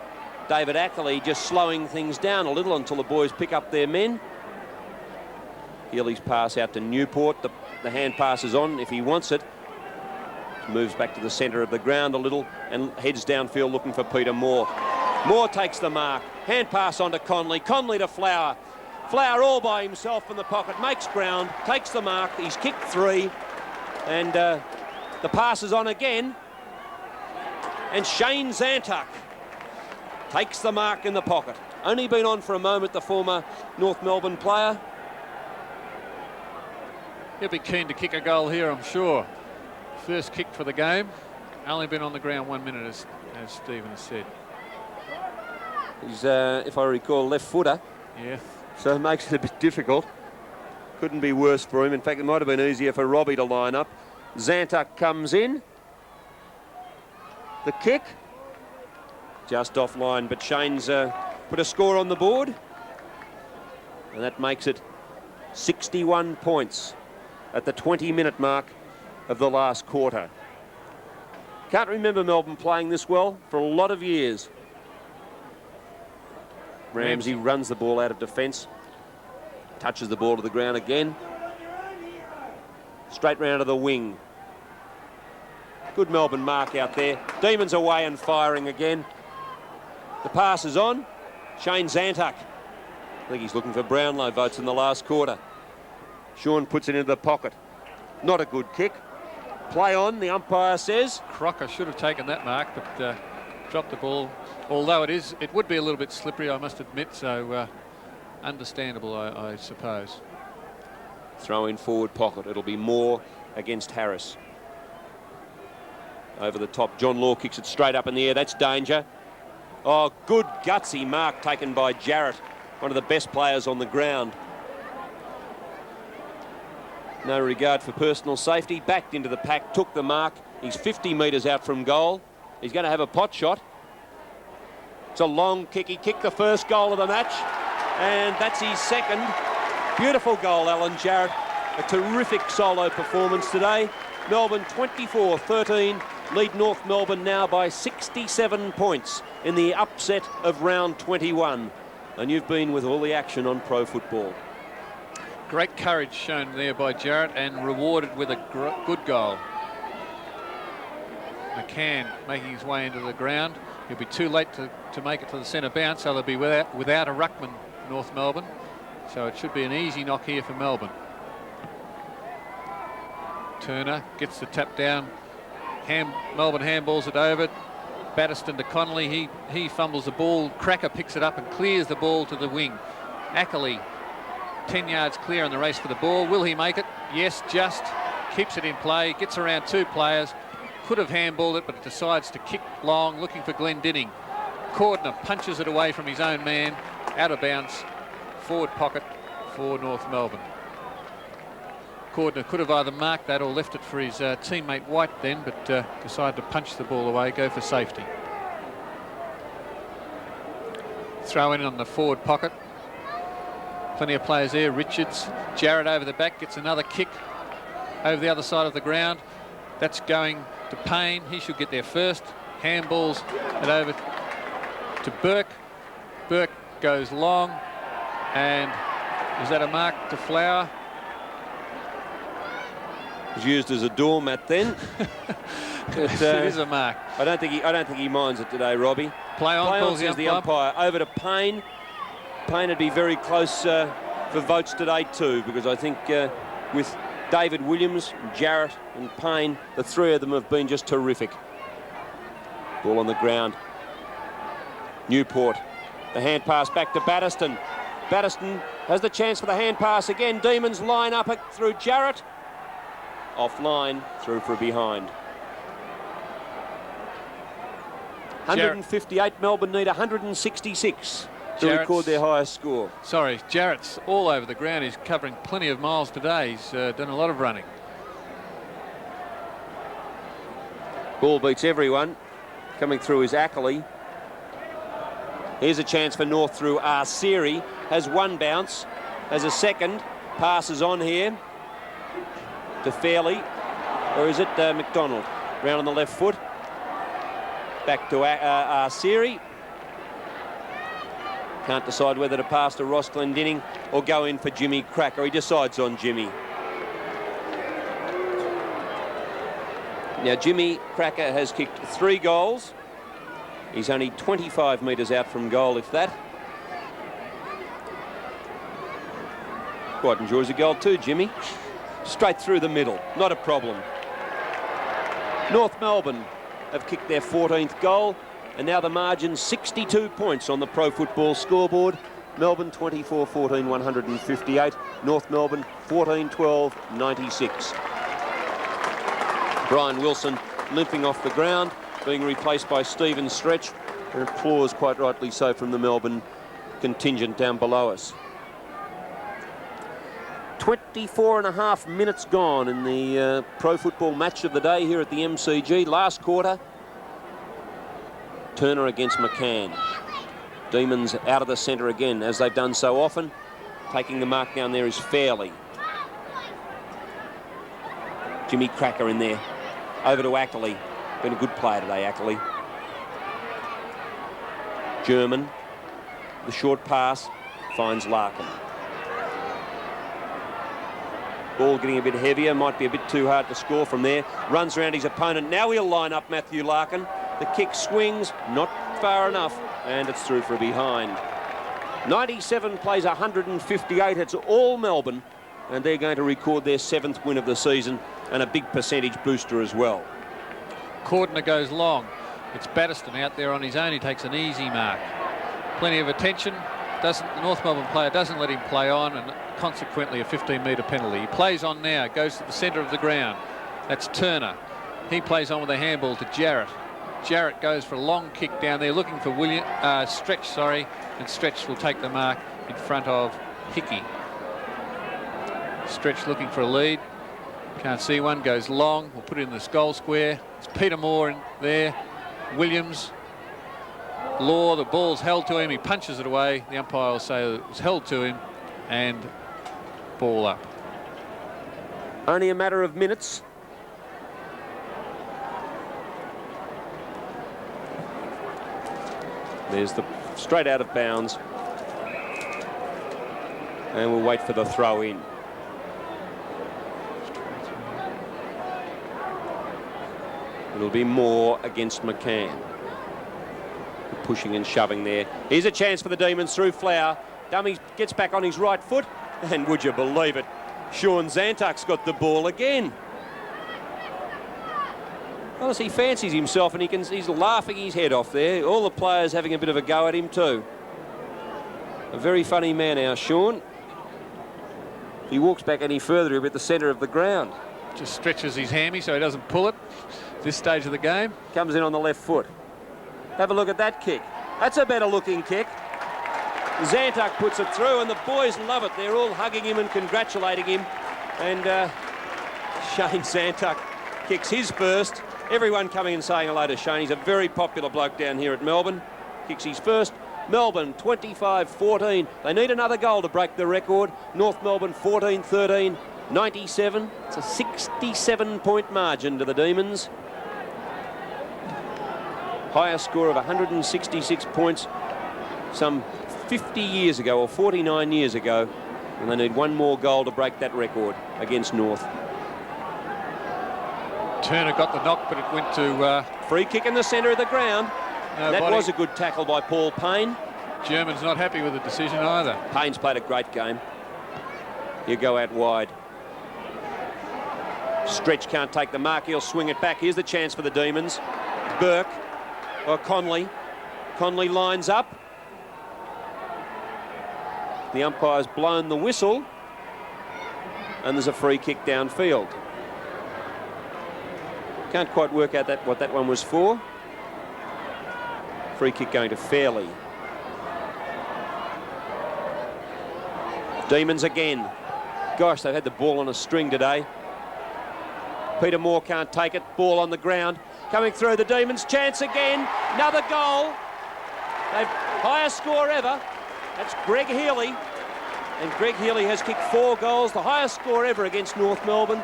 David Ackley just slowing things down a little until the boys pick up their men. Healy's pass out to Newport. The hand pass is on if he wants it. Moves back to the centre of the ground a little and heads downfield looking for Peter Moore. Moore takes the mark. Hand pass on to Conley. Conley to Flower. Flower all by himself in the pocket. Makes ground. Takes the mark. He's kicked 3. And the pass is on again. And Shane Zantuck takes the mark in the pocket. Only been on for a moment, the former North Melbourne player. He'll be keen to kick a goal here, I'm sure. First kick for the game. Only been on the ground 1 minute, as Stephen has said. He's, if I recall, left footer. Yeah. So it makes it a bit difficult. Couldn't be worse for him. In fact, it might have been easier for Robbie to line up. Zantuck comes in. The kick. Just offline, but Shane's put a score on the board. And that makes it 61 points at the 20-minute mark of the last quarter. Can't remember Melbourne playing this well for a lot of years. Ramsey runs the ball out of defence. Touches the ball to the ground again. Straight round to the wing. Good Melbourne mark out there. Demons away and firing again. The pass is on. Shane Zantuck. I think he's looking for Brownlow votes in the last quarter. Sean puts it into the pocket. Not a good kick. Play on, the umpire says. Crocker should have taken that mark, but dropped the ball. Although it would be a little bit slippery, I must admit, so understandable, I suppose. Throw in forward pocket. It'll be Moore against Harris. Over the top, John Law kicks it straight up in the air. That's danger. Oh, good gutsy mark taken by Jarrett, one of the best players on the ground. No regard for personal safety. Backed into the pack, took the mark. He's 50 metres out from goal. He's going to have a pot shot. It's a long kick. He kicked the first goal of the match, and that's his second. Beautiful goal, Alan Jarrett. A terrific solo performance today. Melbourne 24-13, lead North Melbourne now by 67 points in the upset of round 21. And you've been with all the action on Pro Football. Great courage shown there by Jarrett and rewarded with a good goal. McCann making his way into the ground. He'll be too late to make it to the centre bounce, so they'll be without a ruckman, North Melbourne. So it should be an easy knock here for Melbourne. Turner gets the tap down. Melbourne handballs it over. Batterston to Connolly. He fumbles the ball. Cracker picks it up and clears the ball to the wing. Ackley 10 yards clear in the race for the ball. Will he make it? Yes, just keeps it in play. Gets around 2 players. Could have handballed it, but decides to kick long, looking for Glendinning. Cordner punches it away from his own man. Out of bounds. Forward pocket for North Melbourne. Cordner could have either marked that or left it for his teammate White then, but decided to punch the ball away, go for safety. Throw in on the forward pocket. Plenty of players there. Richards, Jarrett over the back, gets another kick over the other side of the ground. That's going to Payne. He should get there first. Handballs it over to Burke. Burke goes long, and is that a mark to Flower? Was used as a doormat then. It is a mark. I don't think he minds it today, Robbie. Play on, calls says the umpire. Over to Payne. Payne would be very close for votes today too, because I think with David Williams, Jarrett and Payne, the 3 of them have been just terrific. Ball on the ground. Newport, the hand pass back to Batterston. Batterston has the chance for the hand pass again. Demons line up it through Jarrett. Offline, through for a behind. 158, Melbourne need 166 to record their highest score. Sorry, Jarrett's all over the ground. He's covering plenty of miles today. He's done a lot of running. Ball beats everyone. Coming through is Ackley. Here's a chance for North through Arsiri. Has 1 bounce, has a second. Passes on here to Fairley, or is it McDonald? Round on the left foot. Back to Arsiri. Can't decide whether to pass to Ross Glendinning or go in for Jimmy Cracker. He decides on Jimmy. Now Jimmy Cracker has kicked 3 goals. He's only 25 metres out from goal, if that. Quite enjoys a goal too, Jimmy. Straight through the middle, not a problem. North Melbourne have kicked their 14th goal, and now the margin 62 points on the Pro Football scoreboard. Melbourne 24-14, 158. North Melbourne 14-12, 96. Brian Wilson limping off the ground, being replaced by Stephen Stretch, and applause quite rightly so from the Melbourne contingent down below us. 24.5 minutes gone in the Pro Football match of the day here at the MCG. Last quarter, Turner against McCann. Demons out of the centre again, as they've done so often. Taking the mark down there is Fairley. Jimmy Cracker in there. Over to Ackley. Been a good player today, Ackley. German. The short pass finds Larkin. Ball getting a bit heavier, might be a bit too hard to score from there. Runs around his opponent. Now he'll line up Matthew Larkin. The kick swings, not far enough, and it's through for a behind. 97 plays 158. It's all Melbourne, and they're going to record their 7th win of the season and a big percentage booster as well. Cordner goes long. It's Batterston out there on his own. He takes an easy mark. Plenty of attention. The North Melbourne player doesn't let him play on, and consequently a 15-metre penalty. He plays on now, goes to the centre of the ground. That's Turner. He plays on with a handball to Jarrett. Jarrett goes for a long kick down there, looking for Stretch, and Stretch will take the mark in front of Hickey. Stretch looking for a lead. Can't see one, goes long. We'll put it in the goal square. It's Peter Moore in there. Williams. Law, the ball's held to him. He punches it away. The umpire will say it was held to him, and ball up. Only a matter of minutes. There's the straight out of bounds. And we'll wait for the throw in. It'll be Moore against McCann. Pushing and shoving there. Here's a chance for the Demons through Flower. Dummy gets back on his right foot, and would you believe it, Sean Zantuck's got the ball again. Well, he fancies himself, and he's laughing his head off there. All the players having a bit of a go at him too. A very funny man, our Sean. If he walks back any further, he'll be at the centre of the ground. Just stretches his hammy so he doesn't pull it this stage of the game. Comes in on the left foot. Have a look at that kick. That's a better looking kick. Zantuck puts it through, and the boys love it. They're all hugging him and congratulating him. And Shane Zantuck kicks his first. Everyone coming and saying hello to Shane. He's a very popular bloke down here at Melbourne. Kicks his first. Melbourne 25-14. They need another goal to break the record. North Melbourne 14-13, 97. It's a 67-point margin to the Demons. Highest score of 166 points some 50 years ago, or 49 years ago, and they need one more goal to break that record against North. Turner got the knock, but it went to... Free kick in the centre of the ground. Nobody. That was a good tackle by Paul Payne. German's not happy with the decision either. Payne's played a great game. You go out wide. Stretch can't take the mark. He'll swing it back. Here's the chance for the Demons. Burke, or Conley. Conley lines up. The umpire's blown the whistle, and there's a free kick downfield. Can't quite work out what that one was for. Free kick going to Fairley. Demons again. Gosh, they've had the ball on a string today. Peter Moore can't take it. Ball on the ground. Coming through, the Demons. Chance again. Another goal. They've highest score ever. That's Greg Healy. And Greg Healy has kicked 4 goals, the highest score ever against North Melbourne.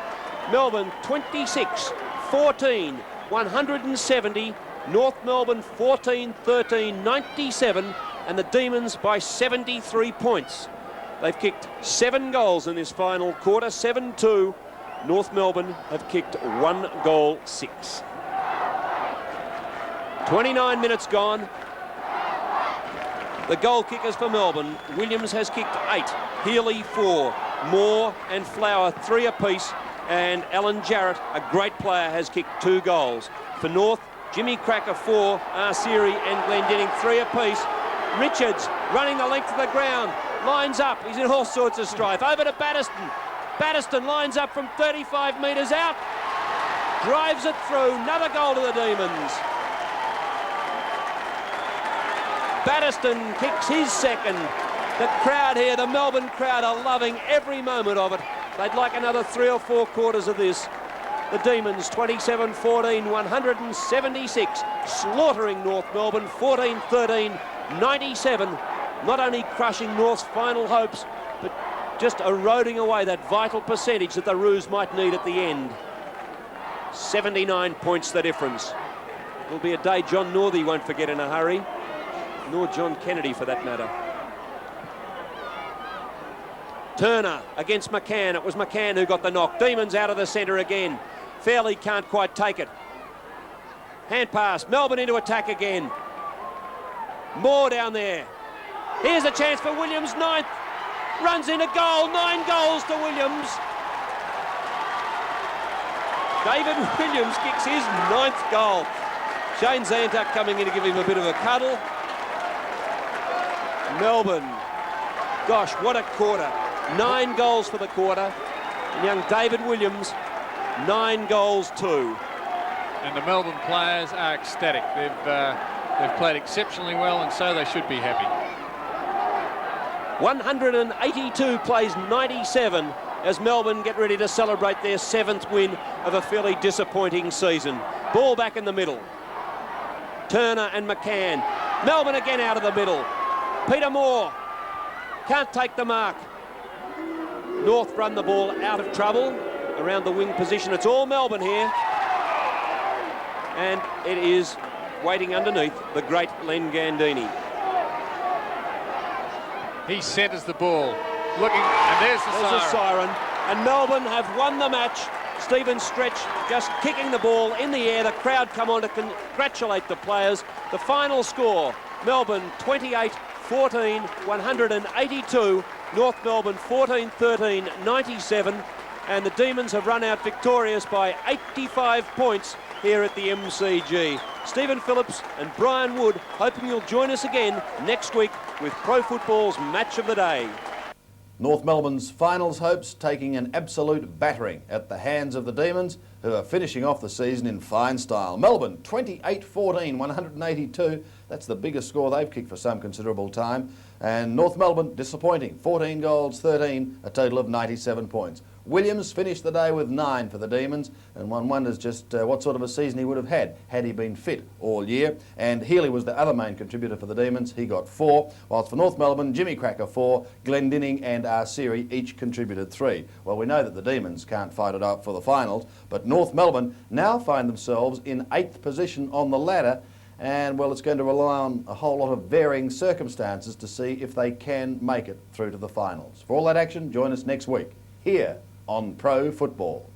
Melbourne 26-14, 170. North Melbourne 14-13, 97. And the Demons by 73 points. They've kicked 7 goals in this final quarter, 7-2. North Melbourne have kicked 1 goal, 6. 29 minutes gone. The goal kickers for Melbourne. Williams has kicked 8, Healy 4, Moore and Flower 3 apiece, and Alan Jarrett, a great player, has kicked 2 goals. For North, Jimmy Cracker 4, Arsieri and Glendinning 3 apiece. Richards running the length of the ground, lines up, he's in all sorts of strife. Over to Batterston. Batterston lines up from 35 metres out, drives it through, another goal to the Demons. Batterston kicks his second. The crowd here, the Melbourne crowd, are loving every moment of it. They'd like another 3 or 4 quarters of this. The Demons 27-14, 176, slaughtering North Melbourne 14-13, 97. Not only crushing North's final hopes, but just eroding away that vital percentage that the Roos might need at the end. 79 points the difference. It'll be a day John Northey won't forget in a hurry, nor John Kennedy for that matter. Turner against McCann. It was McCann who got the knock. Demons out of the centre again. Fairley can't quite take it. Hand pass. Melbourne into attack again. Moore down there. Here's a chance for Williams, 9th. Runs into goal. 9 goals to Williams. David Williams kicks his 9th goal. Shane Zantuck coming in to give him a bit of a cuddle. Melbourne. Gosh, what a quarter. 9 goals for the quarter. And young David Williams, 9 goals too. And the Melbourne players are ecstatic. They've played exceptionally well, and so they should be happy. 182 plays 97 as Melbourne get ready to celebrate their 7th win of a fairly disappointing season. Ball back in the middle. Turner and McCann. Melbourne again out of the middle. Peter Moore can't take the mark. North run the ball out of trouble around the wing position. It's all Melbourne here. And it is waiting underneath the great Len Gandini. He centres the ball. Looking, and there's the siren. And Melbourne have won the match Stephen Stretch just kicking the ball in the air. The crowd come on to congratulate the players. The final score, Melbourne 28-14, 182. North Melbourne 14-13, 97. And the Demons have run out victorious by 85 points here at the MCG. Stephen Phillips and Brian Wood hoping you'll join us again next week with Pro Football's Match of the Day. North Melbourne's finals hopes taking an absolute battering at the hands of the Demons, who are finishing off the season in fine style. Melbourne 28-14, 182. That's the biggest score they've kicked for some considerable time. And North Melbourne disappointing, 14 goals, 13, a total of 97 points. Williams finished the day with 9 for the Demons, and one wonders just what sort of a season he would have had he been fit all year. And Healy was the other main contributor for the Demons. He got 4, whilst for North Melbourne, Jimmy Cracker 4, Glendinning and Arsiri each contributed 3. Well, we know that the Demons can't fight it out for the finals, but North Melbourne now find themselves in 8th position on the ladder, and well, it's going to rely on a whole lot of varying circumstances to see if they can make it through to the finals. For all that action, join us next week here on Pro Football.